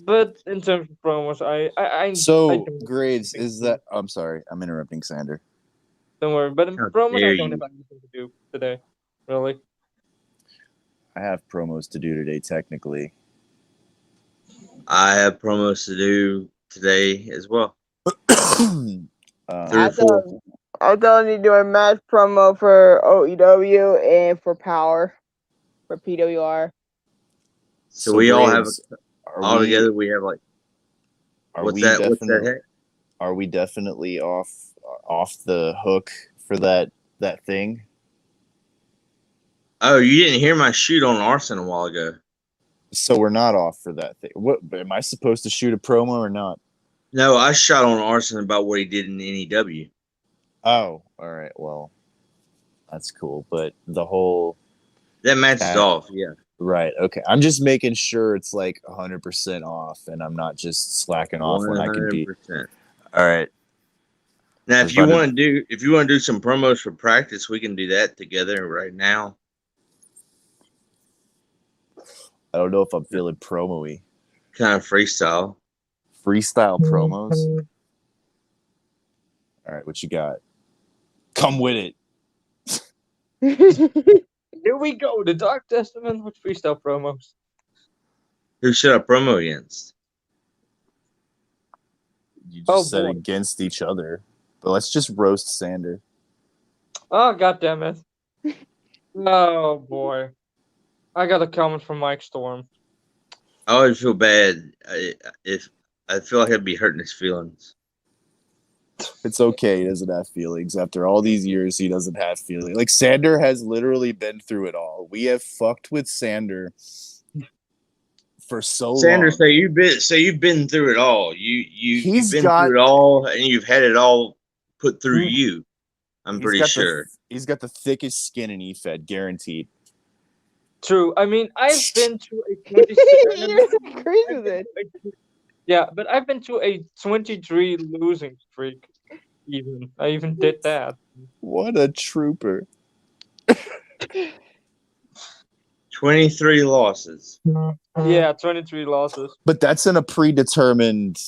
Speaker 5: But in terms of promos, I
Speaker 7: So
Speaker 5: don't-
Speaker 7: grades is that? I'm sorry, I'm interrupting Sander.
Speaker 5: don't worry. But in
Speaker 2: How
Speaker 5: promos,
Speaker 2: dare
Speaker 5: I don't
Speaker 2: you.
Speaker 5: have anything to do today. Really.
Speaker 7: I have promos to do today, technically.
Speaker 2: I have promos to do today as well. Three
Speaker 1: I
Speaker 2: or four.
Speaker 1: thought I need to do a match promo for OEW and for Power for PWR.
Speaker 2: So we all have
Speaker 7: grades, are
Speaker 2: all
Speaker 7: we-
Speaker 2: together. We have like
Speaker 7: Are
Speaker 2: what's
Speaker 7: we
Speaker 2: that? What's
Speaker 7: definite-
Speaker 2: that? Heck?
Speaker 7: Are we definitely off the hook for that thing?
Speaker 2: Oh, you didn't hear my shoot on Arson a while ago.
Speaker 7: So we're not off for that thing. What am I supposed to shoot a promo or not?
Speaker 2: No, I shot on Arson about what he did in NEW.
Speaker 7: Oh, all right. Well, that's cool. But the whole
Speaker 2: That match is
Speaker 7: That-
Speaker 2: off. Yeah.
Speaker 7: right. Okay. I'm just making sure it's like 100% off, and I'm not just slacking off when I can be.
Speaker 2: 100%.
Speaker 7: All right.
Speaker 2: Now,
Speaker 7: I
Speaker 2: if
Speaker 7: was
Speaker 2: you
Speaker 7: about to-
Speaker 2: want to do some promos for practice, we can do that together right now.
Speaker 7: I don't know if I'm feeling promo-y.
Speaker 2: Kind of freestyle.
Speaker 7: Freestyle promos. All right. What you got? Come with it.
Speaker 5: Here we go. The Dark Testament with freestyle promos.
Speaker 2: Who should I promo against?
Speaker 7: You just
Speaker 5: Oh,
Speaker 7: said
Speaker 5: boy.
Speaker 7: against each other. But let's just roast Sander.
Speaker 5: Oh, God damn it. Oh, boy. I got a comment from Mike Storm.
Speaker 2: I always feel bad if I feel like I'd be hurting his feelings.
Speaker 7: It's okay. He doesn't have feelings. After all these years, he doesn't have feelings. Like, Sander has literally been through it all. We have fucked with Sander for so
Speaker 2: Sander,
Speaker 7: long.
Speaker 2: you've been through it all. You've been
Speaker 7: got-
Speaker 2: through it all, and you've had it all put through
Speaker 5: Hmm.
Speaker 2: you. I'm
Speaker 7: He's
Speaker 2: pretty
Speaker 7: got
Speaker 2: sure.
Speaker 7: He's got the thickest skin in EFED, guaranteed.
Speaker 5: True. I mean, I've been to a
Speaker 1: You
Speaker 5: 26.
Speaker 1: agree with it.
Speaker 5: Yeah, but I've been to a 23 losing streak. I even did that.
Speaker 7: What a trooper.
Speaker 2: 23 losses.
Speaker 5: Yeah, 23 losses.
Speaker 7: But that's in a predetermined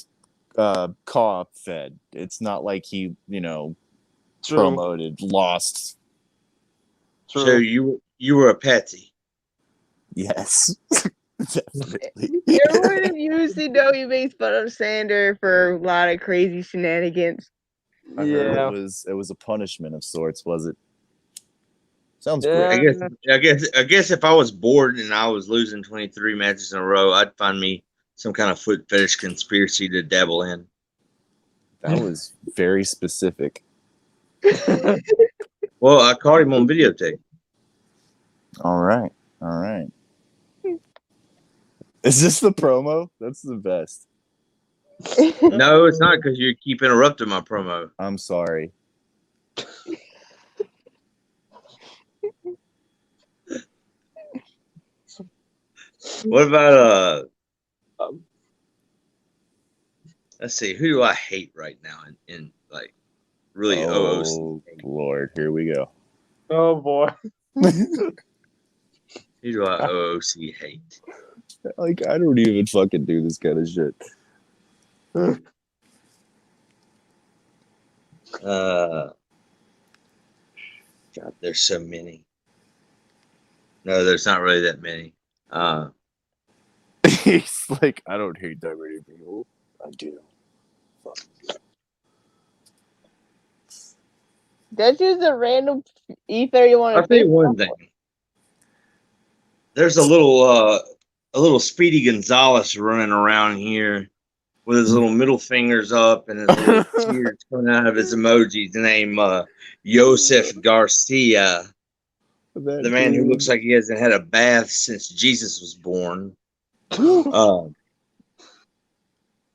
Speaker 7: co-op fed. It's not like he,
Speaker 5: True.
Speaker 7: promoted, lost.
Speaker 5: True.
Speaker 2: So you were a patsy.
Speaker 7: Yes. Definitely.
Speaker 1: Everyone in UCW makes fun of Sander for a lot of crazy shenanigans.
Speaker 7: I heard
Speaker 5: Yeah.
Speaker 7: it was a punishment of sorts, was it? Sounds
Speaker 5: Yeah.
Speaker 7: great.
Speaker 2: I guess if I was bored and I was losing 23 matches in a row, I'd find me some kind of foot fetish conspiracy to dabble in.
Speaker 7: That was very specific.
Speaker 2: Well, I caught him on videotape.
Speaker 7: All right. Is this the promo? That's the best.
Speaker 2: No, it's not, because you keep interrupting my promo.
Speaker 7: I'm sorry.
Speaker 2: What about let's see, who do I hate right now in like really OOC?
Speaker 7: Oh, Lord. Here we go.
Speaker 5: Oh boy.
Speaker 2: Who do I OOC hate?
Speaker 7: Like, I don't even fucking do this kind of shit.
Speaker 2: God, there's so many. No, there's not really that many.
Speaker 7: He's like, I don't hate that many people. I do. Fuck.
Speaker 1: That's just a random ether you want
Speaker 2: I'll
Speaker 1: to
Speaker 2: tell you one thing. There's a little Speedy Gonzalez running around here with his little middle fingers up and his little tears coming out of his emojis. Name Joseph Garcia, the man who looks like he hasn't had a bath since Jesus was born.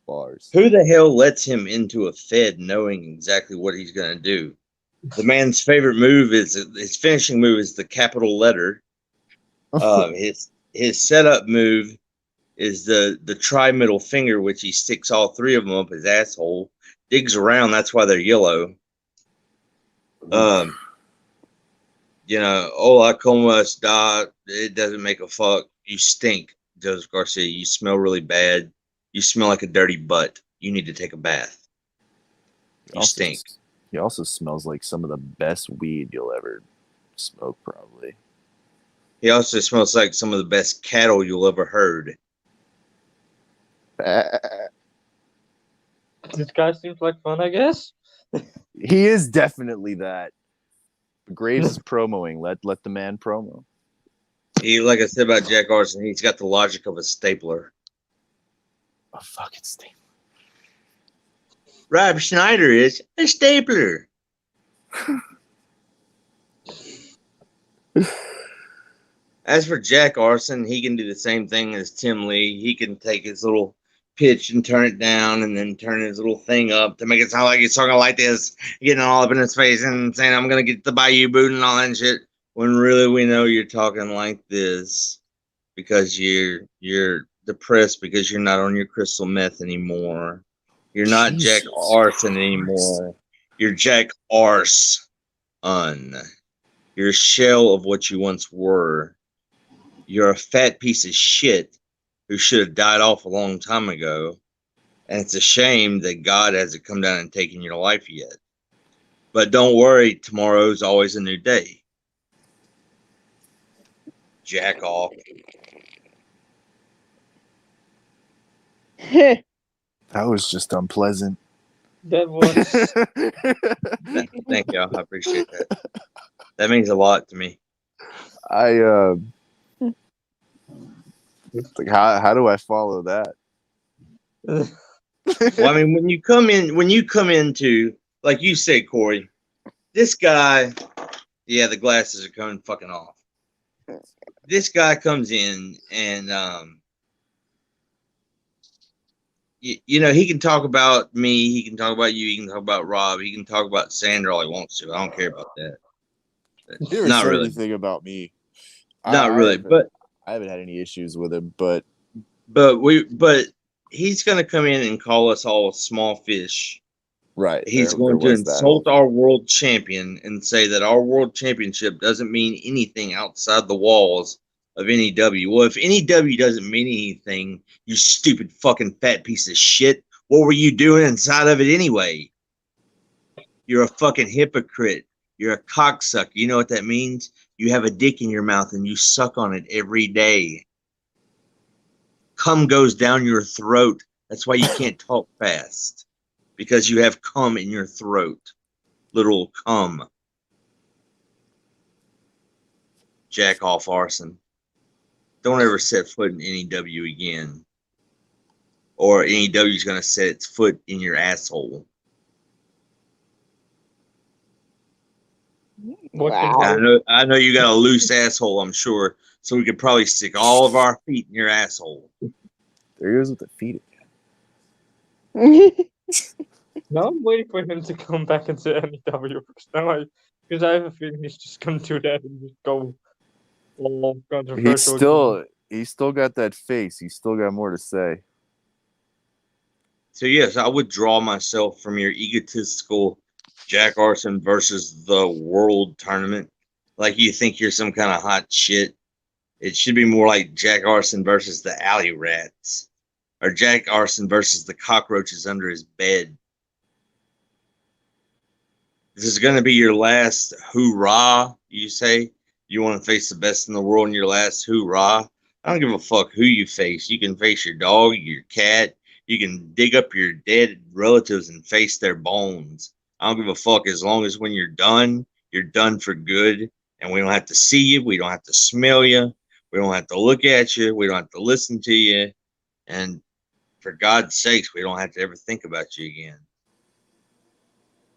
Speaker 7: Bars.
Speaker 2: Who the hell lets him into a Fed knowing exactly what he's going to do? The man's favorite move his finishing move is the capital letter. His setup move is the tri middle finger, which he sticks all three of them up his asshole. Digs around. That's why they're yellow. Hola como está. It doesn't make a fuck. You stink, Joseph Garcia. You smell really bad. You smell like a dirty butt. You need to take a bath. You stink.
Speaker 7: He also smells like some of the best weed you'll ever smoke, probably.
Speaker 2: He also smells like some of the best cattle you'll ever herd.
Speaker 5: This guy seems like fun, I guess.
Speaker 7: He is definitely that. Graves is promoing. Let the man promo.
Speaker 2: He, like I said about Jack Arson, he's got the logic of a stapler.
Speaker 7: A fucking stapler.
Speaker 2: Rob Schneider is a stapler. As for Jack Arson, he can do the same thing as Tim Lee. He can take his little pitch and turn it down and then turn his little thing up to make it sound like he's talking like this, getting all up in his face and saying, I'm going to get the Bayou boot and all that shit. When really we know you're talking like this because you're depressed because you're not on your crystal meth anymore. You're not
Speaker 7: Jesus
Speaker 2: Jack Arson anymore. You're Jack Arson. You're a shell of what you once were. You're a fat piece of shit who should have died off a long time ago. And it's a shame that God hasn't come down and taken your life yet. But don't worry, tomorrow's always a new day. Jack off.
Speaker 7: That was just unpleasant.
Speaker 5: That was.
Speaker 2: Thank you. I appreciate that. That means a lot to me.
Speaker 7: Like how do I follow that?
Speaker 2: Well, I mean, when you come into, like you said, Corey, this guy, yeah, the glasses are coming fucking off. This guy comes in and, you know, he can talk about me, he can talk about you, he can talk about Rob, he can talk about Sandra all he wants to. I don't care about that.
Speaker 7: He never
Speaker 2: Not
Speaker 7: said
Speaker 2: really.
Speaker 7: anything about me.
Speaker 2: Not really, but
Speaker 7: I haven't had any issues with him. But
Speaker 2: he's going to come in and call us all small fish.
Speaker 7: right,
Speaker 2: He's going to insult our world champion and say that our world championship doesn't mean anything outside the walls of NEW. Well, if NEW doesn't mean anything, you stupid fucking fat piece of shit, what were you doing inside of it anyway? You're a fucking hypocrite. You're a cocksucker. You know what that means? You have a dick in your mouth and you suck on it every day. Cum goes down your throat. That's why you can't talk fast. Because you have cum in your throat. Literal cum. Jack off arson. Don't ever set foot in NEW again. Or NEW is going to set its foot in your asshole.
Speaker 1: Wow.
Speaker 2: I know you got a loose asshole, I'm sure. So we could probably stick all of our feet in your asshole.
Speaker 7: there he is with the feet
Speaker 5: Now I'm waiting for him to come back into NEW because I have a feeling he's just gonna do that and just go all
Speaker 7: again.
Speaker 5: controversial.
Speaker 7: He's still got that face. He's still got more to say.
Speaker 2: So yes, I withdraw myself from your egotistical Jack Arson versus the world tournament. Like you think you're some kind of hot shit. It should be more like Jack Arson versus the alley rats. Or Jack Arson versus the cockroaches under his bed. This is going to be your last hoorah, you say? You want to face the best in the world in your last hoorah? I don't give a fuck who you face. You can face your dog, your cat. You can dig up your dead relatives and face their bones. I don't give a fuck as long as when you're done for good. And we don't have to see you. We don't have to smell you. We don't have to look at you. We don't have to listen to you. And for God's sakes, we don't have to ever think about you again.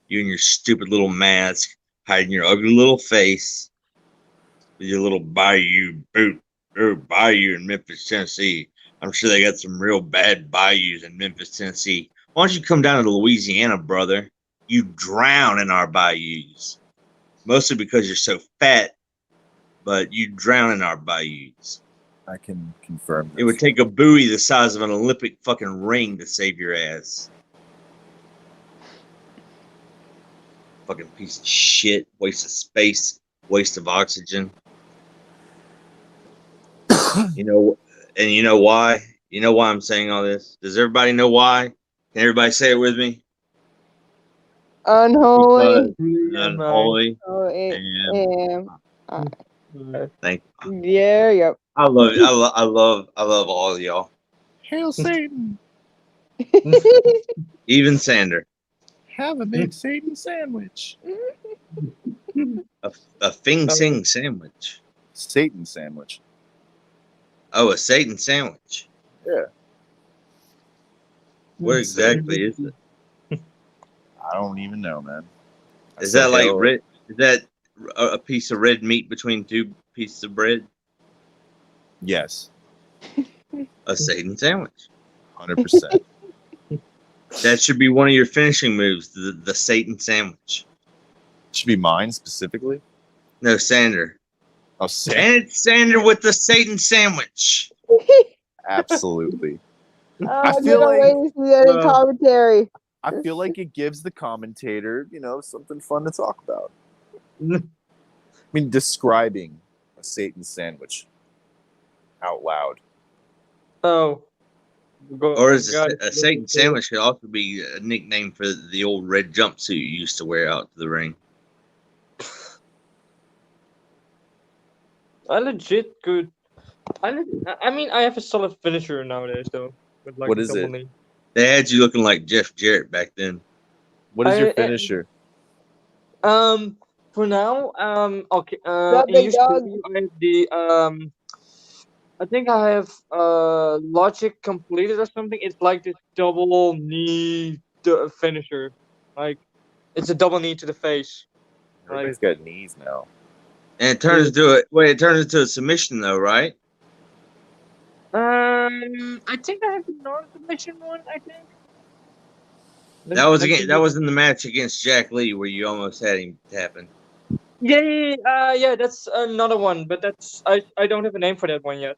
Speaker 2: You and your stupid little mask, hiding your ugly little face with your little bayou boot. Or bayou in Memphis, Tennessee. I'm sure they got some real bad bayous in Memphis, Tennessee. Why don't you come down to Louisiana, brother? You drown in our bayous. Mostly because you're so fat, but you drown in our bayous.
Speaker 7: I can confirm this.
Speaker 2: It would take a buoy the size of an Olympic fucking ring to save your ass. Fucking piece of shit. Waste of space. Waste of oxygen. You know, and you know why? You know why I'm saying all this? Does everybody know why? Can everybody say it with me?
Speaker 1: Unholy.
Speaker 2: Unholy.
Speaker 1: Oh,
Speaker 2: Thank you.
Speaker 1: yeah, yep.
Speaker 2: I love it. I love all of y'all.
Speaker 6: Hail Satan.
Speaker 2: Even Sander.
Speaker 6: Have a big Satan sandwich.
Speaker 2: A Fing Sing sandwich.
Speaker 7: Satan sandwich.
Speaker 2: Oh, a Satan sandwich.
Speaker 7: Yeah.
Speaker 2: Where exactly is it?
Speaker 7: I don't even know, man.
Speaker 2: Is that like red? Is that a piece of red meat between two pieces of bread?
Speaker 7: Yes.
Speaker 2: A Satan sandwich.
Speaker 7: 100%.
Speaker 2: That should be one of your finishing moves. The Satan sandwich.
Speaker 7: Should be mine specifically.
Speaker 2: No, Sander.
Speaker 7: Oh,
Speaker 2: And it's Sander with the Satan sandwich.
Speaker 7: absolutely.
Speaker 1: I
Speaker 7: feel
Speaker 1: feel
Speaker 7: like-
Speaker 1: like see that in commentary.
Speaker 7: I feel like it gives the commentator, something fun to talk about. I mean, describing a Satan sandwich out loud.
Speaker 5: Oh,
Speaker 2: Or is a Satan sandwich could also be a nickname for the old red jumpsuit you used to wear out to the ring.
Speaker 5: I legit could. I mean, I have a solid finisher nowadays, though. With like
Speaker 7: What
Speaker 5: a
Speaker 7: is
Speaker 5: double
Speaker 7: it?
Speaker 5: knee.
Speaker 2: They had you looking like Jeff Jarrett back then.
Speaker 7: What is your
Speaker 5: I-
Speaker 7: finisher?
Speaker 5: For now, okay.
Speaker 1: That
Speaker 5: In
Speaker 1: big dog.
Speaker 5: UCW, I have the I think I have Logic completed or something. It's like this double knee finisher, like it's a double knee to the face. Like,
Speaker 7: Everybody's got knees now.
Speaker 2: And it turns into a submission though, right?
Speaker 5: I think I have the non-submission one. I think
Speaker 2: That was in the match against Jack Lee where you almost had him tapping.
Speaker 5: Yeah. That's another one, but I don't have a name for that one yet.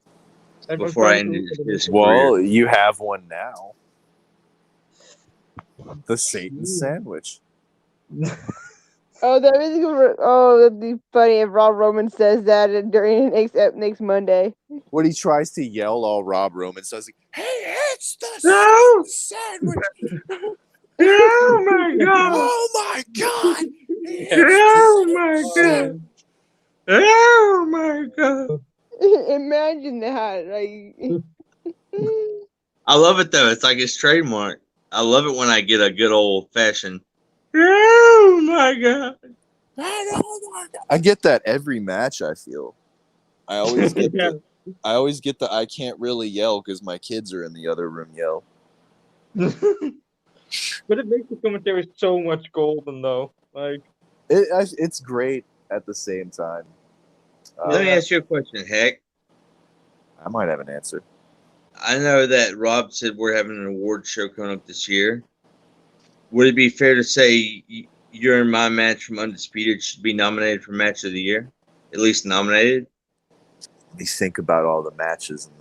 Speaker 5: I'm
Speaker 2: Before I
Speaker 5: trying to
Speaker 2: ended
Speaker 5: look at
Speaker 2: his
Speaker 5: it.
Speaker 7: Well, you have one now. The Satan sandwich.
Speaker 1: Oh, that is good. Oh, that'd be funny if Rob Roman says that during next Monday.
Speaker 7: When he tries to yell all Rob Roman, so I was like, "Hey, it's the
Speaker 2: No!
Speaker 7: sandwich!"
Speaker 2: Oh my god!
Speaker 7: Oh my god!
Speaker 2: Oh my god! Oh my god!
Speaker 1: Imagine that. Like,
Speaker 2: I love it though. It's like his trademark. I love it when I get a good old fashioned. Oh my god!
Speaker 7: I get that every match. I feel. I always get
Speaker 5: Yeah.
Speaker 7: the I can't really yell because my kids are in the other room yell.
Speaker 5: But it makes the commentary so much golden, though. Like,
Speaker 7: It's great at the same time.
Speaker 2: Let me ask you a question, Heck.
Speaker 7: I might have an answer.
Speaker 2: I know that Rob said we're having an award show coming up this year. Would it be fair to say your and my match from Undisputed should be nominated for Match of the Year? At least nominated?
Speaker 7: Let me think about all the matches in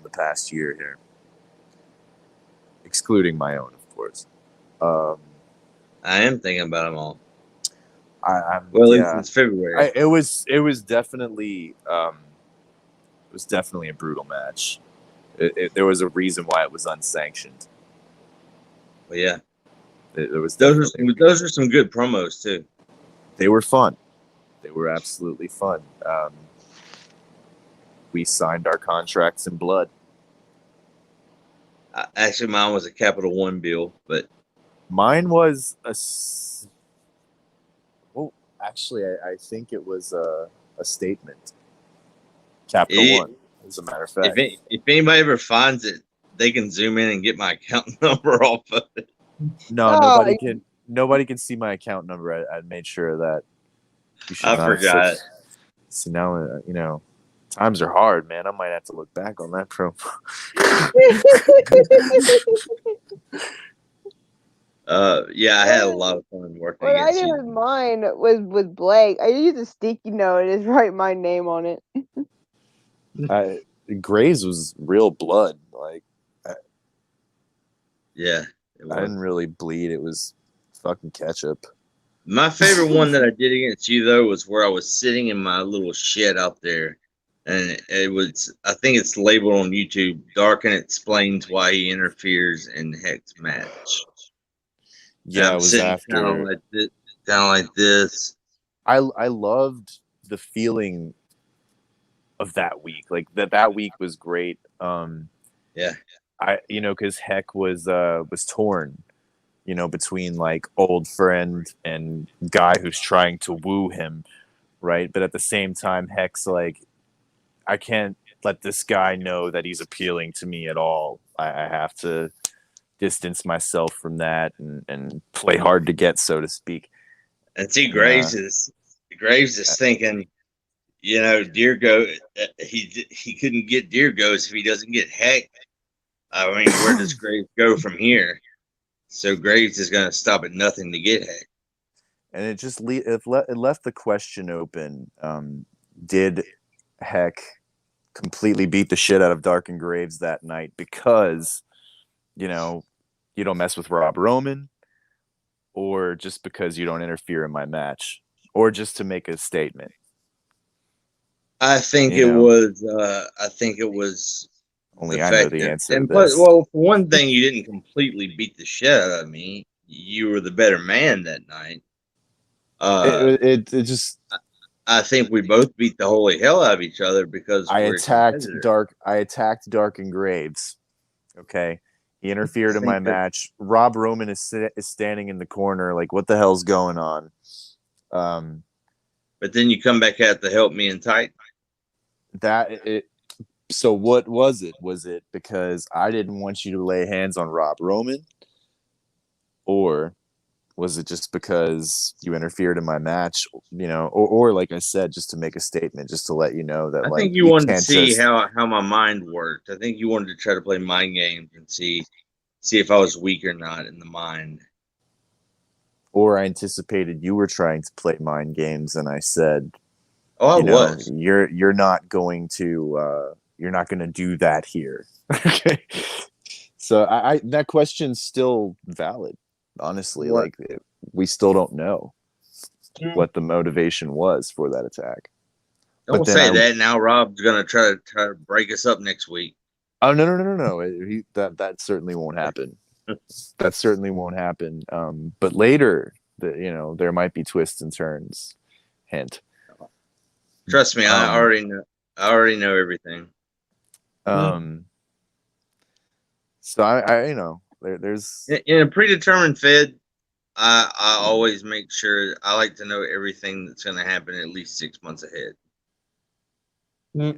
Speaker 7: the past year here, excluding my own, of course.
Speaker 2: I am thinking about them all.
Speaker 7: I'm
Speaker 2: Well, at least
Speaker 7: yeah.
Speaker 2: since February.
Speaker 7: It was definitely a brutal match. There was a reason why it was unsanctioned.
Speaker 2: But yeah,
Speaker 7: There was
Speaker 2: those
Speaker 7: definitely-
Speaker 2: are some good promos too.
Speaker 7: They were fun. They were absolutely fun. We signed our contracts in blood.
Speaker 2: Actually, mine was a Capital One bill, but
Speaker 7: Mine was actually, I think it was a statement. Capital
Speaker 2: Yeah.
Speaker 7: One, as a matter of fact.
Speaker 2: if anybody ever finds it, they can zoom in and get my account number off of it.
Speaker 7: No,
Speaker 1: Oh,
Speaker 7: nobody can see my account number. I made sure of that. You should
Speaker 2: I
Speaker 7: not
Speaker 2: forgot.
Speaker 7: So now, times are hard, man. I might have to look back on that promo.
Speaker 2: Yeah, I had a lot of fun working
Speaker 1: what I
Speaker 2: against
Speaker 1: did
Speaker 2: you.
Speaker 1: with mine was with Blake. I used a sticky note and just write my name on it.
Speaker 7: Graves was real blood. Like,
Speaker 2: Yeah, it
Speaker 7: I
Speaker 2: was.
Speaker 7: didn't really bleed. It was fucking ketchup.
Speaker 2: My favorite one that I did against you though was where I was sitting in my little shed out there, and it was. I think it's labeled on YouTube. Darkin explains why he interferes in Heck's match.
Speaker 7: Yeah,
Speaker 2: I'm
Speaker 7: it was
Speaker 2: sitting
Speaker 7: after.
Speaker 2: down like this.
Speaker 7: I loved the feeling of that week. Like that week was great.
Speaker 2: Yeah.
Speaker 7: Because Heck was torn, between like old friend and guy who's trying to woo him, right? But at the same time, Heck's like, I can't let this guy know that he's appealing to me at all. I have to distance myself from that and play hard to get, so to speak.
Speaker 2: And see, Graves is thinking, Deergo, he couldn't get Deergos if he doesn't get Heck. I mean, where does Graves go from here? So Graves is going to stop at nothing to get Heck.
Speaker 7: And it just it left the question open. Did Heck completely beat the shit out of Dark and Graves that night because, you don't mess with Rob Roman, or just because you don't interfere in my match, or just to make a statement?
Speaker 2: I think it was
Speaker 7: Only I know
Speaker 2: fact
Speaker 7: the
Speaker 2: that,
Speaker 7: answer to
Speaker 2: and plus,
Speaker 7: this.
Speaker 2: well, for one thing, you didn't completely beat the shit out of me. You were the better man that night.
Speaker 7: It just
Speaker 2: I think we both beat the holy hell out of each other because
Speaker 7: I
Speaker 2: we're
Speaker 7: attacked
Speaker 2: competitors.
Speaker 7: Dark and Graves. Okay. He interfered
Speaker 2: I
Speaker 7: in my
Speaker 2: think that-
Speaker 7: match. Rob Roman is standing in the corner, like, what the hell's going on?
Speaker 2: But then you come back out to help me in Titan.
Speaker 7: So what was it? Was it because I didn't want you to lay hands on Rob Roman? Or was it just because you interfered in my match, or like I said, just to make a statement, just to let you know that
Speaker 2: I
Speaker 7: like
Speaker 2: think you wanted to
Speaker 7: can't
Speaker 2: see
Speaker 7: just
Speaker 2: how my mind worked. I think you wanted to try to play mind games and see if I was weak or not in the mind.
Speaker 7: or I anticipated you were trying to play mind games and I said,
Speaker 2: Oh, I was.
Speaker 7: you're not going to do that here. Okay. So I that question's still valid, honestly.
Speaker 2: What?
Speaker 7: Like we still don't know
Speaker 5: Mm.
Speaker 7: what the motivation was for that attack.
Speaker 2: Don't
Speaker 7: But then
Speaker 2: say that now. Rob's gonna try to break us up next week.
Speaker 7: Oh no! That certainly won't happen. That certainly won't happen. But later, there might be twists and turns. Hint.
Speaker 2: Trust me, I already know. I already know everything.
Speaker 7: So there's
Speaker 2: In a predetermined Fed, I always make sure I like to know everything that's going to happen at least 6 months ahead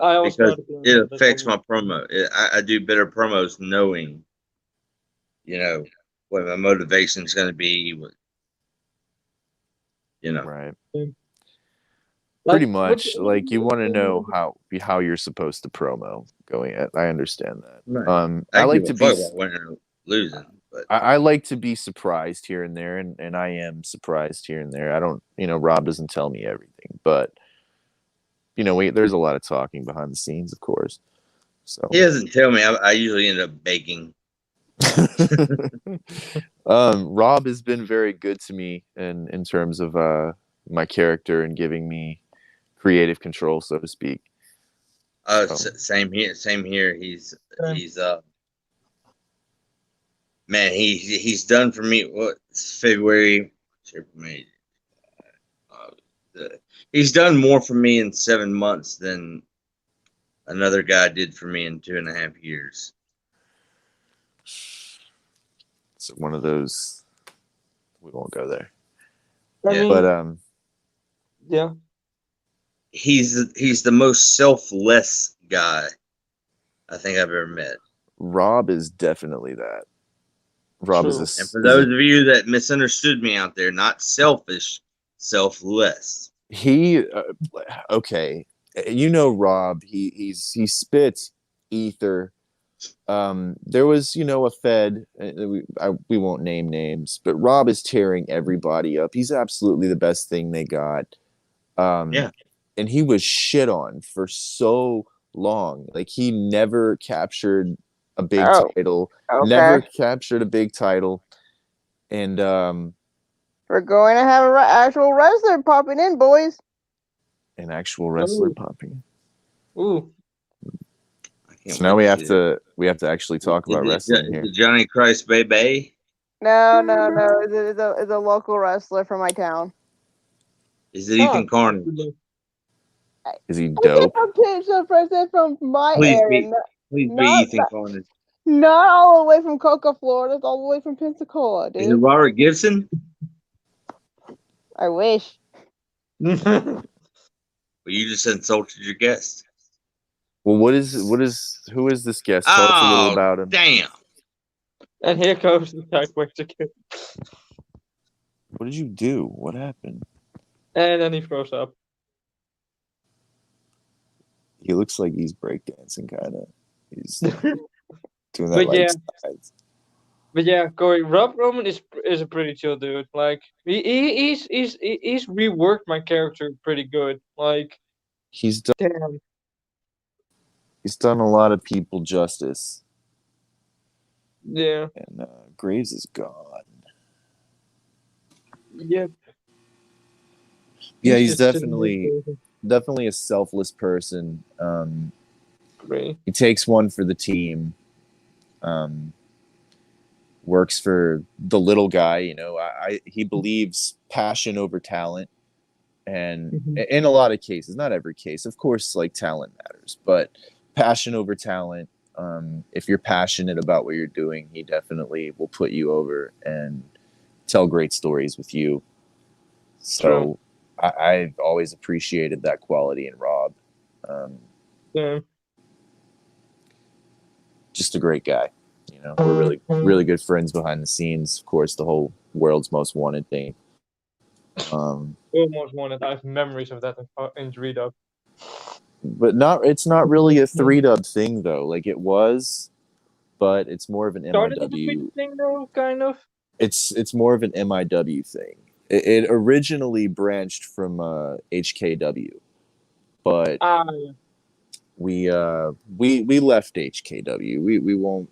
Speaker 5: I also
Speaker 2: because
Speaker 5: had to learn
Speaker 2: it
Speaker 5: that
Speaker 2: affects
Speaker 5: one.
Speaker 2: my promo. I do better promos knowing, what my motivation is going to be.
Speaker 7: right.
Speaker 5: Like,
Speaker 7: Pretty much, like you want to know how you're supposed to promo going at. I understand that.
Speaker 2: Right.
Speaker 7: I like
Speaker 2: give
Speaker 7: to
Speaker 2: a
Speaker 7: be.
Speaker 2: fuck about winning or losing, but
Speaker 7: I like to be surprised here and there, and I am surprised here and there. I don't, Rob doesn't tell me everything, but there's a lot of talking behind the scenes, of course. So
Speaker 2: he doesn't tell me. I usually end up baking.
Speaker 7: Rob has been very good to me in terms of my character and giving me creative control, so to speak.
Speaker 2: Same here. Same here. He's man. He's done for me. What February, May. He's done more for me in 7 months than another guy did for me in 2.5 years.
Speaker 7: It's one of those. We won't go there.
Speaker 5: I mean,
Speaker 7: But
Speaker 5: yeah.
Speaker 2: He's the most selfless guy I think I've ever met.
Speaker 7: Rob is definitely that. Rob
Speaker 5: True.
Speaker 7: is
Speaker 2: And for those of you that misunderstood me out there, not selfish, selfless.
Speaker 7: He okay. Rob. He spits ether. There was a Fed. We won't name names, but Rob is tearing everybody up. He's absolutely the best thing they got.
Speaker 2: Yeah.
Speaker 7: And he was shit on for so long. Like he never captured a big title.
Speaker 1: Okay.
Speaker 7: Never captured a big title. And
Speaker 1: we're going to have an actual wrestler popping in, boys.
Speaker 7: An actual wrestler
Speaker 5: Ooh.
Speaker 7: popping.
Speaker 5: Ooh.
Speaker 7: So now we have to actually talk about wrestling here.
Speaker 2: Johnny Christ baby.
Speaker 1: No. It's a local wrestler from my town.
Speaker 2: Is it Ethan Carnage?
Speaker 7: Is he dope?
Speaker 1: From my
Speaker 2: Please
Speaker 1: area.
Speaker 2: be Ethan Carnage.
Speaker 1: Not all the way from Cocoa, Florida. It's all the way from Pensacola, dude.
Speaker 2: Is it Robert Gibson?
Speaker 1: I wish.
Speaker 2: Well, you just insulted your guest.
Speaker 7: Well, who is this guest? Tell us a little about him.
Speaker 2: Damn.
Speaker 5: And here goes the Tag Mexican.
Speaker 7: What did you do? What happened?
Speaker 5: And then he throws up.
Speaker 7: He looks like he's breakdancing, kind of. He's doing
Speaker 5: But
Speaker 7: that sides.
Speaker 5: But yeah, Corey, Rob Roman is a pretty chill dude. Like he's reworked my character pretty good. Like
Speaker 7: He's done a lot of people justice.
Speaker 5: Yeah.
Speaker 7: And Graves is gone.
Speaker 5: Yep.
Speaker 7: Yeah, he's definitely a selfless person.
Speaker 5: Agree.
Speaker 7: He takes one for the team. Works for the little guy. You know, he believes passion over talent, and in a lot of cases, not every case, of course, like talent matters, but passion over talent. If you're passionate about what you're doing, he definitely will put you over and tell great stories with you. So I've always appreciated that quality in Rob.
Speaker 5: Yeah.
Speaker 7: Just a great guy. You know, we're really good friends behind the scenes. Of course, the whole World's Most Wanted thing.
Speaker 5: Almost wanted. I have memories of that in 3-Dub.
Speaker 7: But it's not really a 3-Dub thing though. Like it was, but it's more of an
Speaker 5: Started as a
Speaker 7: MIW.
Speaker 5: thing though, kind of.
Speaker 7: It's more of an MIW thing. It originally branched from HKW, but we left HKW. We won't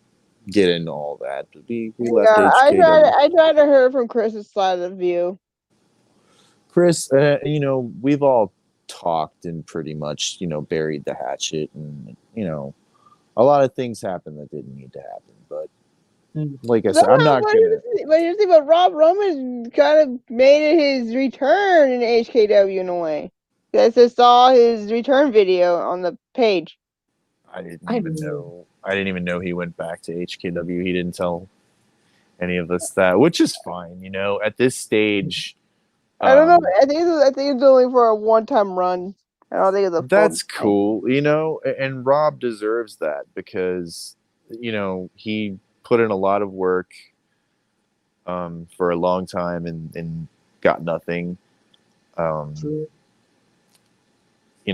Speaker 7: get into all that. But we left HKW.
Speaker 1: I tried to hear from Chris's side of the view.
Speaker 7: Chris, you know, we've all talked and pretty much, you know, buried the hatchet, and you know, a lot of things happened that didn't need to happen. But like I said, I'm not gonna.
Speaker 1: But you see, but Rob Roman kind of made it his return in HKW in a way. I just saw his return video on the page.
Speaker 7: I didn't even know he went back to HKW. He didn't tell any of us that, which is fine. You know, at this stage,
Speaker 1: I don't know. I think it's only for a one-time run. I don't think it's a.
Speaker 7: That's cool. You know, and Rob deserves that because you know he put in a lot of work for a long time and got nothing. You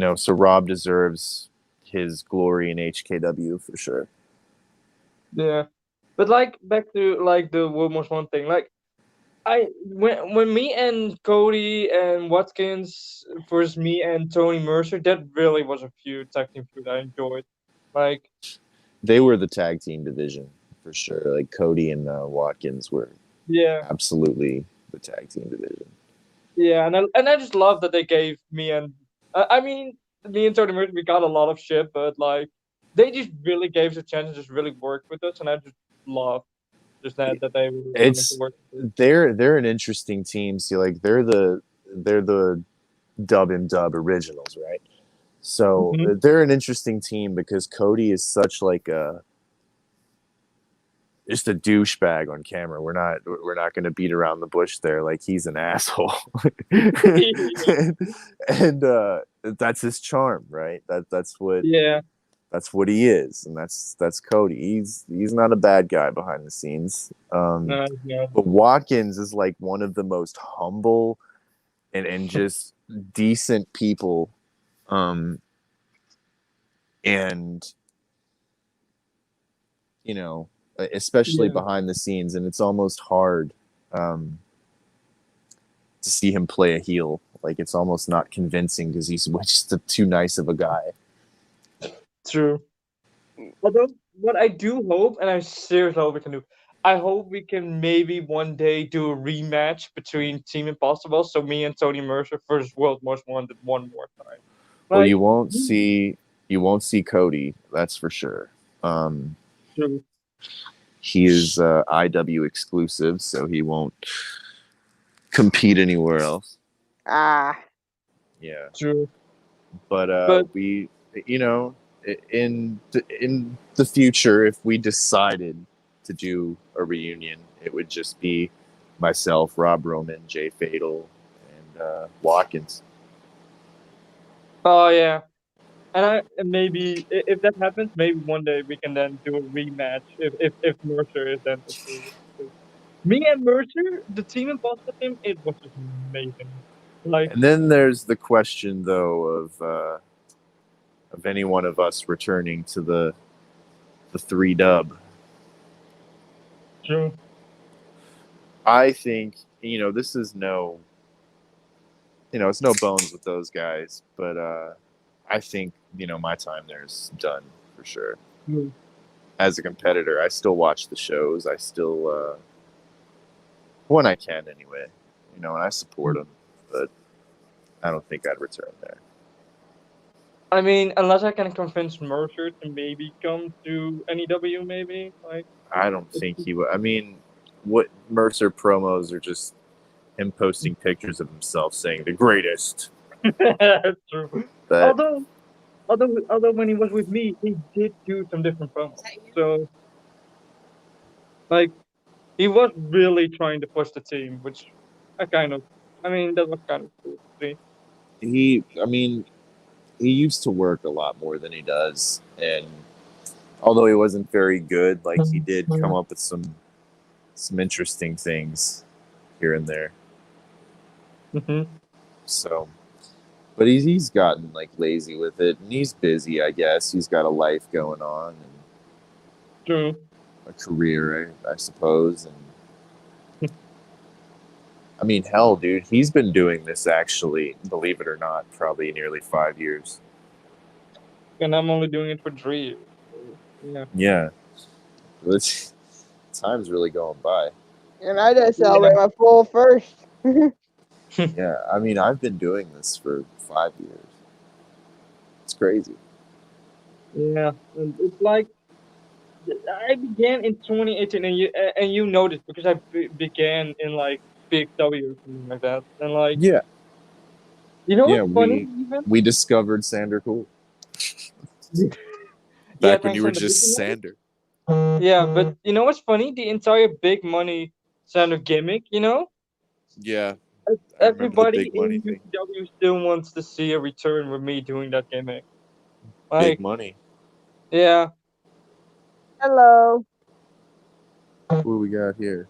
Speaker 7: know, so Rob deserves his glory in HKW for sure.
Speaker 5: Yeah, but like back to like the World Most One thing, like when me and Cody and Watkins versus me and Tony Mercer, that really was a tag team feud I enjoyed. Like
Speaker 7: they were the tag team division for sure. Like Cody and Watkins were absolutely the tag team division.
Speaker 5: Yeah, and I just love that they gave me and I mean me and Tony Mercer, we got a lot of shit, but like they just really gave us a chance and just really worked with us, and I just love just that they were willing to work with us.
Speaker 7: They're an interesting team. See, like they're the Dub and Dub originals, right? So they're an interesting team because Cody is such like just a douchebag on camera. We're not going to beat around the bush there. Like he's an asshole, and that's his charm, right? That's what he is, and that's Cody. He's not a bad guy behind the scenes. But Watkins is like one of the most humble and just decent people, and you know, especially behind the scenes, and it's almost hard to see him play a heel. Like it's almost not convincing because he's just too nice of a guy.
Speaker 5: True. Although what I do hope, and I seriously hope we can do, I hope we can maybe one day do a rematch between Team Impossible. So me and Tony Mercer versus World Most Wanted one more time.
Speaker 7: Well, you won't see Cody, that's for sure.
Speaker 5: True.
Speaker 7: He is IW exclusive, so he won't compete anywhere else. Yeah.
Speaker 5: True.
Speaker 7: But we, you know, in the future, if we decided to do a reunion, it would just be myself, Rob Roman, Jay Fatal, and Watkins.
Speaker 5: Oh yeah, and maybe if that happens, maybe one day we can then do a rematch if Mercer is then. Me and Mercer, the Team Impossible team, it was just amazing. Like,
Speaker 7: and then there's the question though of any one of us returning to the 3-Dub.
Speaker 5: True.
Speaker 7: I think, you know, this is no, you know, it's no bones with those guys, but I think, you know, my time there is done for sure. As a competitor, I still watch the shows. I still, when I can anyway, you know, and I support them, but I don't think I'd return there.
Speaker 5: I mean, unless I can convince Mercer to maybe come to NEW, maybe like.
Speaker 7: I don't think he would. I mean, what Mercer promos are just him posting pictures of himself saying the greatest.
Speaker 5: True.
Speaker 7: But
Speaker 5: Although when he was with me, he did do some different promos. So, like, he was really trying to push the team, which I mean, that was kind of cool to see.
Speaker 7: he used to work a lot more than he does, and although he wasn't very good, like he did come up with some interesting things here and there.
Speaker 5: Mm-hmm.
Speaker 7: So, but he's gotten like lazy with it, and he's busy. I guess he's got a life going on and
Speaker 5: True.
Speaker 7: a career, I suppose. And I mean, hell, dude, he's been doing this actually, believe it or not, probably nearly 5 years.
Speaker 5: And I'm only doing it for 3 years. So,
Speaker 7: Yeah, time's really going by.
Speaker 1: And I just celebrate my full first.
Speaker 7: Yeah, I mean, I've been doing this for 5 years. It's crazy.
Speaker 5: Yeah, and it's like I began in 2018, and you noticed because I began in like Big W or something like that, and like
Speaker 7: Yeah,
Speaker 5: you know
Speaker 7: yeah,
Speaker 5: what's funny? Even
Speaker 7: we discovered Sander Cool
Speaker 5: yeah,
Speaker 7: back when
Speaker 5: thanks
Speaker 7: you were
Speaker 5: on the
Speaker 7: just
Speaker 5: Big Money.
Speaker 7: Sander.
Speaker 5: Yeah, but you know what's funny? The entire Big Money Sander gimmick, you know,
Speaker 7: Yeah,
Speaker 5: everybody
Speaker 7: Big Money
Speaker 5: in
Speaker 7: thing.
Speaker 5: UW still wants to see a return with me doing that gimmick.
Speaker 7: Big
Speaker 5: Like,
Speaker 7: Money.
Speaker 5: yeah.
Speaker 1: Hello.
Speaker 7: What we got here?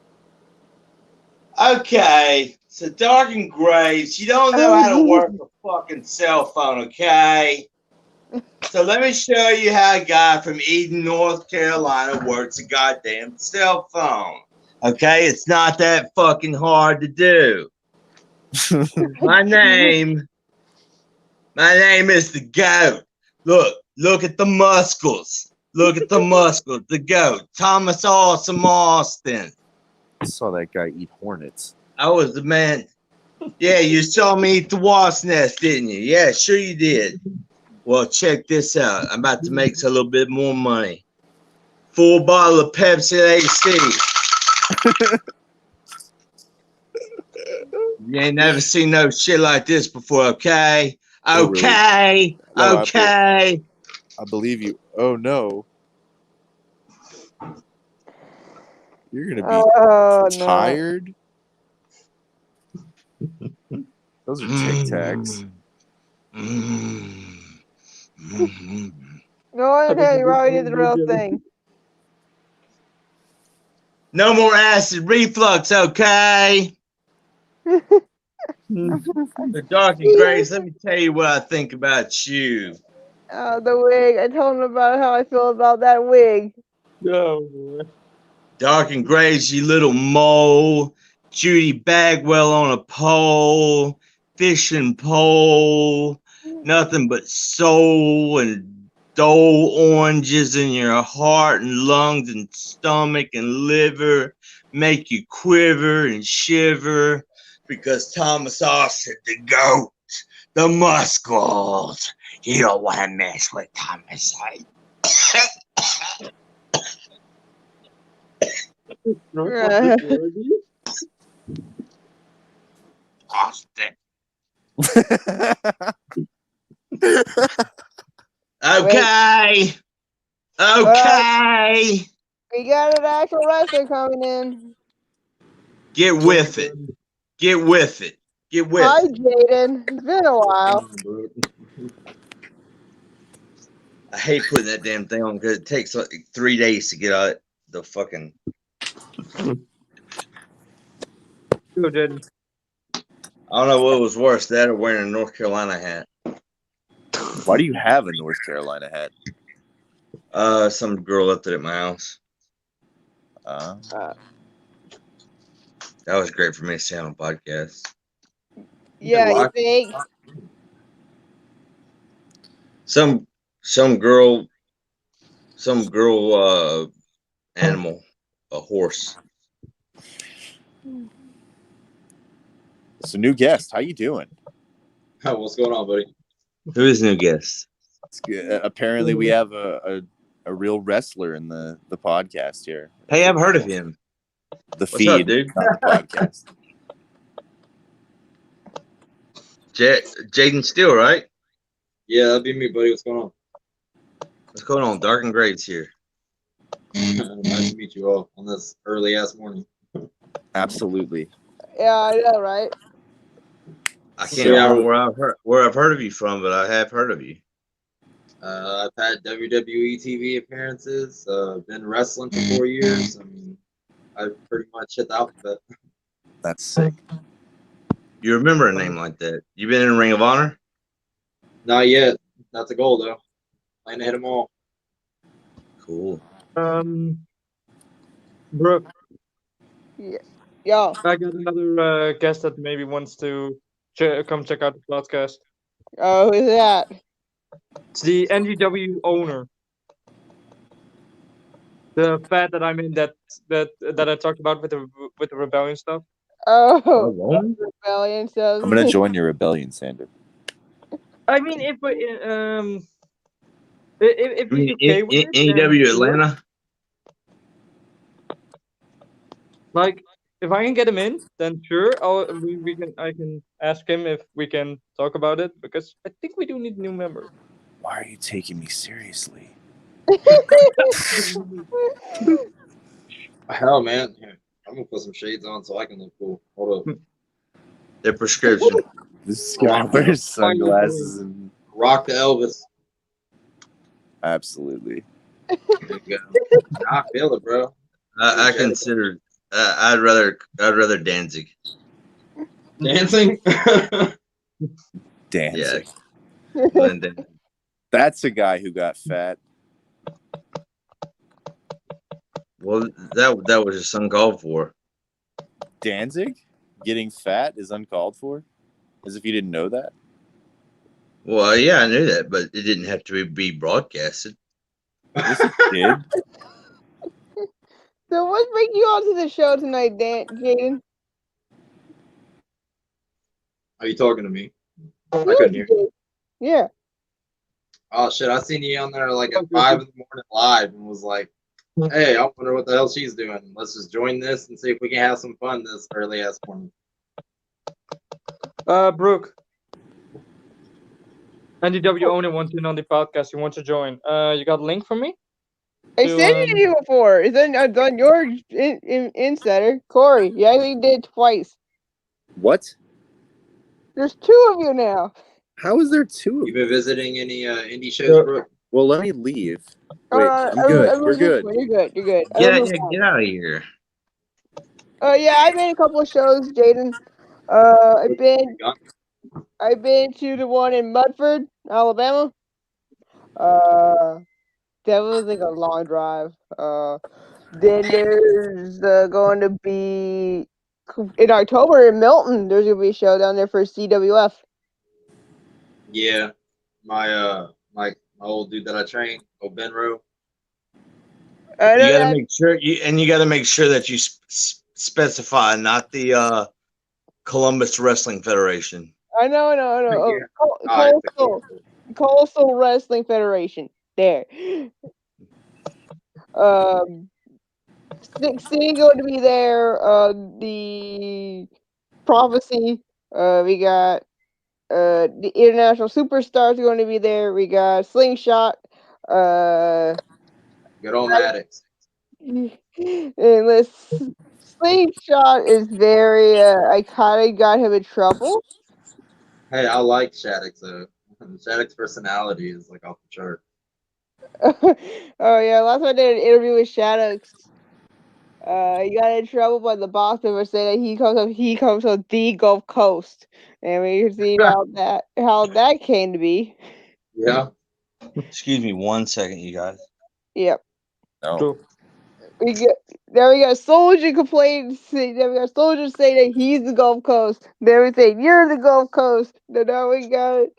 Speaker 2: Okay, so Dark and Grace, you don't know how to work a fucking cell phone, okay? So let me show you how a guy from Eden, North Carolina works a goddamn cell phone. Okay, it's not that fucking hard to do. My name is the GOAT. Look at the muscles. Look at the muscles. The GOAT. Thomas Awesome Austin.
Speaker 7: I saw that guy eat hornets.
Speaker 2: I was the man. Yeah, you saw me eat the wasp nest, didn't you? Yeah, sure you did. Well, check this out. I'm about to make a little bit more money. Full bottle of Pepsi AC. You ain't never seen no shit like this before, okay?
Speaker 7: Oh, really?
Speaker 2: Okay.
Speaker 7: No,
Speaker 2: Okay.
Speaker 7: I believe you. Oh no. You're gonna be tired. Those are Tic Tacs.
Speaker 1: Go ahead, you already did the real thing.
Speaker 2: No more acid reflux, okay? Dark and Grace, let me tell you what I think about you.
Speaker 1: The wig. I told him about how I feel about that wig.
Speaker 5: Oh,
Speaker 2: Dark and Grace, you little mole. Judy Bagwell on a pole. Fishing pole. Nothing but soul and dole oranges in your heart and lungs and stomach and liver. Make you quiver and shiver. Because Thomas Austin, the GOAT, the muscles. You don't want to mess with Thomas. Austin. Okay. Okay.
Speaker 1: We got an actual wrestler coming in.
Speaker 2: Get with it. Get with it. Get with
Speaker 1: Hi,
Speaker 2: it.
Speaker 1: Jaden. It's been a while.
Speaker 2: I hate putting that damn thing on because it takes like 3 days to get out the fucking.
Speaker 5: you did.
Speaker 2: I don't know what was worse, that or wearing a North Carolina hat.
Speaker 7: Why do you have a North Carolina hat?
Speaker 2: Some girl left it at my house.
Speaker 1: Uh,
Speaker 2: That was great for me to say on a podcast.
Speaker 1: yeah, you think?
Speaker 2: Some girl animal, a horse.
Speaker 7: It's a new guest. How you doing?
Speaker 8: What's going on, buddy?
Speaker 2: Who is new guest?
Speaker 7: It's good. Apparently, we have a real wrestler in the podcast here.
Speaker 2: Hey, I've heard of him.
Speaker 7: The
Speaker 2: What's
Speaker 7: feed,
Speaker 2: up, dude?
Speaker 7: not the podcast.
Speaker 2: Jaden Steele, right?
Speaker 8: Yeah, that'd be me, buddy. What's going on?
Speaker 2: What's going on? Dark and Grades here.
Speaker 8: Nice to meet you all on this early ass morning.
Speaker 7: Absolutely.
Speaker 1: Yeah, I know, right?
Speaker 2: I can't
Speaker 7: So-
Speaker 2: remember where I've heard of you from, but I have heard of you.
Speaker 8: I've had WWE TV appearances. Been wrestling for 4 years. I mean, I've pretty much hit the alphabet.
Speaker 7: That's sick.
Speaker 2: You remember a name like that? You been in Ring of Honor?
Speaker 8: Not yet. That's a goal, though. Plan to hit them all.
Speaker 2: Cool.
Speaker 5: Brooke,
Speaker 1: Yo,
Speaker 5: I got another guest that maybe wants to come check out the podcast.
Speaker 1: oh, who's that?
Speaker 5: It's the NGW owner. The fat that I'm in that I talked about with the rebellion stuff.
Speaker 1: Oh,
Speaker 2: Roman?
Speaker 1: rebellion stuff.
Speaker 7: I'm gonna join your rebellion, Sander.
Speaker 5: I mean, if he's okay with it, then
Speaker 2: NEW
Speaker 5: sure.
Speaker 2: Atlanta?
Speaker 5: Like, if I can get him in, then sure. I can ask him if we can talk about it, because I think we do need a new member.
Speaker 7: Why are you taking me seriously?
Speaker 8: Hell, man. Here, I'm gonna put some shades on so I can look cool. Hold up.
Speaker 2: Their prescription.
Speaker 7: This guy wears sunglasses and
Speaker 8: Rock the Elvis.
Speaker 7: absolutely.
Speaker 8: There you go. I feel it, bro.
Speaker 2: I consider. I'd rather Danzig.
Speaker 8: Dancing.
Speaker 7: Dancing.
Speaker 2: Than Danzig.
Speaker 7: That's a guy who got fat.
Speaker 2: Well, that was just uncalled for.
Speaker 7: Danzig getting fat is uncalled for? As if you didn't know that?
Speaker 2: Well, yeah, I knew that, but it didn't have to be broadcasted.
Speaker 7: Yes, it did.
Speaker 1: So what's bringing you onto the show tonight, Jaden?
Speaker 8: Are you talking to me? I couldn't hear you.
Speaker 1: Yeah.
Speaker 8: Oh shit! I seen you on there like at 5 in the morning live and was like, "Hey, I wonder what the hell she's doing. Let's just join this and see if we can have some fun this early ass morning."
Speaker 5: Brooke, NGW owner wants in on the podcast. You want to join? You got a link for me?
Speaker 1: I
Speaker 5: To,
Speaker 1: said you before. It's on your insider, Corey. You actually did it twice.
Speaker 7: What?
Speaker 1: There's two of you now.
Speaker 7: How is there two of
Speaker 8: You
Speaker 7: them?
Speaker 8: been visiting any indie shows, bro?
Speaker 7: Well, let me leave. Wait, I'm
Speaker 1: everyone-
Speaker 7: good.
Speaker 1: everyone's
Speaker 7: We're good.
Speaker 1: fine. You're good. You're good.
Speaker 2: Get
Speaker 1: Everyone's fine.
Speaker 2: get out of here.
Speaker 1: Yeah, I've been to a couple of shows, Jaden. I've been to the one in Mudford, Alabama. That was like a long drive. Then there's going to be in October in Milton. There's gonna be a show down there for CWF.
Speaker 8: Yeah, my old dude that I trained, old Ben Rowe.
Speaker 1: I
Speaker 2: You
Speaker 1: know
Speaker 2: got
Speaker 1: that-
Speaker 2: to make sure you got to make sure that you specify not the Columbus Wrestling Federation.
Speaker 1: I know.
Speaker 8: Yeah.
Speaker 1: Coastal Wrestling Federation. There. City going to be there. The Prophecy. We got the International Superstars going to be there. We got Slingshot.
Speaker 8: Good old Maddox.
Speaker 1: And this Slingshot is very. I kind of got him in trouble.
Speaker 8: Hey, I like Shattuck's. Shattuck's personality is like off the chart.
Speaker 1: Oh yeah, last time I did an interview with Shadows. He got in trouble by the boss for saying that he comes from the Gulf Coast, and we can see how that came to be.
Speaker 8: Yeah.
Speaker 2: Excuse me 1 second, you guys.
Speaker 1: Yep.
Speaker 7: No.
Speaker 1: We got Soldier complain. Then we got Soldier say that he's the Gulf Coast. Then we say you're the Gulf Coast. Then now we got it.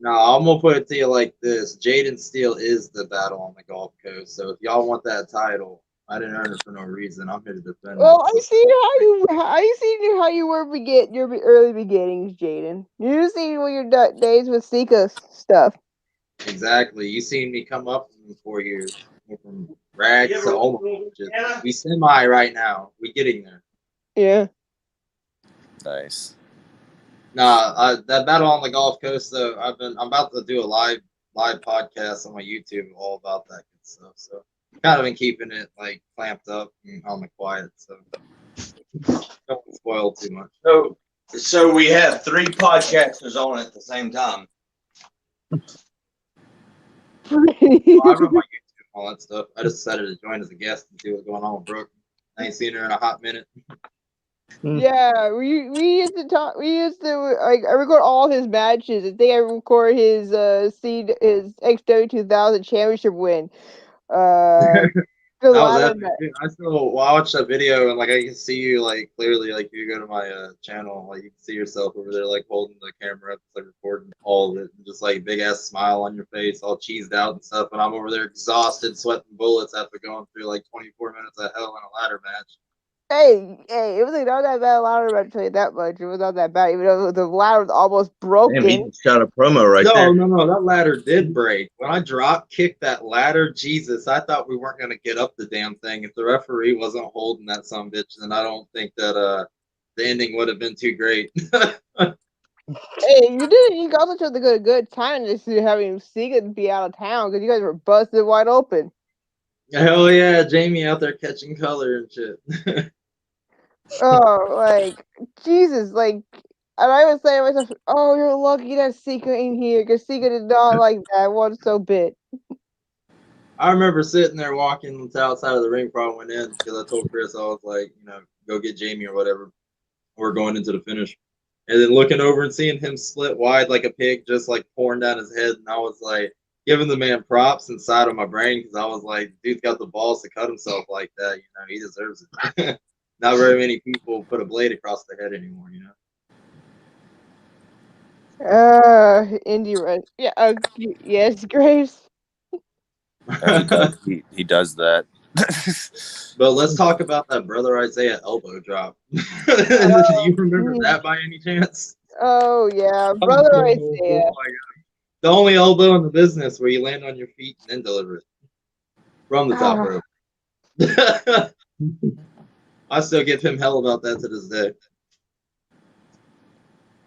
Speaker 8: No, I'm gonna put it to you like this: Jaden Steele is the battle on the Gulf Coast. So if y'all want that title, I didn't earn it for no reason. I'm here to defend
Speaker 1: Well,
Speaker 8: it.
Speaker 1: I see how you were your early beginnings, Jaden. You see your days with Sika stuff.
Speaker 8: Exactly. You seen me come up in 4 years. Went from rags to almost. We semi right now. We getting there.
Speaker 1: Yeah.
Speaker 7: Nice.
Speaker 8: Nah, that battle on the Gulf Coast though. I'm about to do a live podcast on my YouTube all about that good stuff. So kind of been keeping it like clamped up and on the quiet. So don't spoil too much.
Speaker 2: So we have 3 podcasters on at the same time.
Speaker 8: Well, I run my YouTube and all that stuff. I just decided to join as a guest and see what's going on with Brooke. I ain't seen her in a hot minute.
Speaker 1: Yeah, we used to talk. We used to like I record all his matches. I think I record his his XW 2000 championship win. The
Speaker 8: That was
Speaker 1: ladder
Speaker 8: epic.
Speaker 1: match.
Speaker 8: Dude, I still watch that video and like I can see you like clearly like you go to my channel like you can see yourself over there like holding the camera up like recording all of it and just like big ass smile on your face all cheesed out and stuff and I'm over there exhausted sweating bullets after going through like 24 minutes of hell in a ladder match.
Speaker 1: Hey, it was like not that bad ladder match. I'll tell you that much. It was not that bad, even though the ladder was almost broken.
Speaker 2: Damn, he just shot a promo right there.
Speaker 8: No, that ladder did break. When I drop kicked that ladder, Jesus, I thought we weren't gonna get up the damn thing. If the referee wasn't holding that sumbitch, then I don't think that the ending would have been too great.
Speaker 1: Hey, you also chose a good time just to having Segan be out of town because you guys were busted wide open.
Speaker 8: Hell yeah, Jamie out there catching color and shit.
Speaker 1: Oh, like Jesus, like, and I was saying to myself, "Oh, you're lucky that Sika ain't here because Sika did not like that one so bit."
Speaker 8: I remember sitting there walking to outside of the ring before I went in because I told Chris I was like, go get Jamie or whatever. We're going into the finish. And then looking over and seeing him split wide like a pig, just like pouring down his head. And I was like, giving the man props inside of my brain because I was like, dude's got the balls to cut himself like that. He deserves it. Not very many people put a blade across their head anymore,
Speaker 1: Indie Red. Yeah, yes, Grace.
Speaker 7: He does that.
Speaker 8: But let's talk about that Brother Isaiah elbow drop. Do you remember that by any chance?
Speaker 1: Oh yeah, Brother Isaiah.
Speaker 8: Oh my God. The only elbow in the business where you land on your feet and then deliver it from the top rope. I still give him hell about that to this day.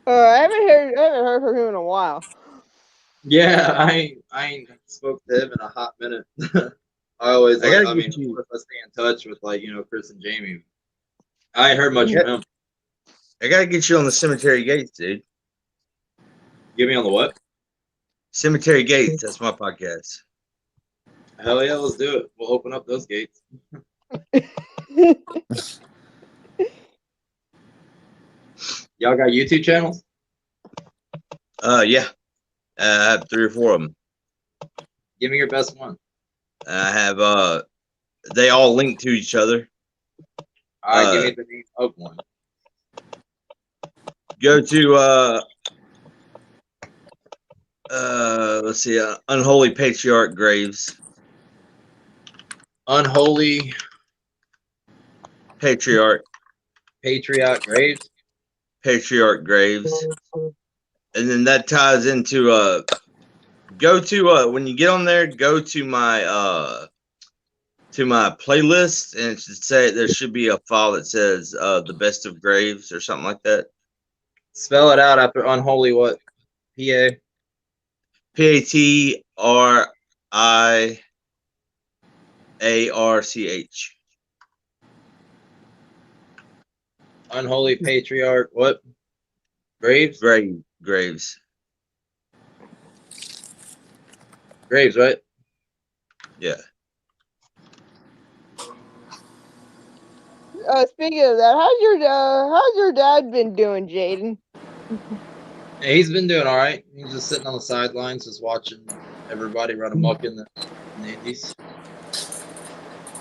Speaker 1: I haven't heard from him in a while.
Speaker 8: Yeah, I ain't spoke to him in a hot minute. I always, of course, I stay in touch with Chris and Jamie. I ain't heard much from him.
Speaker 2: I gotta get you on the Cemetery Gates, dude.
Speaker 8: Get me on the what?
Speaker 2: Cemetery Gates. That's my podcast.
Speaker 8: Hell yeah, let's do it. We'll open up those gates. Y'all got YouTube channels?
Speaker 2: Yeah. I have 3 or 4 of them.
Speaker 8: Give me your best one.
Speaker 2: I have they all link to each other.
Speaker 8: All right, give me the name of one.
Speaker 2: Go to let's see, Unholy Patriarch Graves.
Speaker 8: Unholy
Speaker 2: Patriarch
Speaker 8: Graves.
Speaker 2: Patriarch Graves. And then that ties into go to when you get on there, go to my playlist and it should say there should be a file that says the best of Graves or something like that.
Speaker 8: Spell it out after Unholy what? PA
Speaker 2: Patriarch.
Speaker 8: Unholy Patriarch what? Graves, right?
Speaker 2: Yeah.
Speaker 1: Speaking of that, how's your dad been doing, Jaden?
Speaker 8: Yeah, he's been doing all right. He's just sitting on the sidelines, just watching everybody run amok in the Indies.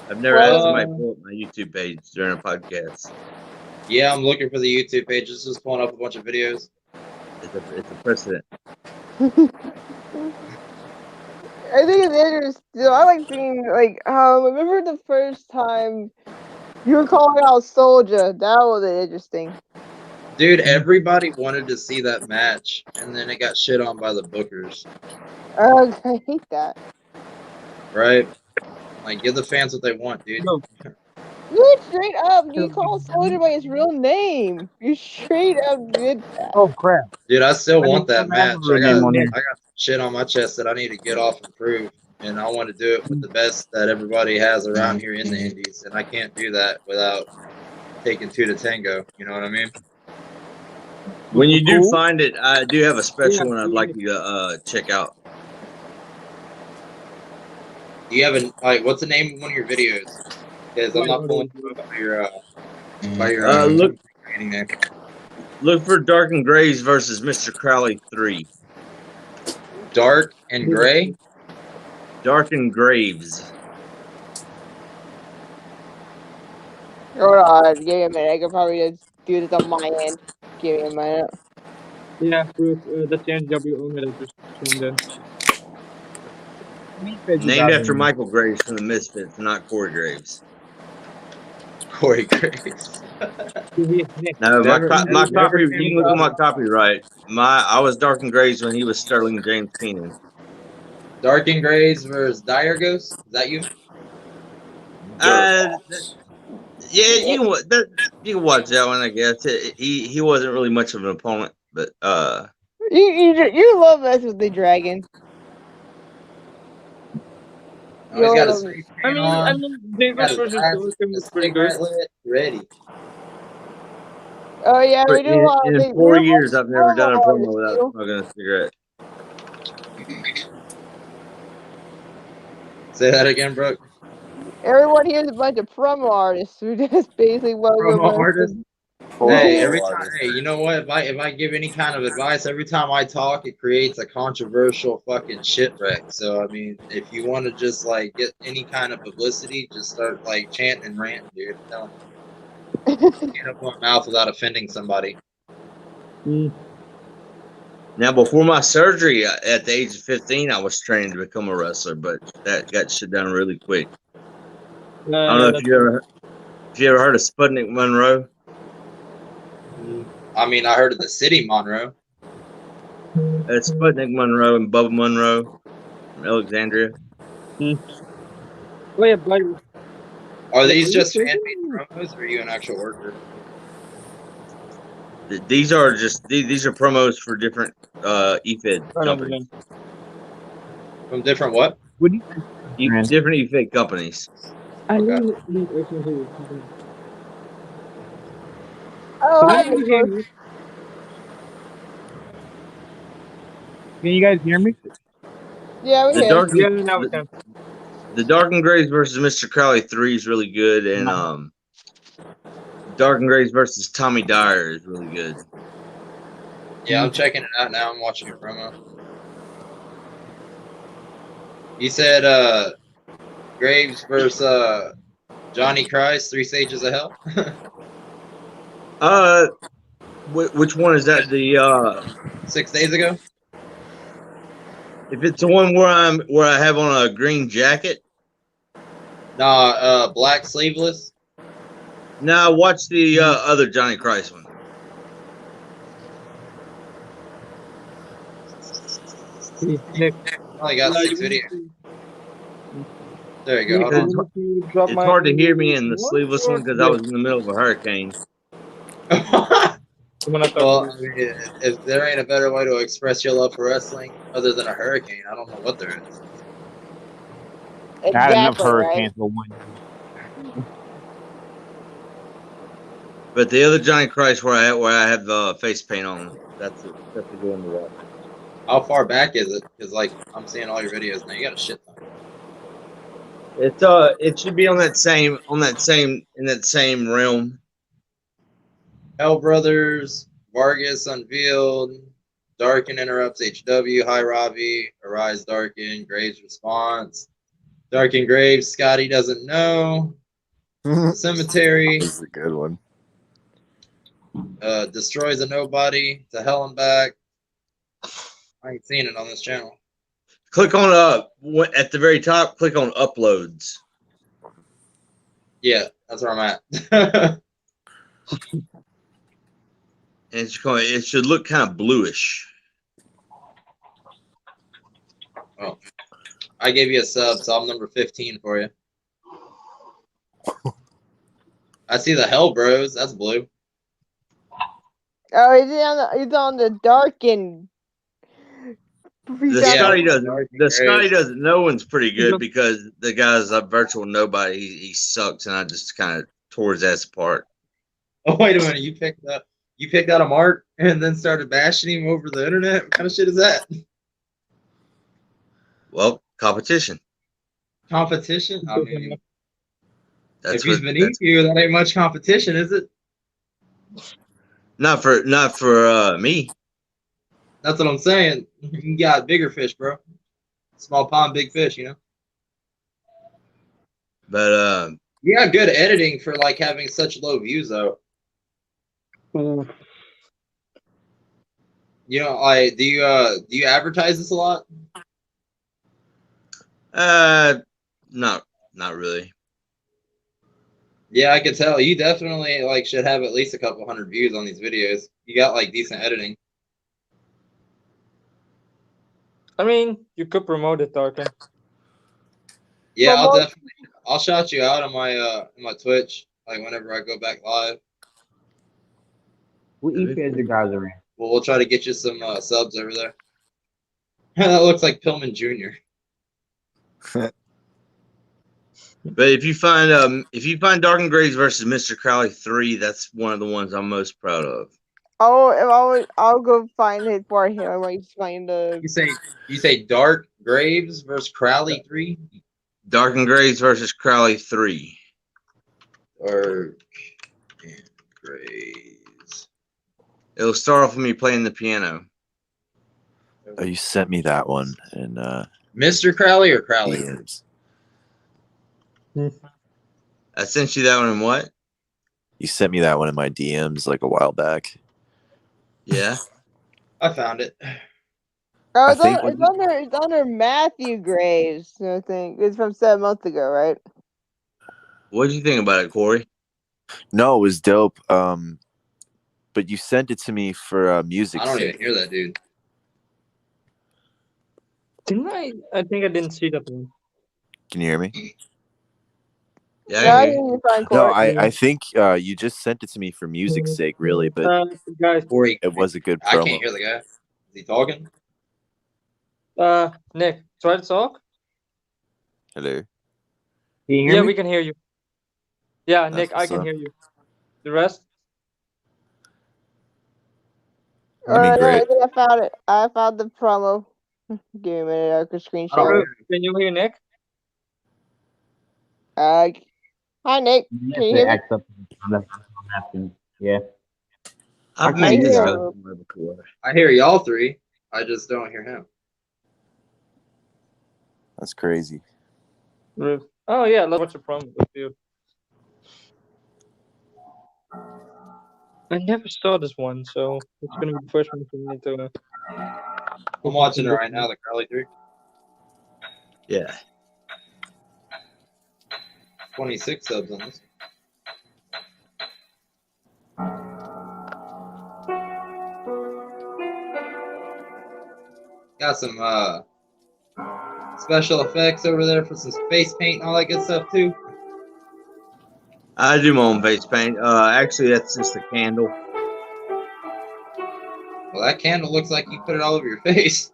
Speaker 2: I've never had somebody pull up my YouTube page during a podcast.
Speaker 8: Yeah, I'm looking for the YouTube page. It's just pulling up a bunch of videos.
Speaker 2: It's a precedent.
Speaker 1: I think it's interesting. I like seeing remember the first time you were calling out Soldier? That was interesting.
Speaker 8: Dude, everybody wanted to see that match, and then it got shit on by the bookers.
Speaker 1: I hate that.
Speaker 8: Right? Like, give the fans what they want, dude.
Speaker 1: You straight up, you call Soldier by his real name. You straight up did that.
Speaker 9: Oh crap!
Speaker 8: Dude, I still
Speaker 9: I
Speaker 8: want
Speaker 9: didn't
Speaker 8: that match.
Speaker 9: remember
Speaker 8: I
Speaker 9: name
Speaker 8: got
Speaker 9: on here.
Speaker 8: shit on my chest that I need to get off and prove. And I want to do it with the best that everybody has around here in the Indies. And I can't do that without taking two to tango. You know what I mean?
Speaker 2: When you do
Speaker 9: Cool.
Speaker 2: find it, I do have a special one I'd like you to check out.
Speaker 8: Do you have what's the name of one of your videos? Because I'm not pulling you up by your
Speaker 2: Look
Speaker 8: training name.
Speaker 2: Look for Dark and Grays versus Mr. Crowley 3.
Speaker 8: Dark and Gray?
Speaker 2: Dark and Graves.
Speaker 1: Hold on, give me a minute. I can probably just do this on my end. Give me a minute.
Speaker 9: Yeah, Bruce, that's the NW owner that just tuned in.
Speaker 2: Named after Michael Graves from the Misfits, not Corey Graves.
Speaker 8: Corey Graves.
Speaker 2: No,
Speaker 8: Never
Speaker 2: my
Speaker 8: seen
Speaker 2: copy.
Speaker 8: him
Speaker 2: You can look at my copyright. I was Dark and Graves when he was Sterling James Keenan.
Speaker 8: Dark and Grays versus Dire Ghost. Is that you?
Speaker 2: Yeah, you can watch that one. I guess he wasn't really much of an opponent, but
Speaker 1: You love mess with the dragon.
Speaker 8: Oh, he's got his
Speaker 1: Yo,
Speaker 8: face
Speaker 9: I
Speaker 8: paint on.
Speaker 9: mean, Davis versus Dorkin was pretty good.
Speaker 8: Lit, ready.
Speaker 1: Oh yeah, we do a lot of
Speaker 2: in
Speaker 1: things.
Speaker 2: 4
Speaker 1: We're
Speaker 2: years,
Speaker 1: both
Speaker 2: I've never done a promo
Speaker 1: artists,
Speaker 2: without
Speaker 1: too.
Speaker 2: smoking a cigarette.
Speaker 8: Say that again, Brooke.
Speaker 1: Everyone here is a bunch of promo artists who just basically welcome
Speaker 8: Promo
Speaker 1: us.
Speaker 8: artist.
Speaker 7: Poor
Speaker 8: Hey,
Speaker 7: old
Speaker 8: every time.
Speaker 7: artist.
Speaker 8: Hey, you know what? If I give any kind of advice, every time I talk, it creates a controversial fucking shit wreck. So I mean, if you want to just like get any kind of publicity, just start like chanting and ranting, dude. Don't get up my mouth without offending somebody.
Speaker 2: Now, before my surgery at the age of 15, I was training to become a wrestler, but that got shut down really quick. I don't know if you ever heard of Sputnik Monroe.
Speaker 8: I mean, I heard of the city Monroe.
Speaker 2: It's Sputnik Monroe and Bubba Monroe from Alexandria.
Speaker 9: Oh yeah, but
Speaker 8: Are these just fan-made promos, or are you an actual worker?
Speaker 2: These are promos for different EFED companies.
Speaker 8: From different what?
Speaker 2: Different EFED companies.
Speaker 8: Okay.
Speaker 1: Oh, hi,
Speaker 9: Can
Speaker 1: Nicholas.
Speaker 9: you guys hear me?
Speaker 1: Yeah, we
Speaker 2: The
Speaker 1: can.
Speaker 2: Dark
Speaker 9: Yeah, now we can.
Speaker 2: The Dark and Grays versus Mr. Crowley 3 is really good, and Dark and Grays versus Tommy Dyer is really good.
Speaker 8: Yeah, I'm checking it out now. I'm watching your promo. You said Graves versus Johnny Christ, 3 Stages of Hell.
Speaker 2: Which one is that? The
Speaker 8: 6 days ago.
Speaker 2: If it's the one where I have on a green jacket.
Speaker 8: Nah, black sleeveless.
Speaker 2: No, watch the other Johnny Christ one.
Speaker 8: Only got 6 videos. There you go. Hold on.
Speaker 2: It's hard to hear me in the sleeveless one because I was in the middle of a hurricane.
Speaker 8: Well, I mean, if there ain't a better way to express your love for wrestling other than a hurricane, I don't know what there is.
Speaker 1: Exactly,
Speaker 9: I had enough
Speaker 1: right?
Speaker 9: hurricanes for one.
Speaker 2: But the other Johnny Christ where I have the face paint on, that's a good one to watch.
Speaker 8: How far back is it? Because like I'm seeing all your videos now. You got a shit ton.
Speaker 2: It should be in that same realm.
Speaker 8: Hell Brothers, Vargas Unveiled, Darkin interrupts HW, Hi Robbie, Arise Darkin, Graves response, Darkin Graves, Scotty doesn't know, Cemetery.
Speaker 7: This is a good one.
Speaker 8: Destroys a Nobody, To Hell and Back. I ain't seen it on this channel.
Speaker 2: Click on at the very top. Click on uploads.
Speaker 8: Yeah, that's where I'm at.
Speaker 2: And it should look kind of bluish.
Speaker 8: Oh, I gave you a sub, so I'm number 15 for you. I see the Hell Bros. That's blue.
Speaker 1: Oh, he's on the dark and.
Speaker 2: The
Speaker 8: Yeah,
Speaker 2: Scotty
Speaker 8: Dark
Speaker 2: doesn't.
Speaker 8: and
Speaker 2: The Scotty
Speaker 8: Graves.
Speaker 2: doesn't. No one's pretty good because the guy's a virtual nobody. He sucks, and I just kind of tore his ass apart.
Speaker 8: Oh, wait a minute. You picked out a mark and then started bashing him over the internet? What kind of shit is that?
Speaker 2: Well, competition.
Speaker 8: Competition? I mean,
Speaker 2: That's
Speaker 8: if he's
Speaker 2: what.
Speaker 8: beneath you, that ain't much competition, is it?
Speaker 2: Not for me.
Speaker 8: That's what I'm saying. You got bigger fish, bro. Small pond, big fish, you know?
Speaker 2: But
Speaker 8: You got good editing for like having such low views, though. You know, do you advertise this a lot?
Speaker 2: not really.
Speaker 8: Yeah, I could tell. You definitely like should have at least a couple hundred views on these videos. You got like decent editing.
Speaker 9: I mean, you could promote it, Darkin.
Speaker 8: Yeah, I'll shout you out on my Twitch, like whenever I go back live.
Speaker 10: What e-fans you guys are in?
Speaker 8: Well, we'll try to get you some subs over there. That looks like Pillman Jr.
Speaker 2: But if you find Dark and Graves versus Mr. Crowley 3, that's one of the ones I'm most proud of.
Speaker 1: I'll go find it for him. I might find the.
Speaker 8: You say Dark Graves versus Crowley 3?
Speaker 2: Dark and Graves versus Crowley 3.
Speaker 8: Dark and Graves.
Speaker 2: It'll start off with me playing the piano.
Speaker 7: Oh, you sent me that one in
Speaker 8: Mr. Crowley or Crowley?
Speaker 7: DMs.
Speaker 2: I sent you that one in what?
Speaker 7: You sent me that one in my DMs like a while back.
Speaker 2: Yeah.
Speaker 8: I found it.
Speaker 1: Oh,
Speaker 7: I
Speaker 1: it's under Matthew Graves. I think it's from 7 months ago, right?
Speaker 2: What did you think about it, Corey?
Speaker 7: No, it was dope. But you sent it to me for music.
Speaker 8: I don't even hear that dude.
Speaker 9: Didn't I? I think I didn't see that one.
Speaker 7: Can you hear me?
Speaker 2: Yeah.
Speaker 7: No, I think you just sent it to me for music's sake, really. But
Speaker 9: guys,
Speaker 8: Corey,
Speaker 7: it was a good
Speaker 8: I
Speaker 7: promo.
Speaker 8: can't hear the guy. Is he talking?
Speaker 9: Nick, try to talk.
Speaker 7: Hello.
Speaker 10: Can you hear
Speaker 9: Yeah,
Speaker 10: me?
Speaker 9: we can hear you. Yeah, Nick, I
Speaker 7: what's
Speaker 9: can
Speaker 7: up.
Speaker 9: hear you. The rest?
Speaker 7: I mean, great.
Speaker 1: I found it. I found the promo. Give me a minute. I could screen share.
Speaker 9: Can you hear Nick?
Speaker 1: Hi, Nick. Can you hear me?
Speaker 10: Act up on that napkin. Yeah.
Speaker 2: I've
Speaker 1: I
Speaker 2: made this
Speaker 1: hear-
Speaker 2: customer before.
Speaker 8: I hear y'all three. I just don't hear him.
Speaker 7: That's crazy.
Speaker 9: Oh yeah, let's watch a promo with you. I never saw this one, so it's gonna be the first one for me to.
Speaker 8: I'm watching it right now, the Crowley 3.
Speaker 2: Yeah.
Speaker 8: 26 subs on this. Got some special effects over there for some face paint and all that good stuff too.
Speaker 2: I do my own face paint. Actually, that's just a candle.
Speaker 8: Well, that candle looks like you put it all over your face.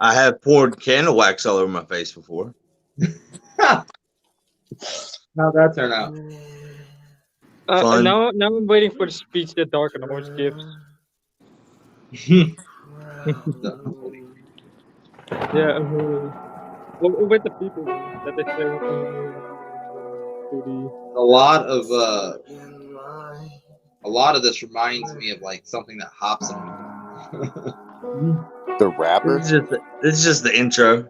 Speaker 2: I have poured candle wax all over my face before.
Speaker 8: How'd that turn out?
Speaker 2: Fun.
Speaker 9: Now I'm waiting for the speech that Dark and Orange gives. Yeah, with the people that they say.
Speaker 8: A lot of this reminds me of like something that Hobson would do.
Speaker 7: The rapper?
Speaker 2: This is just the intro.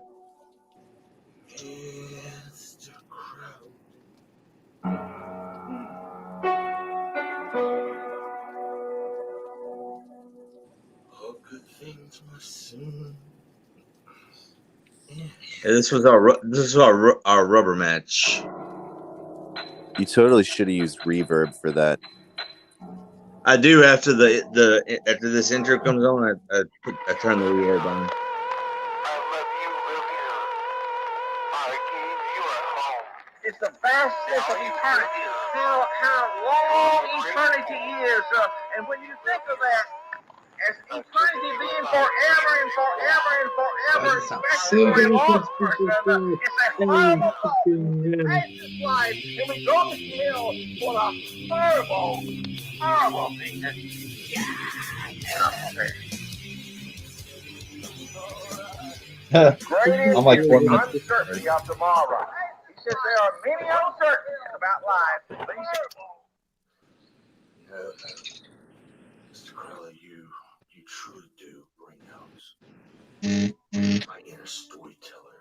Speaker 2: Yeah, this is our rubber match.
Speaker 7: You totally should have used reverb for that.
Speaker 2: I do after after this intro comes on. I turn the reverb on.
Speaker 11: It's the vastness of eternity. How long eternity is, and when you think of that, as eternity being forever and forever and forever, especially for a lost person, it's a horrible thought. Precious life, and we go to hell for a horrible thing.
Speaker 8: I'm like 4 minutes.
Speaker 11: Uncertainty of tomorrow. He says there are many uncertainties about life, but he said,
Speaker 12: Mr. Crowley, you truly do bring out my inner storyteller.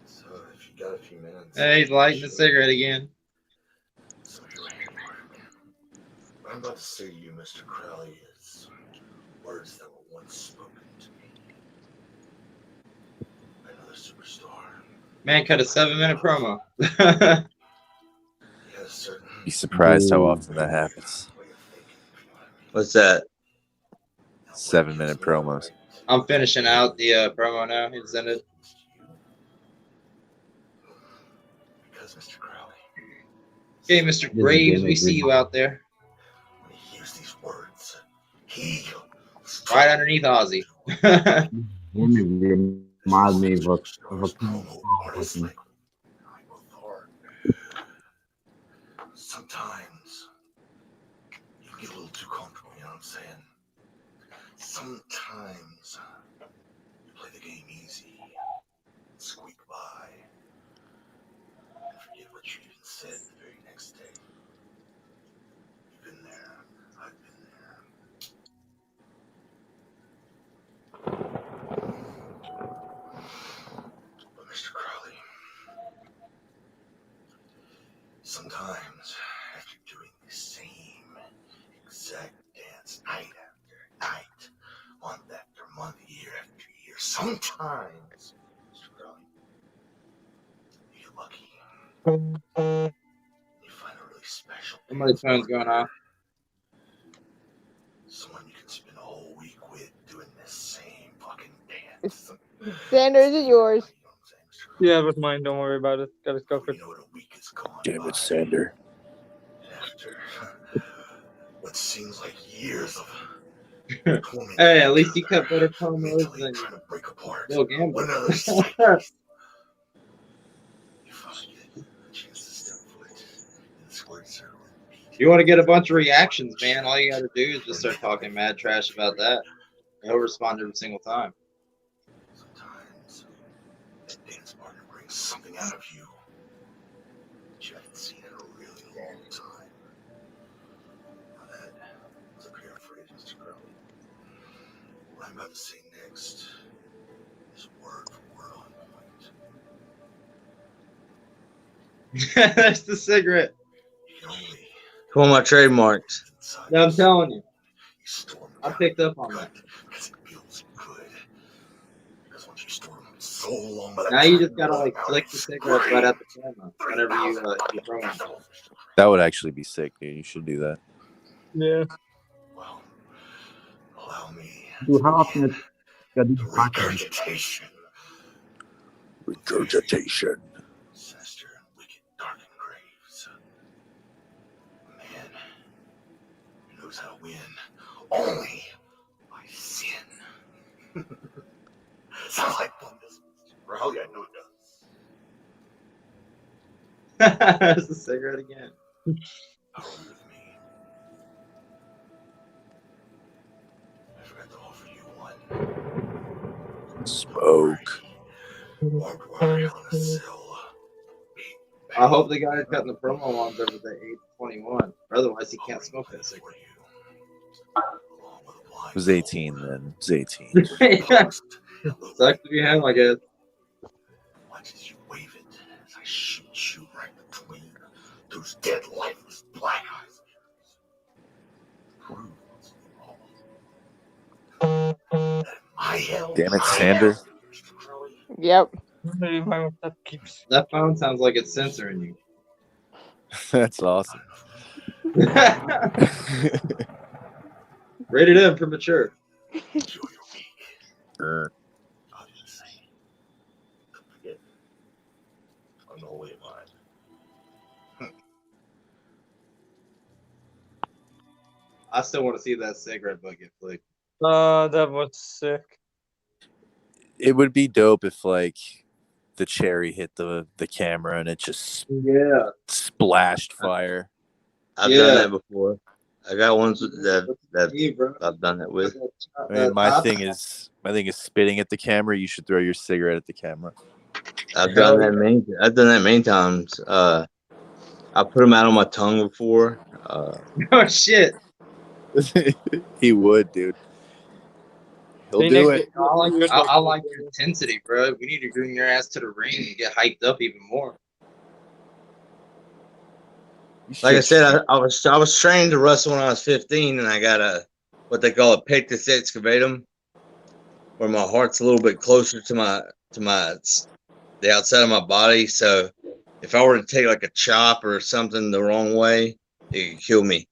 Speaker 12: So if you got a few minutes.
Speaker 8: Hey, he's lighting the cigarette again.
Speaker 12: So your handwork. What I'm about to say to you, Mr. Crowley, is words that were once spoken to me. Another superstar.
Speaker 8: Man cut a 7-minute promo.
Speaker 7: Be surprised how often that happens.
Speaker 2: What's that?
Speaker 7: 7-minute promos.
Speaker 8: I'm finishing out the promo now. It's ended. Okay, Mr. Graves, we see you out there. Right underneath Ozzy.
Speaker 10: Reminds me of a
Speaker 12: Sometimes you get a little too comfortable, you know what I'm saying? Sometimes you play the game easy, squeak by, and forget what you even said the very next day. You've been there, I've been there. But Mr. Crowley, sometimes after doing the same exact dance night after night, month after month, year after year, sometimes, Mr. Crowley, you get lucky. You find a really special
Speaker 8: Somebody's phone's going off.
Speaker 12: someone you can spend a whole week with doing the same fucking dance.
Speaker 1: Sander, is it yours?
Speaker 9: Yeah, it was mine. Don't worry about it. Got it covered.
Speaker 7: Damn it, Sander.
Speaker 12: After what seems like years of
Speaker 8: Hey, at least you cut better promos than Bill Gamble. You want to get a bunch of reactions, man, all you got to do is just start talking mad trash about that. He'll respond every single time.
Speaker 12: Sometimes that dance partner brings something out of you that you haven't seen in a really long time. Now that was a paraphrase, Mr. Crowley. What I'm about to say next is word for word on point.
Speaker 8: That's the cigarette.
Speaker 2: Come on, my trademarks.
Speaker 8: No, I'm telling you. I picked up on that.
Speaker 12: So long,
Speaker 8: Now you just gotta like flick the cigarette right at the camera whenever you throw it.
Speaker 7: That would actually be sick, dude. You should do that.
Speaker 9: Yeah.
Speaker 12: Allow me
Speaker 10: Dude, how often is
Speaker 12: regurgitation.
Speaker 7: Regurgitation.
Speaker 12: Sinister and wicked, dark and graves. A man who knows how to win only by sin. Sounds like fun, doesn't it? Crowley, I know it does.
Speaker 8: There's the cigarette again.
Speaker 12: I forgot to offer you one.
Speaker 7: Smoke.
Speaker 8: I hope the guy cutting the promo ones over the age 21. Otherwise, he can't smoke that cigarette.
Speaker 7: It was 18 then. It was 18.
Speaker 8: Sucks to be him, I guess.
Speaker 12: Watch as you wave it as I shoot you right between those dead, lifeless black eyes of yours. My hell.
Speaker 7: Damn it, Sander.
Speaker 1: Yep.
Speaker 8: That phone sounds like it's censoring you.
Speaker 7: That's awesome.
Speaker 8: Rated M for mature.
Speaker 12: Enjoy your week. I'll do the same. Don't forget. I'm no way mine.
Speaker 8: I still want to see that cigarette butt get flicked.
Speaker 5: That was sick.
Speaker 7: It would be dope if like the cherry hit the camera and it just splashed fire.
Speaker 2: I've done that before. I got ones that I've done that with.
Speaker 7: I mean, my thing is spitting at the camera. You should throw your cigarette at the camera.
Speaker 2: I've done that many times. I put them out on my tongue before.
Speaker 8: Oh shit!
Speaker 7: He would, dude. He'll
Speaker 5: Hey,
Speaker 7: do
Speaker 5: Nick,
Speaker 7: it.
Speaker 8: I like your intensity, bro. We need to bring your ass to the ring and get hyped up even more.
Speaker 2: Like I said, I was trained to wrestle when I was 15, and I got what they call a pectus excavatum, where my heart's a little bit closer to the outside of my body. So if I were to take like a chop or something the wrong way, it could kill me.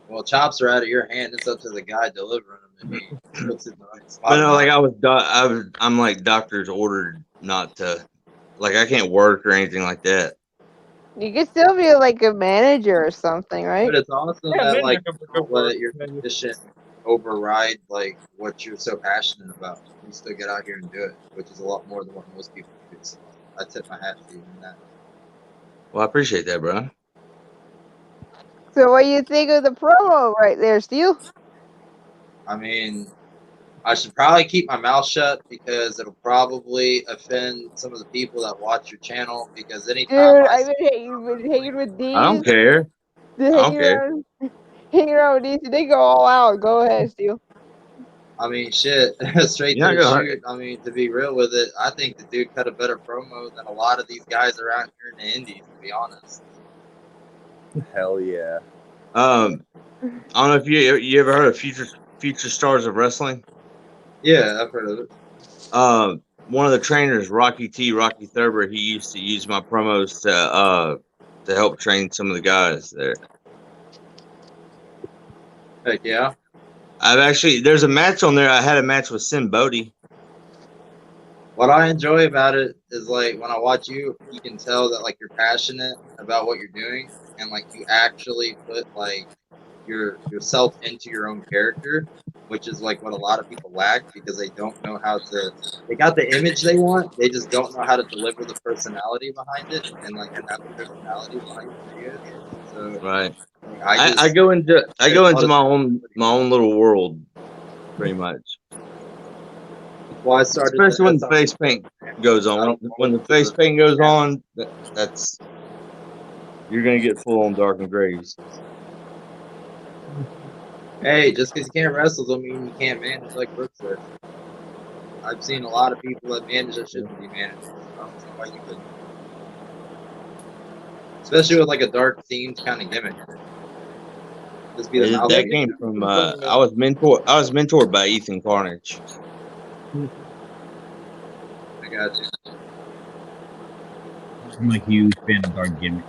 Speaker 8: Well, chops are out of your hand. It's up to the guy delivering them. If he puts it in the right spot.
Speaker 2: But no, like I'm like doctors ordered not to, like I can't work or anything like that.
Speaker 1: You could still be like a manager or something, right?
Speaker 8: But it's awesome that like you don't let your condition override like what you're so passionate about. You still get out here and do it, which is a lot more than what most people do. So I tip my hat to you in that.
Speaker 2: Well, I appreciate that, bro.
Speaker 1: So what do you think of the promo right there, Steel?
Speaker 8: I mean, I should probably keep my mouth shut because it'll probably offend some of the people that watch your channel. Because anytime
Speaker 1: Dude, I've been hanging with these.
Speaker 2: I don't care. I don't care.
Speaker 1: Hanging around with these, they go all out. Go ahead, Steel.
Speaker 8: I mean, shit, straight
Speaker 2: You're
Speaker 8: to
Speaker 2: not
Speaker 8: the
Speaker 2: gonna
Speaker 8: shoot. I mean, to be real with it, I think the dude cut a better promo than a lot of these guys around here in the Indies, to be honest.
Speaker 7: Hell yeah.
Speaker 2: I don't know if you ever heard of Future Stars of Wrestling.
Speaker 8: Yeah, I've heard of it.
Speaker 2: One of the trainers, Rocky Thurber, he used to use my promos to help train some of the guys there.
Speaker 8: Heck yeah.
Speaker 2: There's a match on there. I had a match with Sin Bodhi.
Speaker 8: What I enjoy about it is like when I watch you, you can tell that like you're passionate about what you're doing and like you actually put like yourself into your own character, which is like what a lot of people lack because they don't know how to. They got the image they want, they just don't know how to deliver the personality behind it, and like have the personality behind the video. So
Speaker 2: Right.
Speaker 8: I
Speaker 2: go into my own little world, pretty much.
Speaker 8: Well, I started
Speaker 2: especially when the face paint goes on. When the face paint goes on, that's you're gonna get full on Dark and Graves.
Speaker 8: Hey, just because you can't wrestle don't mean you can't manage like Brooks said. I've seen a lot of people that manage that shouldn't be managed. I don't see why you couldn't. Especially with like a dark themed kind of gimmick. Just be the
Speaker 2: That came from I was mentored by Ethan Carnage.
Speaker 8: I got you.
Speaker 10: I'm a huge fan of Dark Gimmick.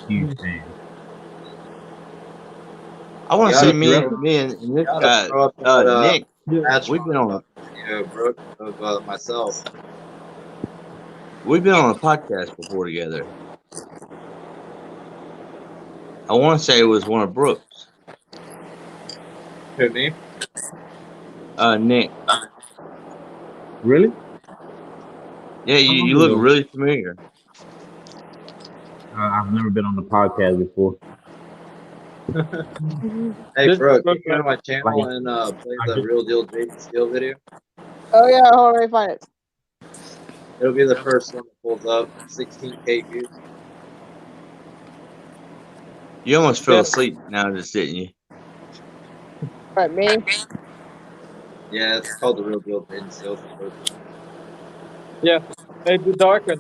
Speaker 10: Huge fan.
Speaker 2: I want to say me and this guy, Nick, we've been on
Speaker 8: Brooke of myself.
Speaker 2: We've been on a podcast before together. I want to say it was one of Brooks.
Speaker 8: Who, me?
Speaker 2: Nick.
Speaker 10: Really?
Speaker 2: Yeah, you look really familiar.
Speaker 10: I've never been on the podcast before.
Speaker 8: Hey, Brooke, you go to my channel and play the Real Deal Jason Steele video?
Speaker 1: Oh yeah, hold on, let me find it.
Speaker 8: It'll be the first one that pulls up. 16K views.
Speaker 2: You almost fell asleep now, just didn't you?
Speaker 1: Right, me?
Speaker 8: Yeah, it's called the Real Deal Jason Steele.
Speaker 5: Yeah. Hey, the Darken.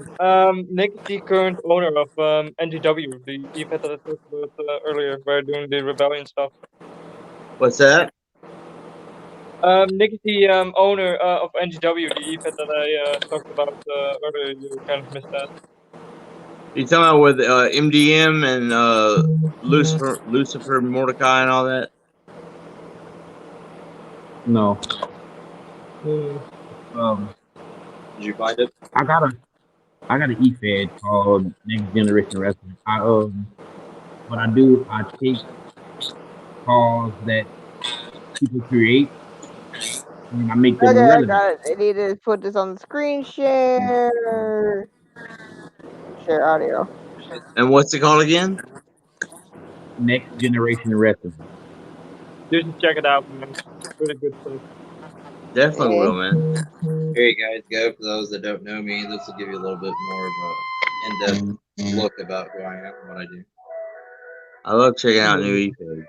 Speaker 5: Nick is the current owner of NGW, the event that I talked about earlier, where doing the rebellion stuff.
Speaker 2: What's that?
Speaker 5: Nick is the owner of NGW, the event that I talked about earlier. You kind of missed that.
Speaker 2: You talking about with MDM and Lucifer, Mordecai, and all that?
Speaker 10: No.
Speaker 9: Hmm.
Speaker 8: Did you find it?
Speaker 10: I got an e-fed called Next Generation Wrestling. What I do, I take calls that people create and I make them
Speaker 1: Okay, I
Speaker 10: relevant.
Speaker 1: got it. I need to put this on the screen share. Share audio.
Speaker 2: And what's it called again?
Speaker 10: Next Generation Wrestling.
Speaker 9: You should check it out, man. Really good stuff.
Speaker 2: Definitely will, man.
Speaker 8: Here you guys go. For those that don't know me, this will give you a little bit more of a in-depth look about who I am and what I do.
Speaker 2: I love checking out new e-feds.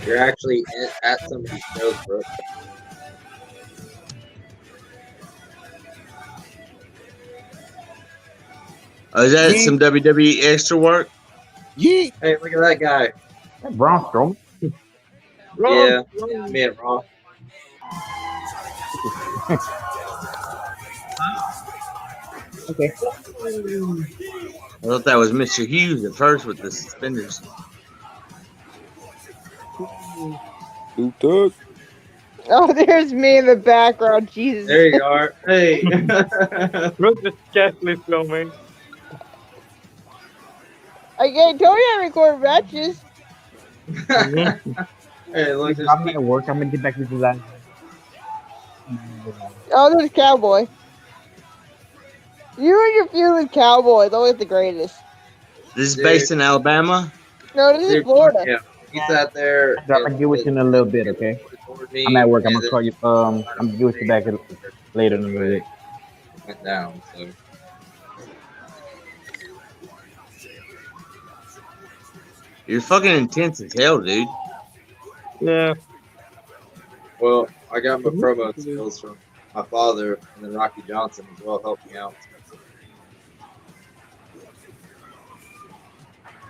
Speaker 8: You're actually at somebody's shows, bro.
Speaker 2: Oh, is that some WWE extra work?
Speaker 7: Yeet!
Speaker 8: Hey, look at that guy.
Speaker 10: Braun Strowman.
Speaker 8: Yeah, me and Raw.
Speaker 10: Okay.
Speaker 2: I thought that was Mr. Hughes at first with the suspenders.
Speaker 7: Who took?
Speaker 1: Oh, there's me in the background. Jesus.
Speaker 8: There you are. Hey.
Speaker 9: Brooke is casually filming.
Speaker 1: I told you I record matches.
Speaker 8: Hey, look, there's
Speaker 10: I'm at work. I'm gonna get back to that.
Speaker 1: Oh, there's Cowboy. You and your feud with Cowboy is always the greatest.
Speaker 2: This is based in Alabama?
Speaker 1: No, this is Florida.
Speaker 8: Yeah, he sat there.
Speaker 10: I'm gonna get with you in a little bit, okay? I'm at work. I'm gonna call you. I'm gonna get with you back later in a little bit.
Speaker 8: Went down. So.
Speaker 2: You're fucking intense as hell, dude.
Speaker 9: Yeah.
Speaker 8: Well, I got my promo skills from my father, and then Rocky Johnson as well helped me out.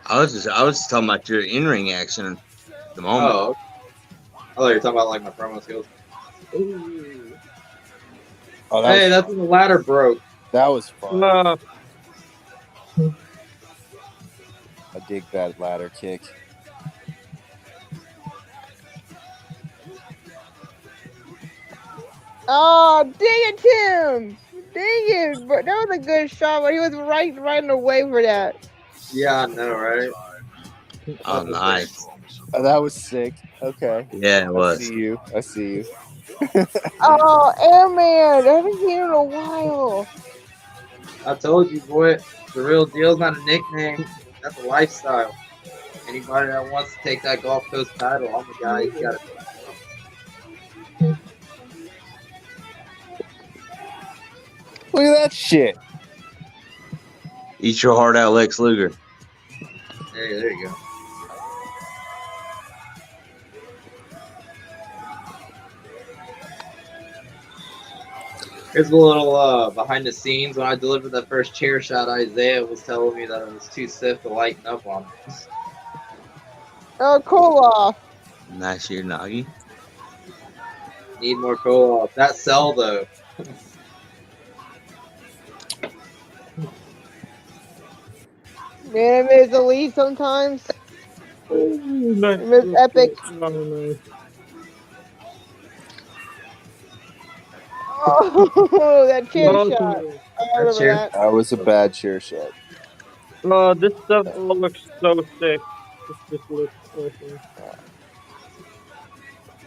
Speaker 2: I was just talking about your in-ring action at the moment.
Speaker 8: Oh, I thought you were talking about like my promo skills.
Speaker 7: Oh,
Speaker 8: Hey, that's when the ladder broke.
Speaker 7: That was fun.
Speaker 9: Uh,
Speaker 7: I dig that ladder kick.
Speaker 1: Oh, dang it, Tim! Dang it! But that was a good shot, but he was right in the way for that.
Speaker 8: Yeah, I know, right?
Speaker 2: Oh, nice.
Speaker 7: Oh, that was sick. Okay.
Speaker 2: Yeah, it was.
Speaker 7: I see you.
Speaker 1: Oh, Airman! I haven't seen him in a while.
Speaker 8: I told you, boy, the real deal's not a nickname. That's a lifestyle. Anybody that wants to take that Gulf Coast title, I'm the guy who's got it.
Speaker 7: Look at that shit.
Speaker 2: Eat your heart out, Lex Luger.
Speaker 8: Hey, there you go. Here's a little behind the scenes. When I delivered that first chair shot, Isaiah was telling me that it was too stiff to lighten up on.
Speaker 1: Oh, Koloff.
Speaker 2: Nice here, Nagi.
Speaker 8: Need more Koloff. That cell, though.
Speaker 1: Man, I miss the lead sometimes.
Speaker 9: nice.
Speaker 1: I miss Epic.
Speaker 9: Nice.
Speaker 1: Oh, that chair
Speaker 9: Oh,
Speaker 1: shot. I remember that.
Speaker 7: That was a bad chair shot.
Speaker 9: This stuff all looks so sick. This looks so sick.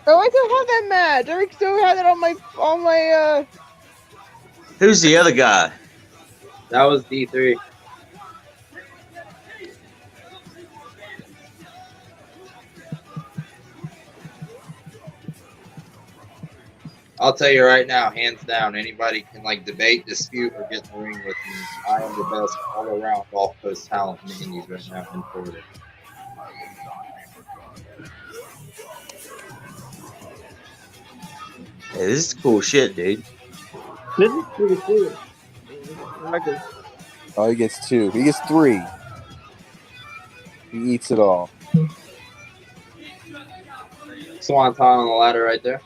Speaker 1: Oh, I still have that match. I still have it on my
Speaker 2: Who's the other guy?
Speaker 8: That was D3. I'll tell you right now, hands down, anybody can like debate, dispute, or get in the ring with me. I am the best all-around Gulf Coast talent in the Indies right now in Florida.
Speaker 2: Hey, this is cool shit, dude.
Speaker 9: This is pretty cool. I like it.
Speaker 7: Oh, he gets 2. He gets 3. He eats it all.
Speaker 8: Swanton on the ladder right there.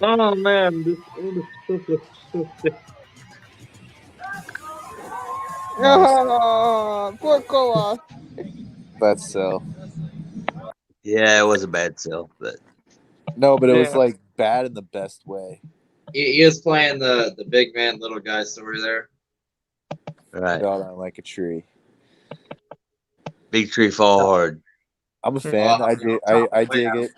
Speaker 9: Oh man, this all the stuff was so thick.
Speaker 1: Oh, poor Koloff.
Speaker 7: That's so.
Speaker 2: Yeah, it was a bad sell, but
Speaker 7: No, but it was
Speaker 9: Yeah.
Speaker 7: like bad in the best way.
Speaker 8: He is playing the big man, little guy story there.
Speaker 2: right.
Speaker 7: Fell down like a tree.
Speaker 2: Big tree fall hard.
Speaker 7: I'm a fan. I dig it.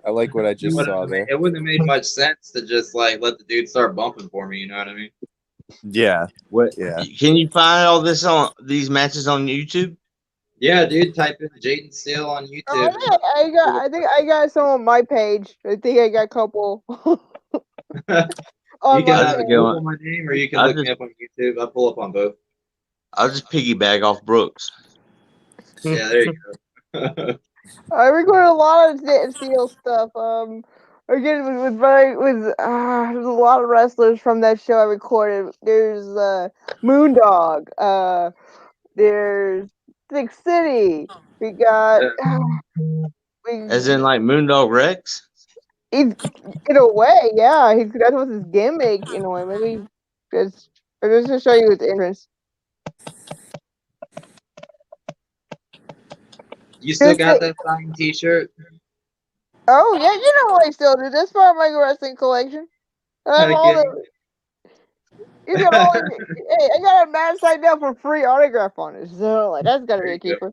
Speaker 7: I like what I just saw there.
Speaker 8: It wouldn't have made much sense to just like let the dude start bumping for me. You know what I mean?
Speaker 7: Yeah.
Speaker 2: What?
Speaker 7: Yeah.
Speaker 2: Can you find all this on these matches on YouTube?
Speaker 8: Yeah, dude. Type in Jaden Steele on YouTube.
Speaker 1: Oh, I think I got some on my page. I think I got a couple.
Speaker 8: You can
Speaker 2: How's it going?
Speaker 8: Google my name, or you can
Speaker 2: I'll
Speaker 8: look me up on YouTube. I pull up on both.
Speaker 2: I'll just piggyback off Brooks.
Speaker 8: Yeah, there you go.
Speaker 1: I recorded a lot of Steel stuff. Again, there's a lot of wrestlers from that show I recorded. There's Moondog. There's Thick City. We got
Speaker 2: As in like Moondog Rex?
Speaker 1: in a way, yeah. That was his gimmick in a way. Maybe just to show you his entrance.
Speaker 8: You still got that signed T-shirt?
Speaker 1: Oh yeah, you know I still do. That's part of my wrestling collection. I have all the. You got all. Hey, I got a man signed up for free autograph on it. So like that's gotta be a keeper.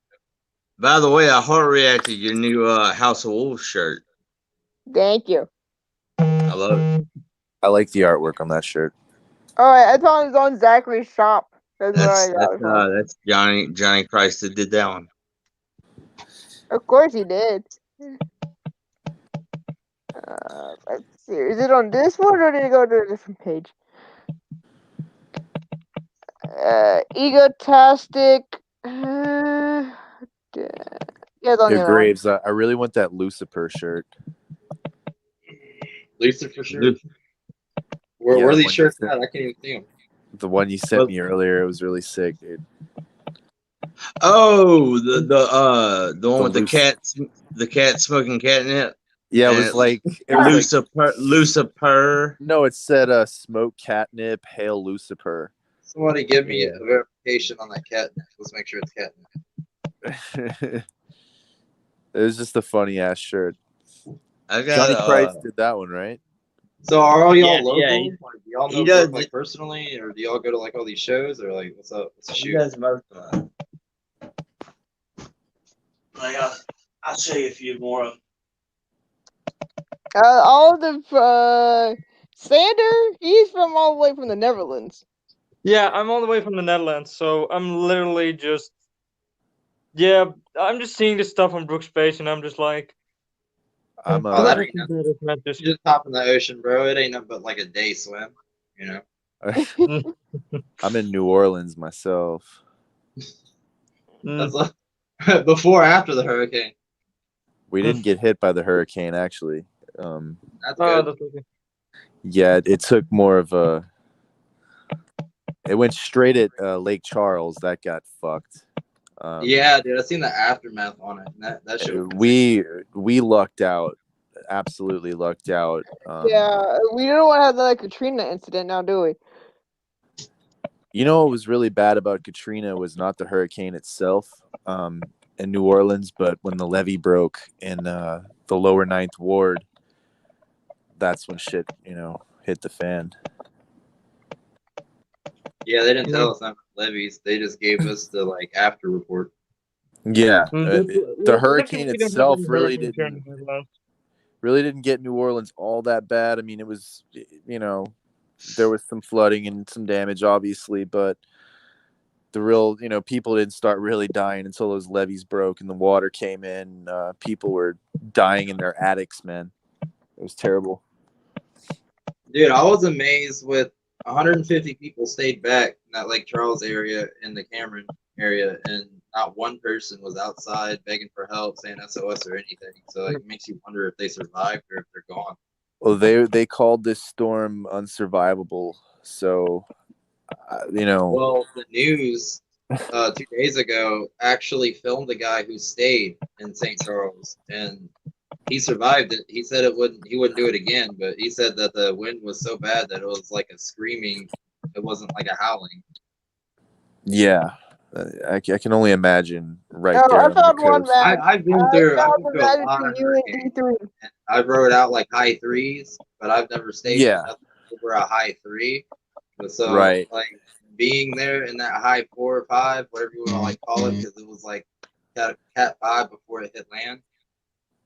Speaker 2: By the way, I heart reacted your new House of Wolves shirt.
Speaker 1: Thank you.
Speaker 2: I love it.
Speaker 7: I like the artwork on that shirt.
Speaker 1: All right, it's on Zachary's shop. That's where I got it from.
Speaker 2: That's Johnny Christ that did that one.
Speaker 1: Of course he did. Let's see. Is it on this one or did it go to a different page? Egotastic. Yeah, it's on the
Speaker 7: Your
Speaker 1: other one.
Speaker 7: Graves. I really want that Lucifer shirt.
Speaker 8: Lucifer shirt. Where are these shirts at? I can't even see them.
Speaker 7: The one you sent me earlier, it was really sick, dude.
Speaker 2: Oh, the one with the cat smoking catnip.
Speaker 7: Yeah, it was like
Speaker 2: Lucifer.
Speaker 7: No, it said smoke catnip, hail Lucifer.
Speaker 8: Somebody give me a verification on that catnip. Let's make sure it's catnip.
Speaker 7: It was just a funny ass shirt.
Speaker 2: I got
Speaker 7: Johnny Christ did that one, right?
Speaker 8: So are all y'all
Speaker 2: Yeah,
Speaker 8: local?
Speaker 2: yeah,
Speaker 8: Like, do y'all
Speaker 2: he
Speaker 8: know
Speaker 2: does
Speaker 8: Brooke, like personally, or do y'all go to like all these shows, or like what's up? What's the shoot?
Speaker 2: does most of them. Like I'll show you a few more of them.
Speaker 1: All of the Sander, he's from all the way from the Netherlands.
Speaker 5: Yeah, I'm all the way from the Netherlands, so I'm literally just I'm just seeing this stuff on Brooks' page, and I'm just like,
Speaker 7: I'm
Speaker 8: that ain't nothing. You just hop in the ocean, bro. It ain't nothing but like a day swim, you know.
Speaker 7: I'm in New Orleans myself.
Speaker 8: That's like, before or after the hurricane.
Speaker 7: We didn't get hit by the hurricane, actually.
Speaker 8: That's good.
Speaker 7: Yeah, it took more of a. It went straight at Lake Charles. That got fucked.
Speaker 8: Yeah, dude, I seen the aftermath on it. That shit.
Speaker 7: We lucked out. Absolutely lucked out.
Speaker 1: Yeah, we don't want to have the Katrina incident now, do we?
Speaker 7: You know what was really bad about Katrina was not the hurricane itself in New Orleans, but when the levee broke in the lower 9th ward, that's when shit, hit the fan.
Speaker 8: Yeah, they didn't tell us about levies. They just gave us the after report.
Speaker 7: Yeah, the hurricane itself really didn't get New Orleans all that bad. I mean, it was, there was some flooding and some damage, obviously, but the real, people didn't start really dying until those levees broke and the water came in. People were dying in their attics, man. It was terrible.
Speaker 8: Dude, I was amazed with 150 people stayed back in that Lake Charles area in the Cameron area, and not one person was outside begging for help, saying SOS or anything. So it makes you wonder if they survived or if they're gone.
Speaker 7: Well, they called this storm unsurvivable. So,
Speaker 8: Well, the news 2 days ago actually filmed a guy who stayed in St. Charles, and he survived it. He said he wouldn't do it again, but he said that the wind was so bad that it was like a screaming. It wasn't like a howling.
Speaker 7: Yeah, I can only imagine right
Speaker 1: Oh,
Speaker 7: there
Speaker 1: I
Speaker 7: on the
Speaker 1: found one
Speaker 7: coast.
Speaker 1: match.
Speaker 8: I've been
Speaker 1: I
Speaker 8: through. I've
Speaker 1: found
Speaker 8: been
Speaker 1: the
Speaker 8: through a
Speaker 1: match
Speaker 8: lot of
Speaker 1: between you and
Speaker 8: hurricanes.
Speaker 1: D3.
Speaker 8: I rode out like high threes, but I've never stayed
Speaker 7: Yeah.
Speaker 8: in nothing over a high 3. But so
Speaker 7: Right.
Speaker 8: like being there in that high 4 or 5, whatever you want to like call it, because it was like cat 5 before it hit land.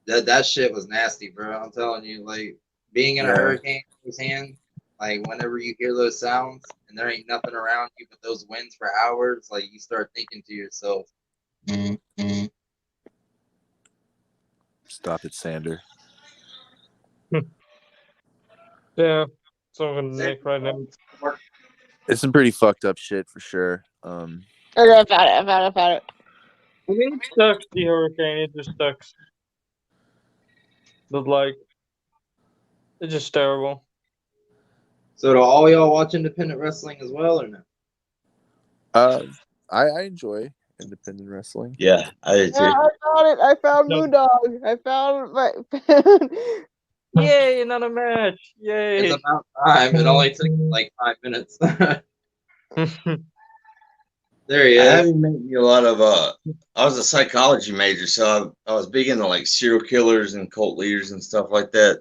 Speaker 8: That shit was nasty, bro. I'm telling you, like being in a
Speaker 7: Yeah.
Speaker 8: hurricane hand, like whenever you hear those sounds and there ain't nothing around you but those winds for hours, like you start thinking to yourself,
Speaker 7: Stop it, Sander.
Speaker 9: Yeah, it's over the neck right now.
Speaker 7: It's some pretty fucked up shit for sure.
Speaker 1: Okay, I found it.
Speaker 9: I mean, it sucks, the hurricane. It just sucks. But, like, it's just terrible.
Speaker 8: So do all y'all watch independent wrestling as well, or no?
Speaker 7: I enjoy independent wrestling.
Speaker 2: Yeah, I did
Speaker 1: Yeah,
Speaker 2: too.
Speaker 1: I found it. I found
Speaker 9: No.
Speaker 1: Moondog. I found my.
Speaker 9: Yay, another match! Yay!
Speaker 8: It's about time. It only took like 5 minutes. There he
Speaker 2: I
Speaker 8: is.
Speaker 2: haven't made a lot of I was a psychology major, so I was big into like serial killers and cult leaders and stuff like that.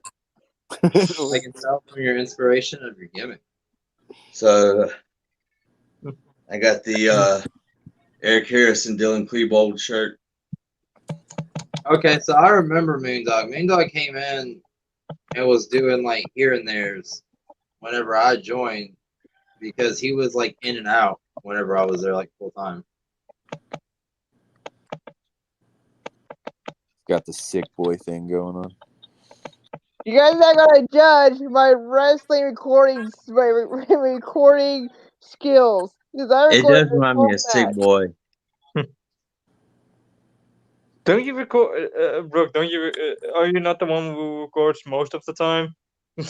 Speaker 8: I can tell from your inspiration of your gimmick.
Speaker 2: So I got the Eric Harris and Dylan Klebold shirt.
Speaker 8: Okay, so I remember Moondog. Moondog came in and was doing like here and there's whenever I joined because he was like in and out whenever I was there like full time.
Speaker 7: Got the sick boy thing going on.
Speaker 1: You guys are gonna judge my wrestling recording, my recording skills. Because I
Speaker 2: It
Speaker 1: recorded
Speaker 2: does remind me of Sick Boy.
Speaker 9: Don't you record, Brooke? Don't you? Are you not the one who records most of the time?
Speaker 1: What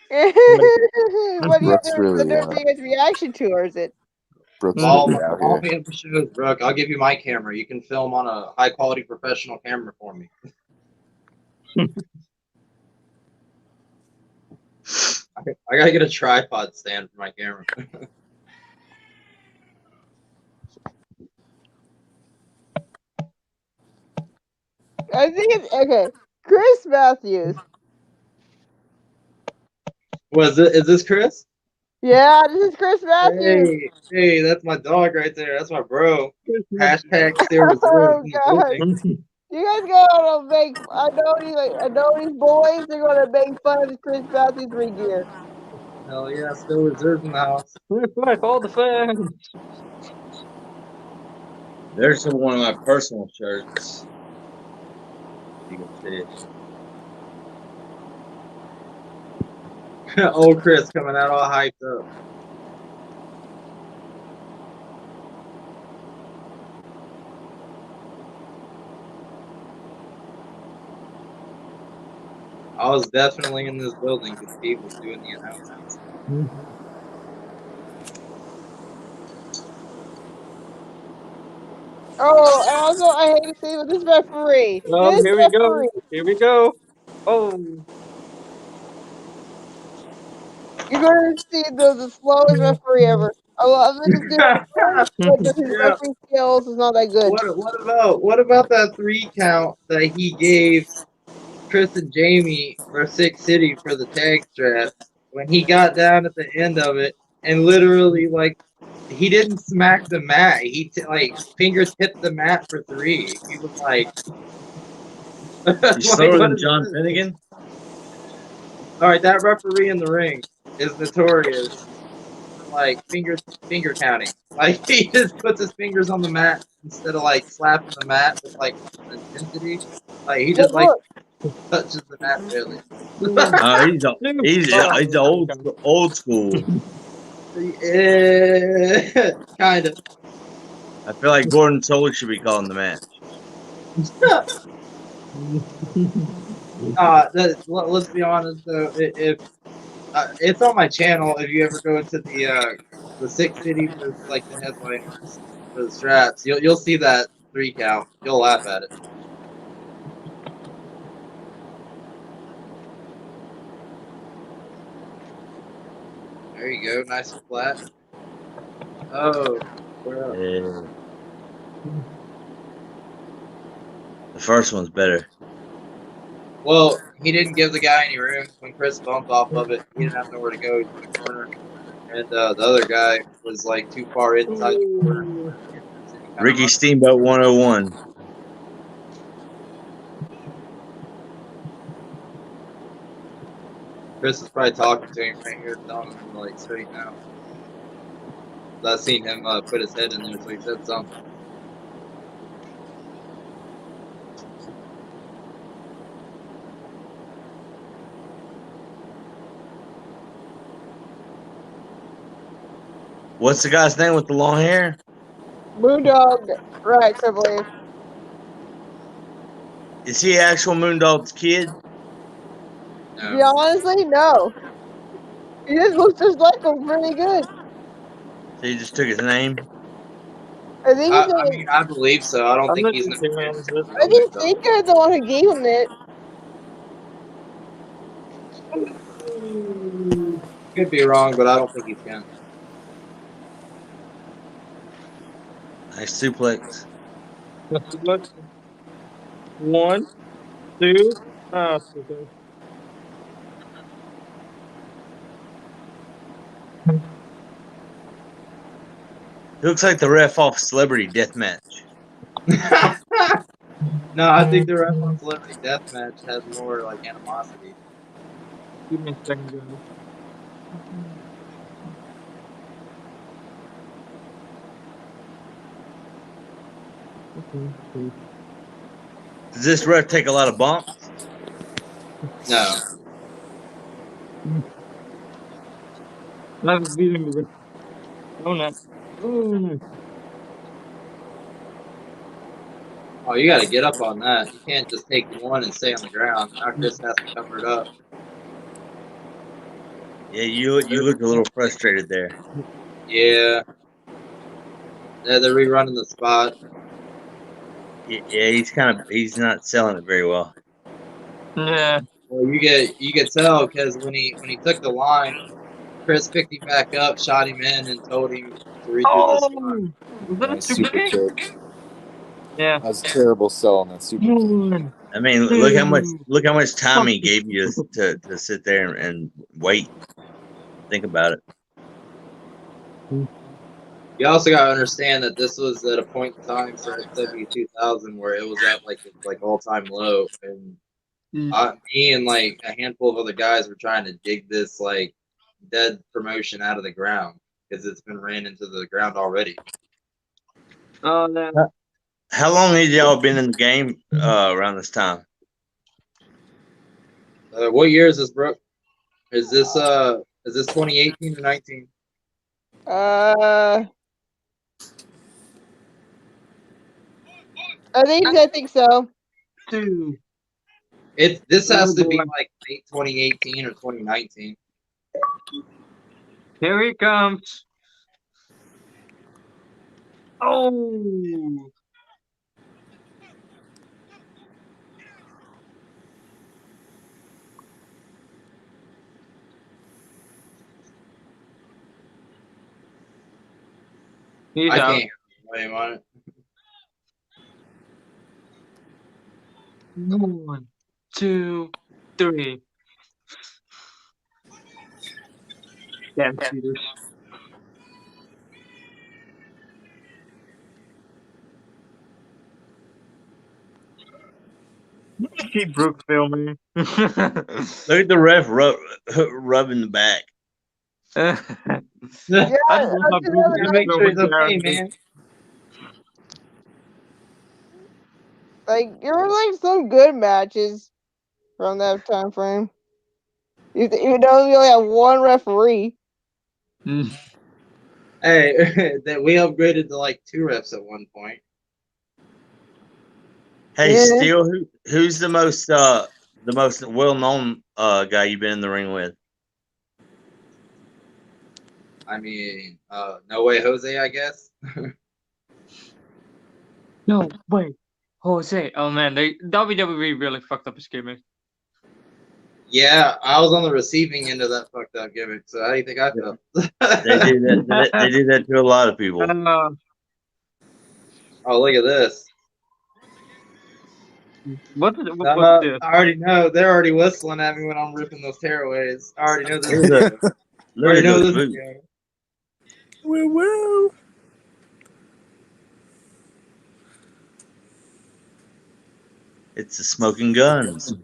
Speaker 1: do you
Speaker 7: Brooke's
Speaker 1: have
Speaker 7: really,
Speaker 1: their biggest reaction to, or is it?
Speaker 7: Brooks
Speaker 8: All
Speaker 7: really out
Speaker 8: all
Speaker 7: here.
Speaker 8: me up for shows, Brooke. I'll give you my camera. You can film on a high quality professional camera for me. I gotta get a tripod stand for my camera.
Speaker 1: I think it's okay. Chris Matthews.
Speaker 8: Is this Chris?
Speaker 1: Yeah, this is Chris Matthews.
Speaker 8: Hey, that's my dog right there. That's my bro. Hashtag still reserved.
Speaker 1: Oh God! You guys gonna make? I know these boys. They're gonna make fun of Chris Matthews ring gear.
Speaker 8: Hell yeah, still reserved in the house.
Speaker 9: Like all the fans.
Speaker 2: There's one of my personal shirts. You can see it.
Speaker 8: Old Chris coming out all hyped up. I was definitely in this building because Steve was doing the announcements.
Speaker 1: Oh, and also I hate to say, but this referee.
Speaker 9: Oh,
Speaker 1: this
Speaker 9: here we
Speaker 1: referee.
Speaker 9: go. Here we go. Oh.
Speaker 1: You're going to see the slowest referee ever. I love it. But his referee skills is not that good.
Speaker 8: What about that 3 count that he gave Chris and Jamie for Sick City for the tag strap when he got down at the end of it and literally like he didn't smack the mat. He like fingers hit the mat for 3. He was like,
Speaker 2: He's slower than John Finnegan.
Speaker 8: all right, that referee in the ring is notorious for like finger counting. Like he just puts his fingers on the mat instead of like slapping the mat with like intensity. Like he just like touches the mat barely.
Speaker 2: He's old school.
Speaker 8: Yeah, kind of.
Speaker 2: I feel like Gordon Solie should be calling the match.
Speaker 8: Let's be honest though. If it's on my channel, if you ever go to the Sick City, like the headliners, for the straps. You'll see that 3 count. You'll laugh at it. There you go, nice and flat. Oh, well.
Speaker 2: Yeah. The first one's better.
Speaker 8: Well, he didn't give the guy any room. When Chris bumped off of it, he didn't have nowhere to go. He was in the corner. And the other guy was like too far inside the corner.
Speaker 2: Ricky Steamboat 101.
Speaker 8: Chris is probably talking to him right here, telling him to like straighten out. I seen him put his head in there, so he said something.
Speaker 2: What's the guy's name with the long hair?
Speaker 1: Moondog Rex, I believe.
Speaker 2: Is he actual Moondog's kid?
Speaker 1: To be honestly, no. He just looks just like him really good.
Speaker 2: So he just took his name?
Speaker 1: I think he's
Speaker 8: I mean, I believe so. I don't think he's.
Speaker 1: I think Tinker is the one who gave him it.
Speaker 8: Could be wrong, but I don't think he can.
Speaker 2: Nice suplex.
Speaker 9: Suplex. 1, 2. Ah, okay.
Speaker 2: He looks like the ref off Celebrity Deathmatch.
Speaker 8: No, I think the ref on Celebrity Deathmatch has more like animosity.
Speaker 9: Give me a second, guys.
Speaker 2: Does this ref take a lot of bumps?
Speaker 8: No.
Speaker 9: I'm beating the. Oh no. Ooh.
Speaker 8: Oh, you got to get up on that. You can't just take one and stay on the ground. Now Chris has to cover it up.
Speaker 2: Yeah, you look a little frustrated there.
Speaker 8: Yeah. Yeah, they're rerunning the spot.
Speaker 2: Yeah, he's not selling it very well.
Speaker 9: Yeah.
Speaker 8: Well, you get tell because when he took the line, Chris picked him back up, shot him in, and told him to redo the spot.
Speaker 9: Was that a
Speaker 7: Nice
Speaker 9: super kick?
Speaker 7: kick.
Speaker 9: Yeah.
Speaker 7: That was a terrible sell on that super kick.
Speaker 2: I mean, look how much time he gave you to sit there and wait, think about it.
Speaker 8: You also got to understand that this was at a point in time for W2000 where it was at like all time low, and me and like a handful of other guys were trying to dig this like dead promotion out of the ground because it's been ran into the ground already.
Speaker 9: Oh no.
Speaker 2: How long had y'all been in the game around this time?
Speaker 8: What year is this, Brooke? Is this 2018 or 19?
Speaker 1: I think so.
Speaker 9: 2.
Speaker 8: This has to be like late 2018 or 2019.
Speaker 9: Here he comes. Oh. He's
Speaker 8: I
Speaker 9: out.
Speaker 8: can't hear him on it.
Speaker 9: 1, 2, 3. Damn cheaters. Keep Brooke filming.
Speaker 2: Look at the ref rubbing the back.
Speaker 1: Yeah,
Speaker 9: I just love how Brooke is
Speaker 8: Make sure he's
Speaker 9: filming
Speaker 8: okay,
Speaker 9: characters.
Speaker 8: man.
Speaker 1: Like there were like some good matches from that time frame. Even though we only have one referee.
Speaker 8: Hey, that we upgraded to like 2 refs at one point.
Speaker 2: Hey,
Speaker 1: Yeah.
Speaker 2: Steele, who's the most well known guy you've been in the ring with?
Speaker 8: I mean, No Way Jose, I guess.
Speaker 9: No, wait. Jose. Oh man, WWE really fucked up his gimmick.
Speaker 8: Yeah, I was on the receiving end of that fucked up gimmick. So how do you think I felt?
Speaker 2: They do that. They do that to a lot of people.
Speaker 8: Oh, look at this.
Speaker 9: What's
Speaker 8: I
Speaker 9: this?
Speaker 8: already know. They're already whistling at me when I'm ripping those tearaways. I already know this.
Speaker 2: Look at
Speaker 8: I already know
Speaker 2: those
Speaker 8: this.
Speaker 2: boots.
Speaker 7: Woo woo.
Speaker 2: It's the Smoking Guns.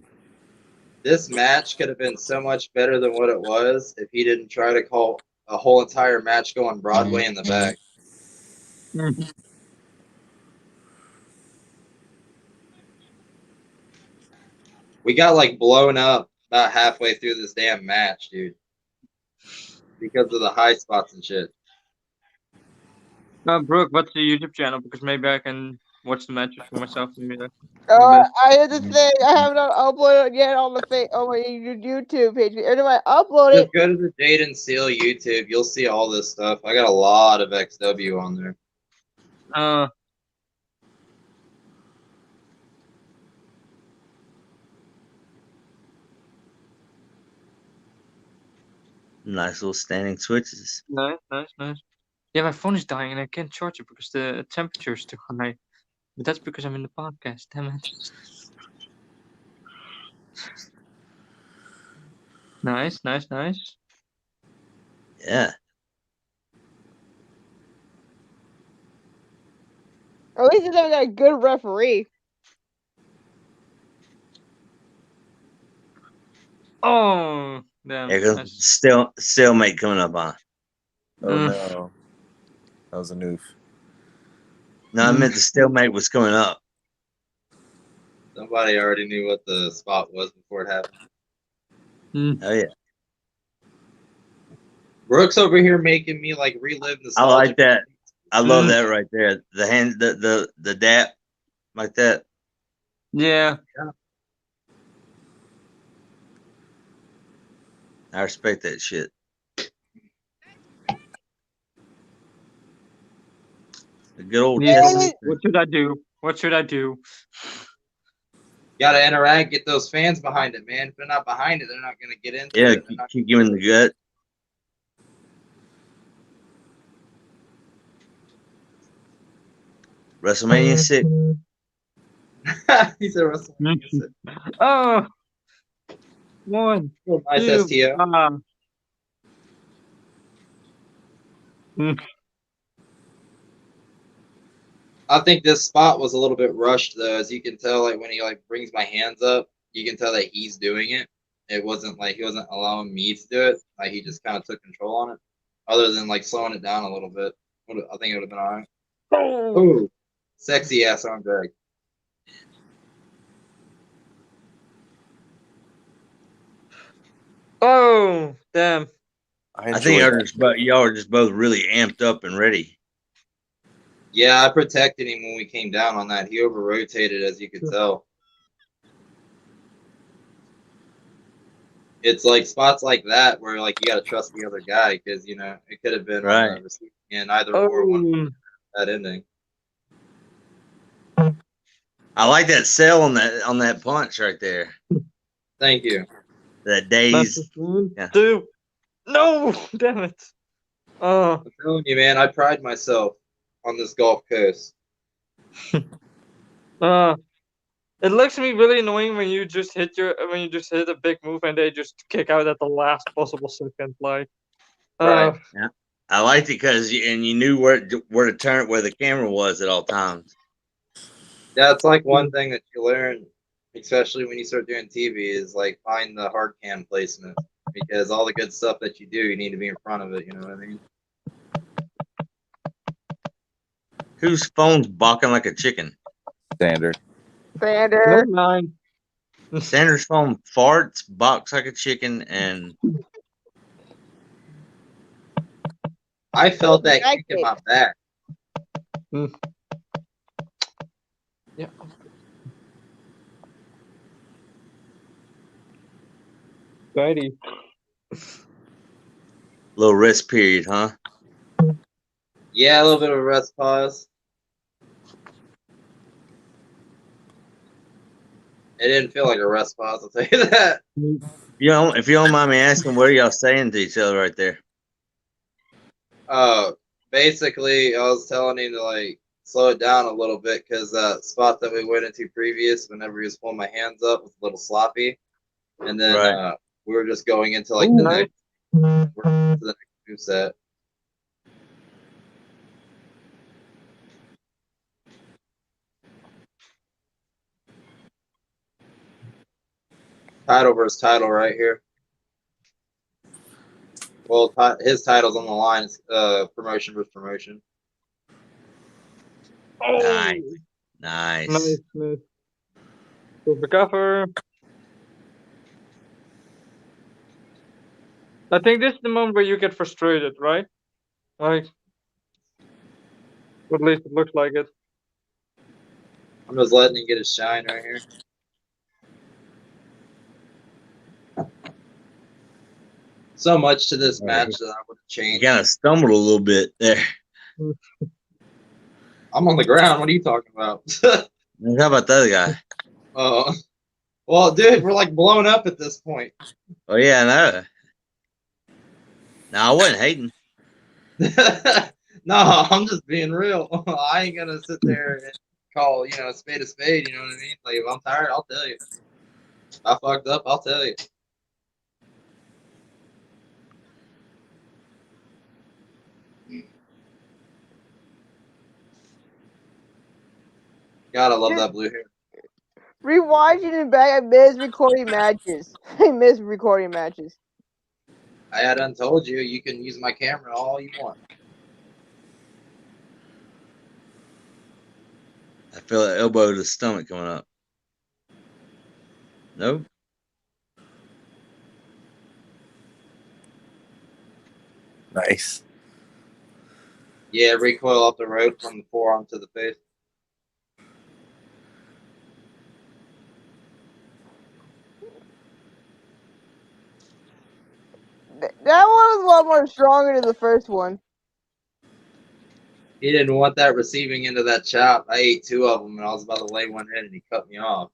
Speaker 8: This match could have been so much better than what it was if he didn't try to call a whole entire match go on Broadway in the back. We got like blown up about halfway through this damn match, dude, because of the high spots and shit.
Speaker 9: Brooke, what's the YouTube channel? Because maybe I can watch the matches for myself. Maybe
Speaker 1: I had to say I have not uploaded it yet on my YouTube page. Every time I upload
Speaker 8: Just
Speaker 1: it,
Speaker 8: go to the Jaden Seal YouTube. You'll see all this stuff. I got a lot of XW on there.
Speaker 2: Nice little standing switches.
Speaker 9: Nice. Yeah, my phone is dying and I can't charge it because the temperature is too high. But that's because I'm in the podcast. Damn it. Nice.
Speaker 2: Yeah.
Speaker 1: at least it's got a good referee.
Speaker 9: Oh, damn.
Speaker 2: Here comes stalemate coming up on.
Speaker 7: Oh no. That was a noof.
Speaker 2: No, I meant the stalemate was coming up.
Speaker 8: Somebody already knew what the spot was before it happened.
Speaker 2: Oh yeah.
Speaker 8: Brooks over here making me like relive the.
Speaker 2: I like that. I love that right there. The hand, the dap, like that.
Speaker 9: Yeah.
Speaker 2: I respect that shit. The good old.
Speaker 9: What should I do?
Speaker 8: Gotta interact, get those fans behind it, man. If they're not behind it, they're not gonna get into
Speaker 2: Yeah,
Speaker 8: it.
Speaker 2: kick you in the gut. WrestleMania 6.
Speaker 8: He said WrestleMania 6.
Speaker 9: Oh, one.
Speaker 8: Nice
Speaker 9: two,
Speaker 8: STO. I think this spot was a little bit rushed though, as you can tell. Like when he like brings my hands up, you can tell that he's doing it. It wasn't like he wasn't allowing me to do it. Like he just kind of took control on it. Other than like slowing it down a little bit, I think it would have been alright. Ooh, sexy ass arm drag.
Speaker 9: Oh, damn.
Speaker 2: I think y'all are just both really amped up and ready.
Speaker 8: Yeah, I protected him when we came down on that. He over rotated, as you could tell. It's like spots like that where like you gotta trust the other guy because you know it could have been
Speaker 2: right.
Speaker 8: And either or one that ending.
Speaker 2: I like that sell on that punch right there.
Speaker 8: Thank you.
Speaker 2: That daze.
Speaker 9: Yeah. Dude, no, damn it.
Speaker 8: I'm telling you, man, I pride myself on this Gulf Coast.
Speaker 9: It looks to me really annoying when you just hit a big move and they just kick out at the last possible second. Like,
Speaker 2: right. Yeah. I liked it because you knew where to turn, where the camera was at all times.
Speaker 8: Yeah, it's like one thing that you learn, especially when you start doing TV, is like find the hard cam placement because all the good stuff that you do, you need to be in front of it. You know what I mean?
Speaker 2: Whose phone's barking like a chicken?
Speaker 7: Standard.
Speaker 1: Sander.
Speaker 9: Mine.
Speaker 2: Sander's phone farts, barks like a chicken, and
Speaker 8: I felt that kick in my back.
Speaker 9: Yeah. Righty.
Speaker 2: Little rest period, huh?
Speaker 8: Yeah, a little bit of a rest pause. It didn't feel like a rest pause. I'll tell you that.
Speaker 2: If you don't mind me asking, what are y'all saying to each other right there?
Speaker 8: Basically, I was telling him to like slow it down a little bit because that spot that we went into previous, whenever he was pulling my hands up, was a little sloppy, and then
Speaker 2: Right.
Speaker 8: we were just going into like
Speaker 9: Ooh,
Speaker 8: the
Speaker 9: nice.
Speaker 8: next move set. Title versus title right here. Well, his title's on the line. It's promotion versus promotion.
Speaker 9: Oh,
Speaker 2: Nice. Nice.
Speaker 9: nice. Super cover. I think this is the moment where you get frustrated, right? Like, at least it looks like it.
Speaker 8: I'm just letting him get his shine right here. So much to this match that I would have
Speaker 2: You
Speaker 8: changed.
Speaker 2: kind of stumbled a little bit there.
Speaker 8: I'm on the ground. What are you talking about?
Speaker 2: How about the other guy?
Speaker 8: Well, dude, we're like blown up at this point.
Speaker 2: Oh yeah, I know. No, I wasn't hating.
Speaker 8: No, I'm just being real. I ain't gonna sit there and call, a spade a spade, you know what I mean? Like, if I'm tired, I'll tell you. If I fucked up, I'll tell you. Gotta love that blue hair.
Speaker 1: Rewatching it back, I miss recording matches. I miss recording matches.
Speaker 8: I had done told you, you can use my camera all you want.
Speaker 2: I feel an elbow to the stomach coming up. Nope.
Speaker 7: Nice.
Speaker 8: Yeah, recoil off the rope from the forearm to the face.
Speaker 1: That one was a lot more stronger than the first one.
Speaker 8: He didn't want that receiving into that chop. I ate 2 of them, and I was about to lay one in, and he cut me off.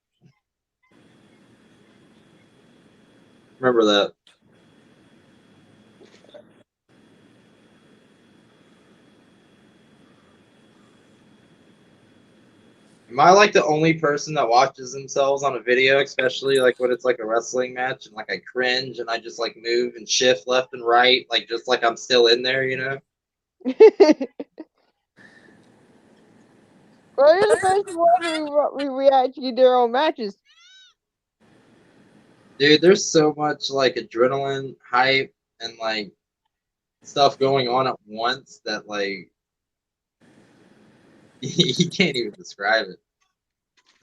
Speaker 8: Remember that. Am I like the only person that watches themselves on a video, especially like when it's like a wrestling match, and like I cringe and I just like move and shift left and right, like just like I'm still in there, you know?
Speaker 1: Well, you're the first one to react to their own matches.
Speaker 8: Dude, there's so much like adrenaline, hype, and like stuff going on at once that like you can't even describe it.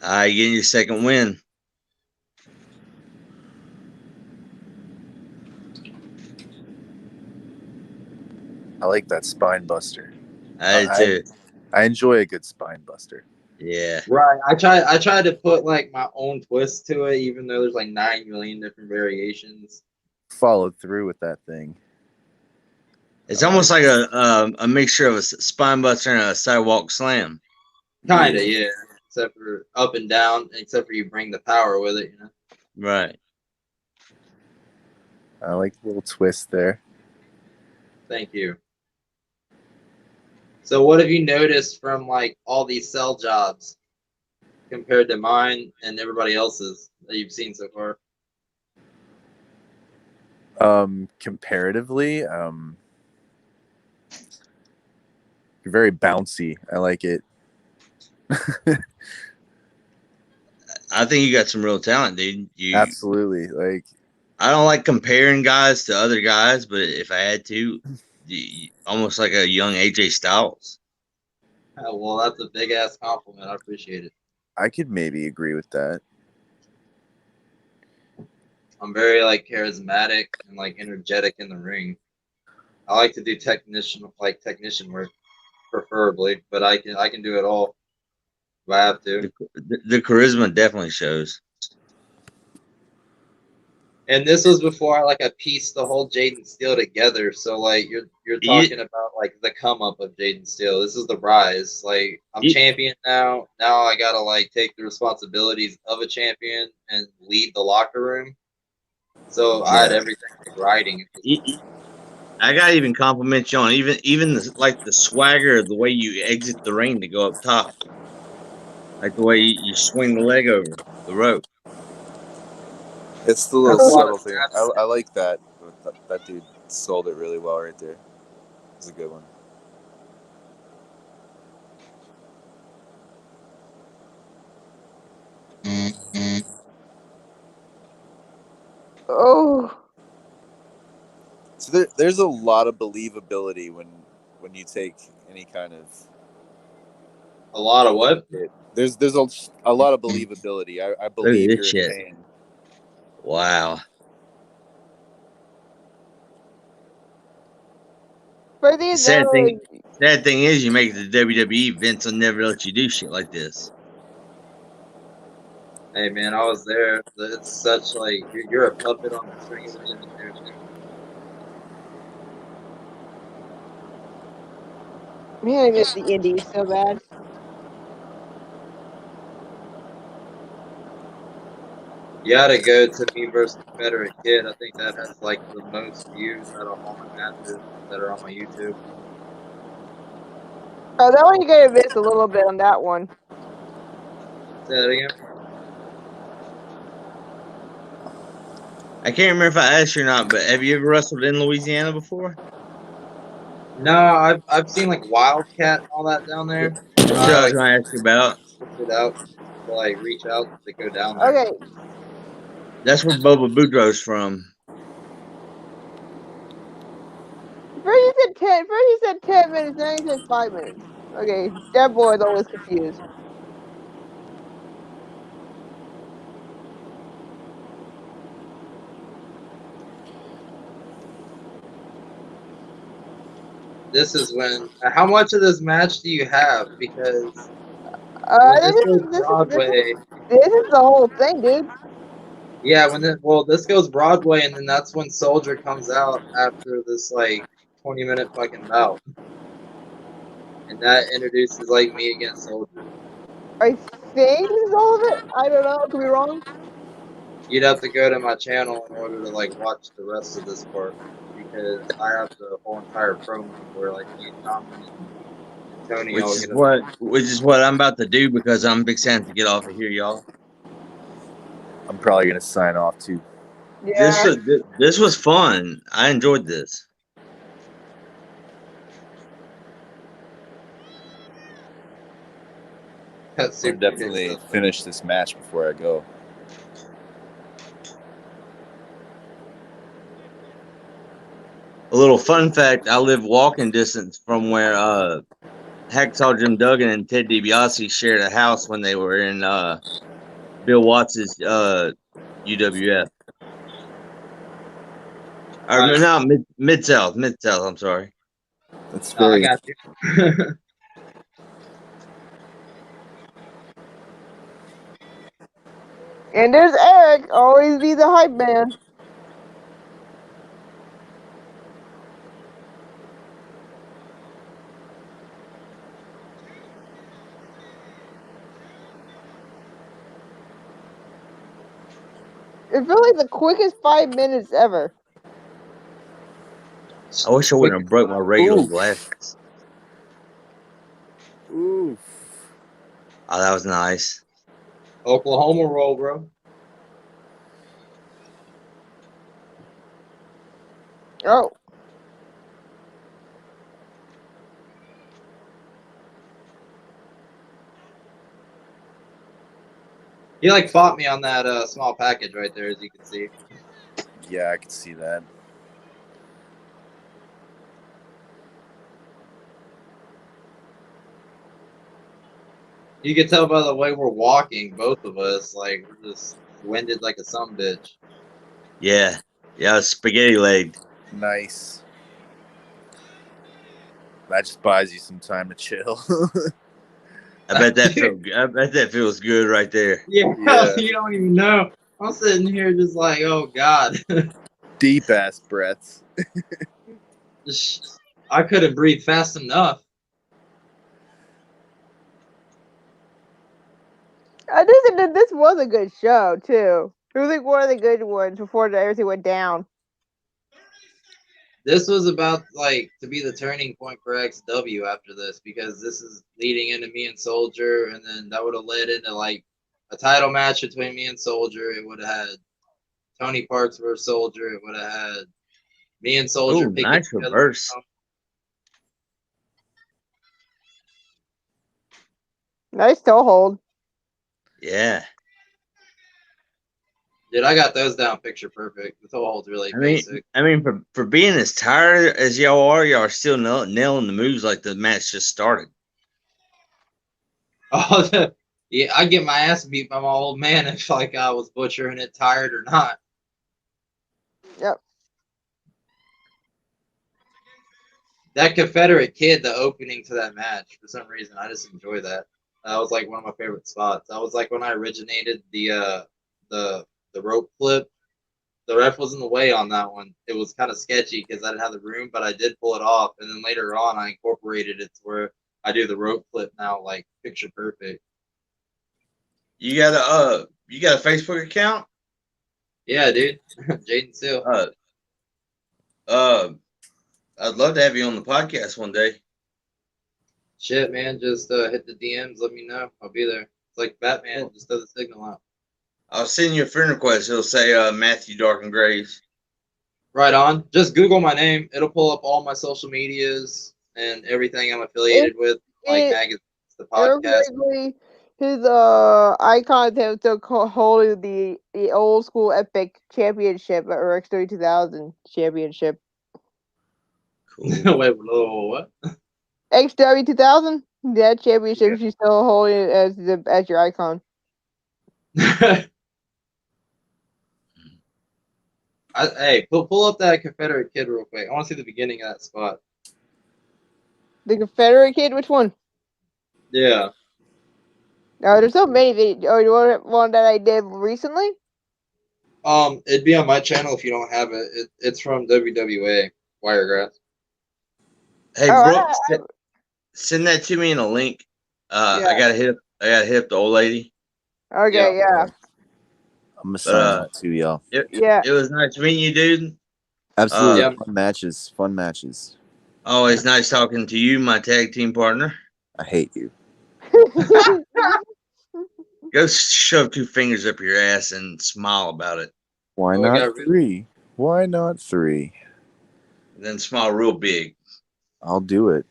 Speaker 2: You getting your second win.
Speaker 7: I like that spine buster.
Speaker 2: I did too.
Speaker 7: I enjoy a good spine buster.
Speaker 2: Yeah.
Speaker 8: Right. I tried to put like my own twist to it, even though there's like 9 million different variations.
Speaker 7: Followed through with that thing.
Speaker 2: It's almost like a mixture of a spine buster and a sidewalk slam.
Speaker 8: Kinda, yeah. Except for up and down, except for you bring the power with it, you know.
Speaker 2: Right.
Speaker 7: I like the little twist there.
Speaker 8: Thank you. So what have you noticed from like all these cell jobs compared to mine and everybody else's that you've seen so far?
Speaker 7: Comparatively, you're very bouncy. I like it.
Speaker 2: I think you got some real talent, dude.
Speaker 7: Absolutely. Like,
Speaker 2: I don't like comparing guys to other guys, but if I had to, almost like a young AJ Styles.
Speaker 8: Well, that's a big ass compliment. I appreciate it.
Speaker 7: I could maybe agree with that.
Speaker 8: I'm very like charismatic and like energetic in the ring. I like to do technician work, preferably, but I can do it all if I have to.
Speaker 2: The charisma definitely shows.
Speaker 8: And this was before I pieced the whole Jaden Steele together. So like you're talking about like the come up of Jaden Steele. This is the rise. Like I'm champion now. Now I gotta like take the responsibilities of a champion and lead the locker room. So I had everything riding.
Speaker 2: I gotta even compliment you on even the swagger of the way you exit the ring to go up top, like the way you swing the leg over the rope.
Speaker 7: It's the little subtle thing. I like that. That dude sold it really well right there. It's a good one.
Speaker 1: Oh.
Speaker 7: So there's a lot of believability when you take any kind of.
Speaker 8: A lot of what?
Speaker 7: There's a lot of believability. I believe you're in pain.
Speaker 2: Wow.
Speaker 1: But these
Speaker 2: Sad thing is, you make the WWE. Vince will never let you do shit like this.
Speaker 8: Hey man, I was there. It's such like you're a puppet on the string.
Speaker 1: Man, I miss the Indies so bad.
Speaker 8: You gotta go to me versus Confederate Kid. I think that has like the most views out of all my matches that are on my YouTube.
Speaker 1: Oh, that one you gotta miss a little bit on that one.
Speaker 8: Say that again.
Speaker 2: I can't remember if I asked you or not, but have you ever wrestled in Louisiana before?
Speaker 8: No, I've seen like Wildcat and all that down there.
Speaker 2: That's what I was gonna ask you about.
Speaker 8: It out to like reach out to go down there.
Speaker 1: Okay.
Speaker 2: That's where Boba Boudreaux's from.
Speaker 1: First you said 10 minutes, now you said 5 minutes. Okay, that boy's always confused.
Speaker 8: This is when. How much of this match do you have? Because
Speaker 1: This is the whole thing, dude.
Speaker 8: Yeah, this goes Broadway, and then that's when Soldier comes out after this like 20-minute fucking bout, and that introduces like me against Soldier.
Speaker 1: I think this is all of it. I don't know. Could be wrong.
Speaker 8: You'd have to go to my channel in order to like watch the rest of this part, because I have the whole entire promo where like me and Tom and Tony
Speaker 2: which is what I'm about to do, because I'm big fan to get off of here, y'all.
Speaker 7: I'm probably gonna sign off too.
Speaker 1: Yeah.
Speaker 2: This was fun. I enjoyed this.
Speaker 7: I'll definitely finish this match before I go.
Speaker 2: A little fun fact: I live walking distance from where Hacksaw Jim Duggan and Ted DiBiase shared a house when they were in Bill Watts' UWF. Or no, Mid-South. I'm sorry.
Speaker 7: That's very.
Speaker 8: I got you.
Speaker 1: And there's Eric, always be the hype man. It felt like the quickest 5 minutes ever.
Speaker 2: I wish I wouldn't have broke my regular glasses.
Speaker 7: Oof.
Speaker 2: Oh, that was nice.
Speaker 8: Oklahoma roll, bro.
Speaker 1: Oh.
Speaker 8: He like fought me on that small package right there, as you can see.
Speaker 7: Yeah, I can see that.
Speaker 8: You can tell by the way we're walking, both of us, like we're just winded like a sumbitch.
Speaker 2: Yeah, spaghetti legged.
Speaker 7: Nice. That just buys you some time to chill.
Speaker 2: I bet that feels good right there.
Speaker 8: Yeah, you don't even know. I'm sitting here just like, oh god.
Speaker 7: Deep ass breaths.
Speaker 8: I couldn't breathe fast enough.
Speaker 1: I do think that this was a good show too. It was like one of the good ones before everything went down.
Speaker 8: This was about like to be the turning point for XW after this, because this is leading into me and Soldier, and then that would have led into like a title match between me and Soldier. It would have had Tony Parks versus Soldier. It would have had me and Soldier.
Speaker 3: Ooh,
Speaker 8: picking
Speaker 3: nice
Speaker 8: together.
Speaker 3: reverse.
Speaker 1: Nice toe hold.
Speaker 3: Yeah.
Speaker 8: Dude, I got those down picture perfect. The toe hold's really basic.
Speaker 3: I mean, for being as tired as y'all are still nailing the moves like the match just started.
Speaker 8: Oh, yeah, I get my ass beat by my old man if like I was butchering it, tired or not.
Speaker 1: Yep.
Speaker 8: That Confederate Kid, the opening to that match, for some reason, I just enjoy that. That was like one of my favorite spots. That was like when I originated the rope flip. The ref was in the way on that one. It was kind of sketchy because I didn't have the room, but I did pull it off. And then later on, I incorporated it to where I do the rope flip now, like picture perfect.
Speaker 3: You got a Facebook account?
Speaker 8: Yeah, dude. Jaden Seal.
Speaker 3: I'd love to have you on the podcast one day.
Speaker 8: Shit, man. Just hit the DMs. Let me know. I'll be there. It's like Batman. Just throw the signal out.
Speaker 3: I'll send you a friend request. It'll say Matthew Dark and Graves.
Speaker 8: Right on. Just Google my name. It'll pull up all my social medias and everything I'm affiliated with, like magazines, the podcast.
Speaker 1: His icon is him still holding the old school Epic Championship or X30 2000 Championship.
Speaker 3: Cool.
Speaker 8: Wait, what?
Speaker 1: XW 2000. That championship, she's still holding it as your icon.
Speaker 8: Hey, pull up that Confederate Kid real quick. I want to see the beginning of that spot.
Speaker 1: The Confederate Kid? Which one?
Speaker 8: Yeah.
Speaker 1: No, there's so many videos. Oh, you want one that I did recently?
Speaker 8: It'd be on my channel if you don't have it. It's from WWA Wiregrass.
Speaker 3: Hey, Brooks, send that to me in a link.
Speaker 1: Yeah.
Speaker 3: I gotta hit up the old lady.
Speaker 1: Okay, yeah.
Speaker 7: I'm gonna sign out too, y'all.
Speaker 3: It was nice meeting you, dude.
Speaker 7: Absolutely. Fun matches.
Speaker 3: Always nice talking to you, my tag team partner.
Speaker 7: I hate you.
Speaker 3: Go shove 2 fingers up your ass and smile about it.
Speaker 7: Why not 3? Why not 3?
Speaker 3: Then smile real big.
Speaker 7: I'll do it.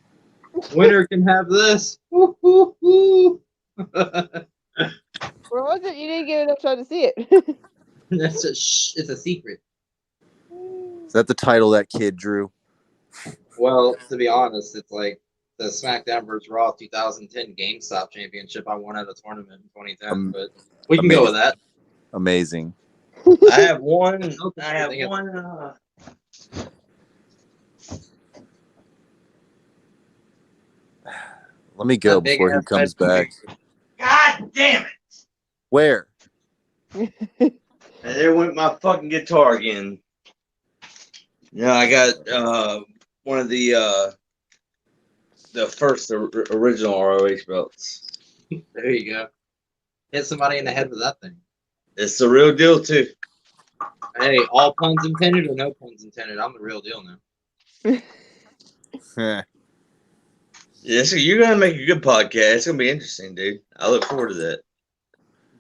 Speaker 8: Winner can have this. Woo, woo, woo.
Speaker 1: Where was it? You didn't get enough time to see it.
Speaker 8: It's a secret.
Speaker 7: Is that the title that kid drew?
Speaker 8: Well, to be honest, it's like the SmackDown vs. Raw 2010 GameStop Championship I won at a tournament in 2010, but we can go with that.
Speaker 7: Amazing.
Speaker 3: I have one.
Speaker 7: Let me go before he comes back.
Speaker 3: God damn it!
Speaker 7: Where?
Speaker 3: And there went my fucking guitar again. Yeah, I got one of the first original ROH belts.
Speaker 8: There you go. Hit somebody in the head with that thing.
Speaker 3: It's the real deal too.
Speaker 8: Hey, all puns intended or no puns intended? I'm the real deal now.
Speaker 3: Yeah, so you're gonna make a good podcast. It's gonna be interesting, dude. I look forward to that.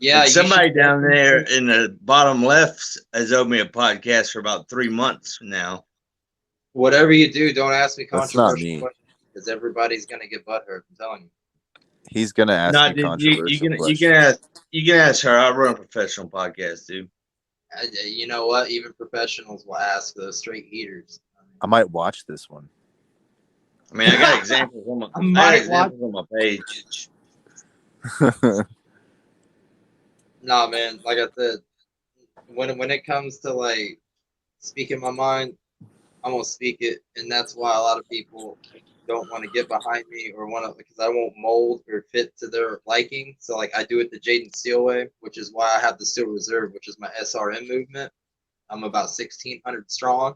Speaker 8: Yeah,
Speaker 3: and somebody down there in the bottom left has owed me a podcast for about 3 months now.
Speaker 8: Whatever you do, don't ask me
Speaker 7: That's not
Speaker 8: controversial
Speaker 7: me.
Speaker 8: questions because everybody's gonna get butthurt. I'm telling you.
Speaker 7: He's gonna ask
Speaker 3: No,
Speaker 7: me
Speaker 3: dude,
Speaker 7: controversial
Speaker 3: you
Speaker 7: questions.
Speaker 3: can ask her. I run a professional podcast, dude.
Speaker 8: You know what? Even professionals will ask those straight heaters.
Speaker 7: I might watch this one.
Speaker 3: I mean, I got examples on my page.
Speaker 8: Nah, man. Like I said, when it comes to like speaking my mind, I'm gonna speak it, and that's why a lot of people don't want to get behind me or want to, because I won't mold or fit to their liking. So like I do it the Jaden Steele way, which is why I have the Steel Reserve, which is my SRM movement. I'm about 1,600 strong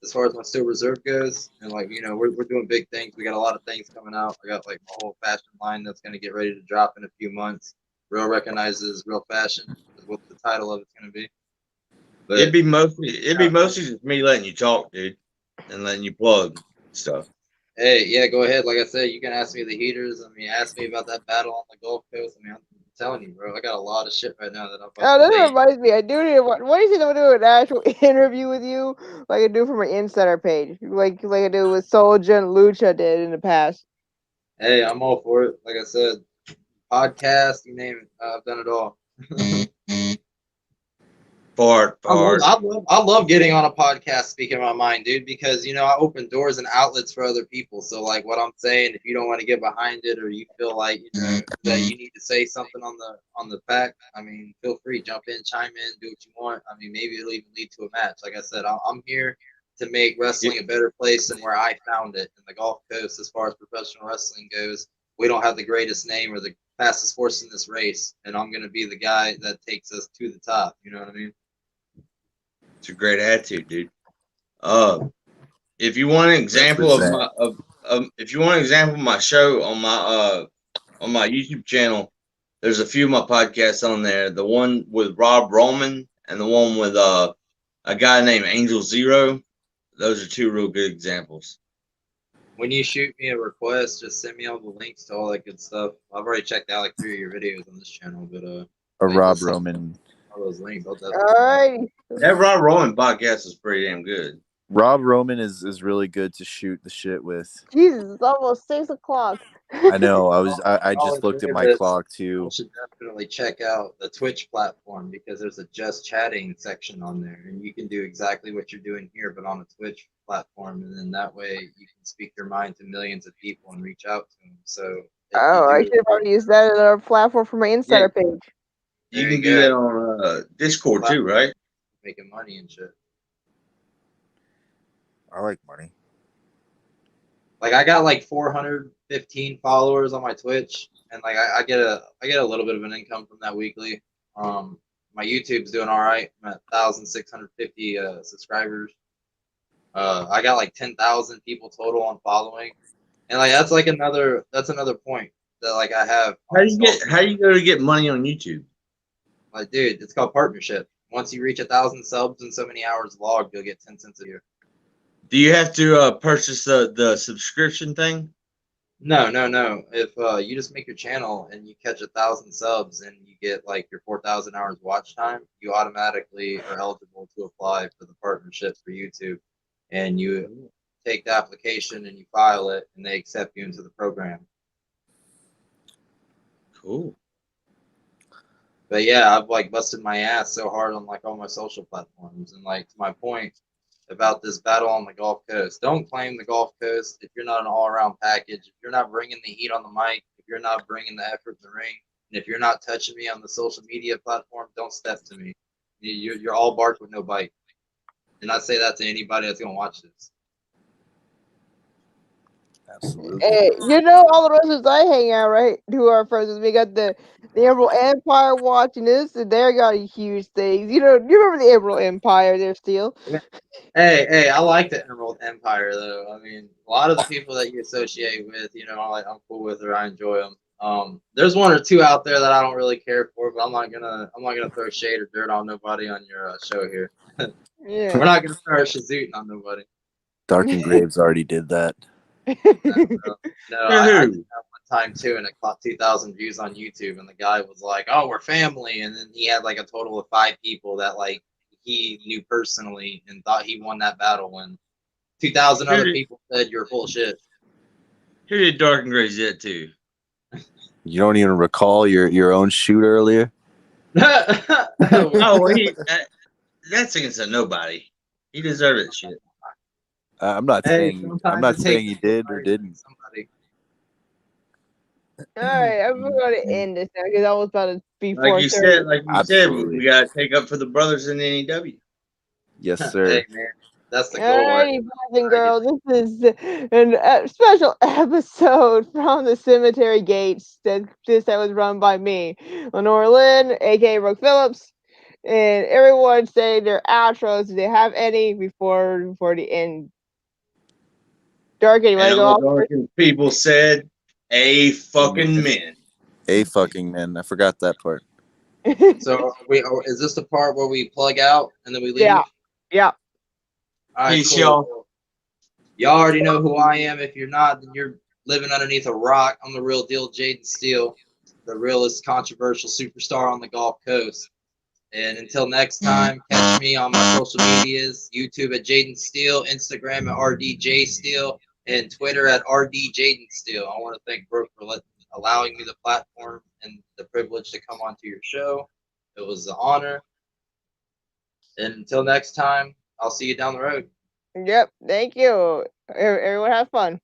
Speaker 8: as far as my Steel Reserve goes, and like we're doing big things. We got a lot of things coming out. I got like my whole fashion line that's gonna get ready to drop in a few months. Real recognizes real fashion is what the title of it's gonna be. But
Speaker 2: it'd be mostly just me letting you talk, dude, and letting you plug stuff.
Speaker 8: Hey, yeah, go ahead. Like I said, you can ask me the heaters. I mean, ask me about that battle on the Gulf Coast. I mean, I'm telling you, bro, I got a lot of shit right now that I'm.
Speaker 1: Oh, that reminds me. I do need. What do you think I'm gonna do an actual interview with you, like I do for my Insider page, like I do with Soulja and Lucha did in the past.
Speaker 8: Hey, I'm all for it. Like I said, podcast, you name it, I've done it all. I love getting on a podcast, speaking my mind, dude, because I open doors and outlets for other people. So like what I'm saying, if you don't want to get behind it or you feel like that you need to say something on the fact, I mean, feel free, jump in, chime in, do what you want. I mean, maybe it'll even lead to a match. Like I said, I'm here to make wrestling a better place than where I found it in the Gulf Coast. As far as professional wrestling goes, we don't have the greatest name or the fastest horse in this race, and I'm gonna be the guy that takes us to the top. You know what I mean?
Speaker 2: It's a great attitude, dude. If you want an example of my show on my YouTube channel, there's a few of my podcasts on there. The one with Rob Roman and the one with a guy named Angel Zero. Those are two real good examples.
Speaker 8: When you shoot me a request, just send me all the links to all that good stuff. I've already checked out like 3 of your videos on this channel, but
Speaker 7: a Rob Roman.
Speaker 8: All those links.
Speaker 1: All right.
Speaker 2: That Rob Roman podcast is pretty damn good.
Speaker 7: Rob Roman is really good to shoot the shit with.
Speaker 1: Jesus, it's almost 6 o'clock.
Speaker 7: I know. I just looked at my clock too.
Speaker 8: You should definitely check out the Twitch platform because there's a just chatting section on there, and you can do exactly what you're doing here, but on a Twitch platform, and then that way you can speak your mind to millions of people and reach out to them. So.
Speaker 1: I should probably use that as our platform for my Insider page.
Speaker 2: You can do that on Discord too, right?
Speaker 8: Making money and shit.
Speaker 7: I like money.
Speaker 8: Like I got like 415 followers on my Twitch, and like I get a little bit of an income from that weekly. My YouTube's doing all right. I'm at 1,650 subscribers. I got like 10,000 people total on following, and like that's another point that like I have.
Speaker 2: How do you go to get money on YouTube?
Speaker 8: Like, dude, it's called partnership. Once you reach 1,000 subs and so many hours logged, you'll get 10 cents a year.
Speaker 2: Do you have to purchase the subscription thing?
Speaker 8: No. If you just make your channel and you catch 1,000 subs and you get like your 4,000 hours watch time, you automatically are eligible to apply for the partnership for YouTube. And you take the application and you file it, and they accept you into the program.
Speaker 2: Cool.
Speaker 8: But yeah, I've like busted my ass so hard on like all my social platforms, and like to my point about this battle on the Gulf Coast. Don't claim the Gulf Coast if you're not an all-around package. If you're not bringing the heat on the mic, if you're not bringing the effort in the ring, and if you're not touching me on the social media platform, don't step to me. You're all bark with no bite. And I say that to anybody that's gonna watch this.
Speaker 7: Absolutely.
Speaker 1: Hey, all the wrestlers I hang out, right? Who are friends with me? Got the Emerald Empire watching this, and they got huge things. You remember the Emerald Empire there, Steel?
Speaker 8: Hey, I like the Emerald Empire though. I mean, a lot of the people that you associate with, I'm cool with or I enjoy them. There's one or two out there that I don't really care for, but I'm not gonna throw shade or dirt on nobody on your show here.
Speaker 1: Yeah.
Speaker 8: We're not gonna start shazooting on nobody.
Speaker 7: Dark and Graves already did that.
Speaker 8: No, I did that one time too, and it caught 2,000 views on YouTube, and the guy was like, "Oh, we're family," and then he had like a total of 5 people that like he knew personally and thought he won that battle, when 2,000 other people said you're full of shit.
Speaker 2: Who did Dark and Graves get to?
Speaker 7: You don't even recall your own shoot earlier?
Speaker 2: Oh, that's against a nobody. He deserved it, shit.
Speaker 7: I'm not saying he did or didn't.
Speaker 1: All right, I'm going to end this now because I was about to be
Speaker 2: like you said, we gotta take up for the brothers in NEW.
Speaker 7: Yes, sir.
Speaker 8: Hey man, That's the goal, right?
Speaker 1: Alrighty, boys and girls, this is a special episode from the Cemetery Gates that was run by me, Lenora Lynn, aka Brooke Phillips, and everyone say their outros. Do they have any before the end? Darky, you want to
Speaker 2: And
Speaker 1: go
Speaker 2: all
Speaker 1: off?
Speaker 2: Darkin people said, "A fucking men."
Speaker 7: A fucking man. I forgot that part.
Speaker 8: So is this the part where we plug out and then we leave?
Speaker 1: Yeah. Yeah.
Speaker 8: All right,
Speaker 2: Peace,
Speaker 8: cool.
Speaker 2: y'all.
Speaker 8: Y'all already know who I am. If you're not, then you're living underneath a rock. I'm the real deal, Jaden Steele, the realest controversial superstar on the Gulf Coast. And until next time, catch me on my social medias, YouTube at Jaden Steele, Instagram at RDJ Steele, and Twitter at RDJaden Steele. I want to thank Brooke for allowing me the platform and the privilege to come onto your show. It was an honor. And until next time, I'll see you down the road.
Speaker 1: Yep. Thank you. Everyone have fun.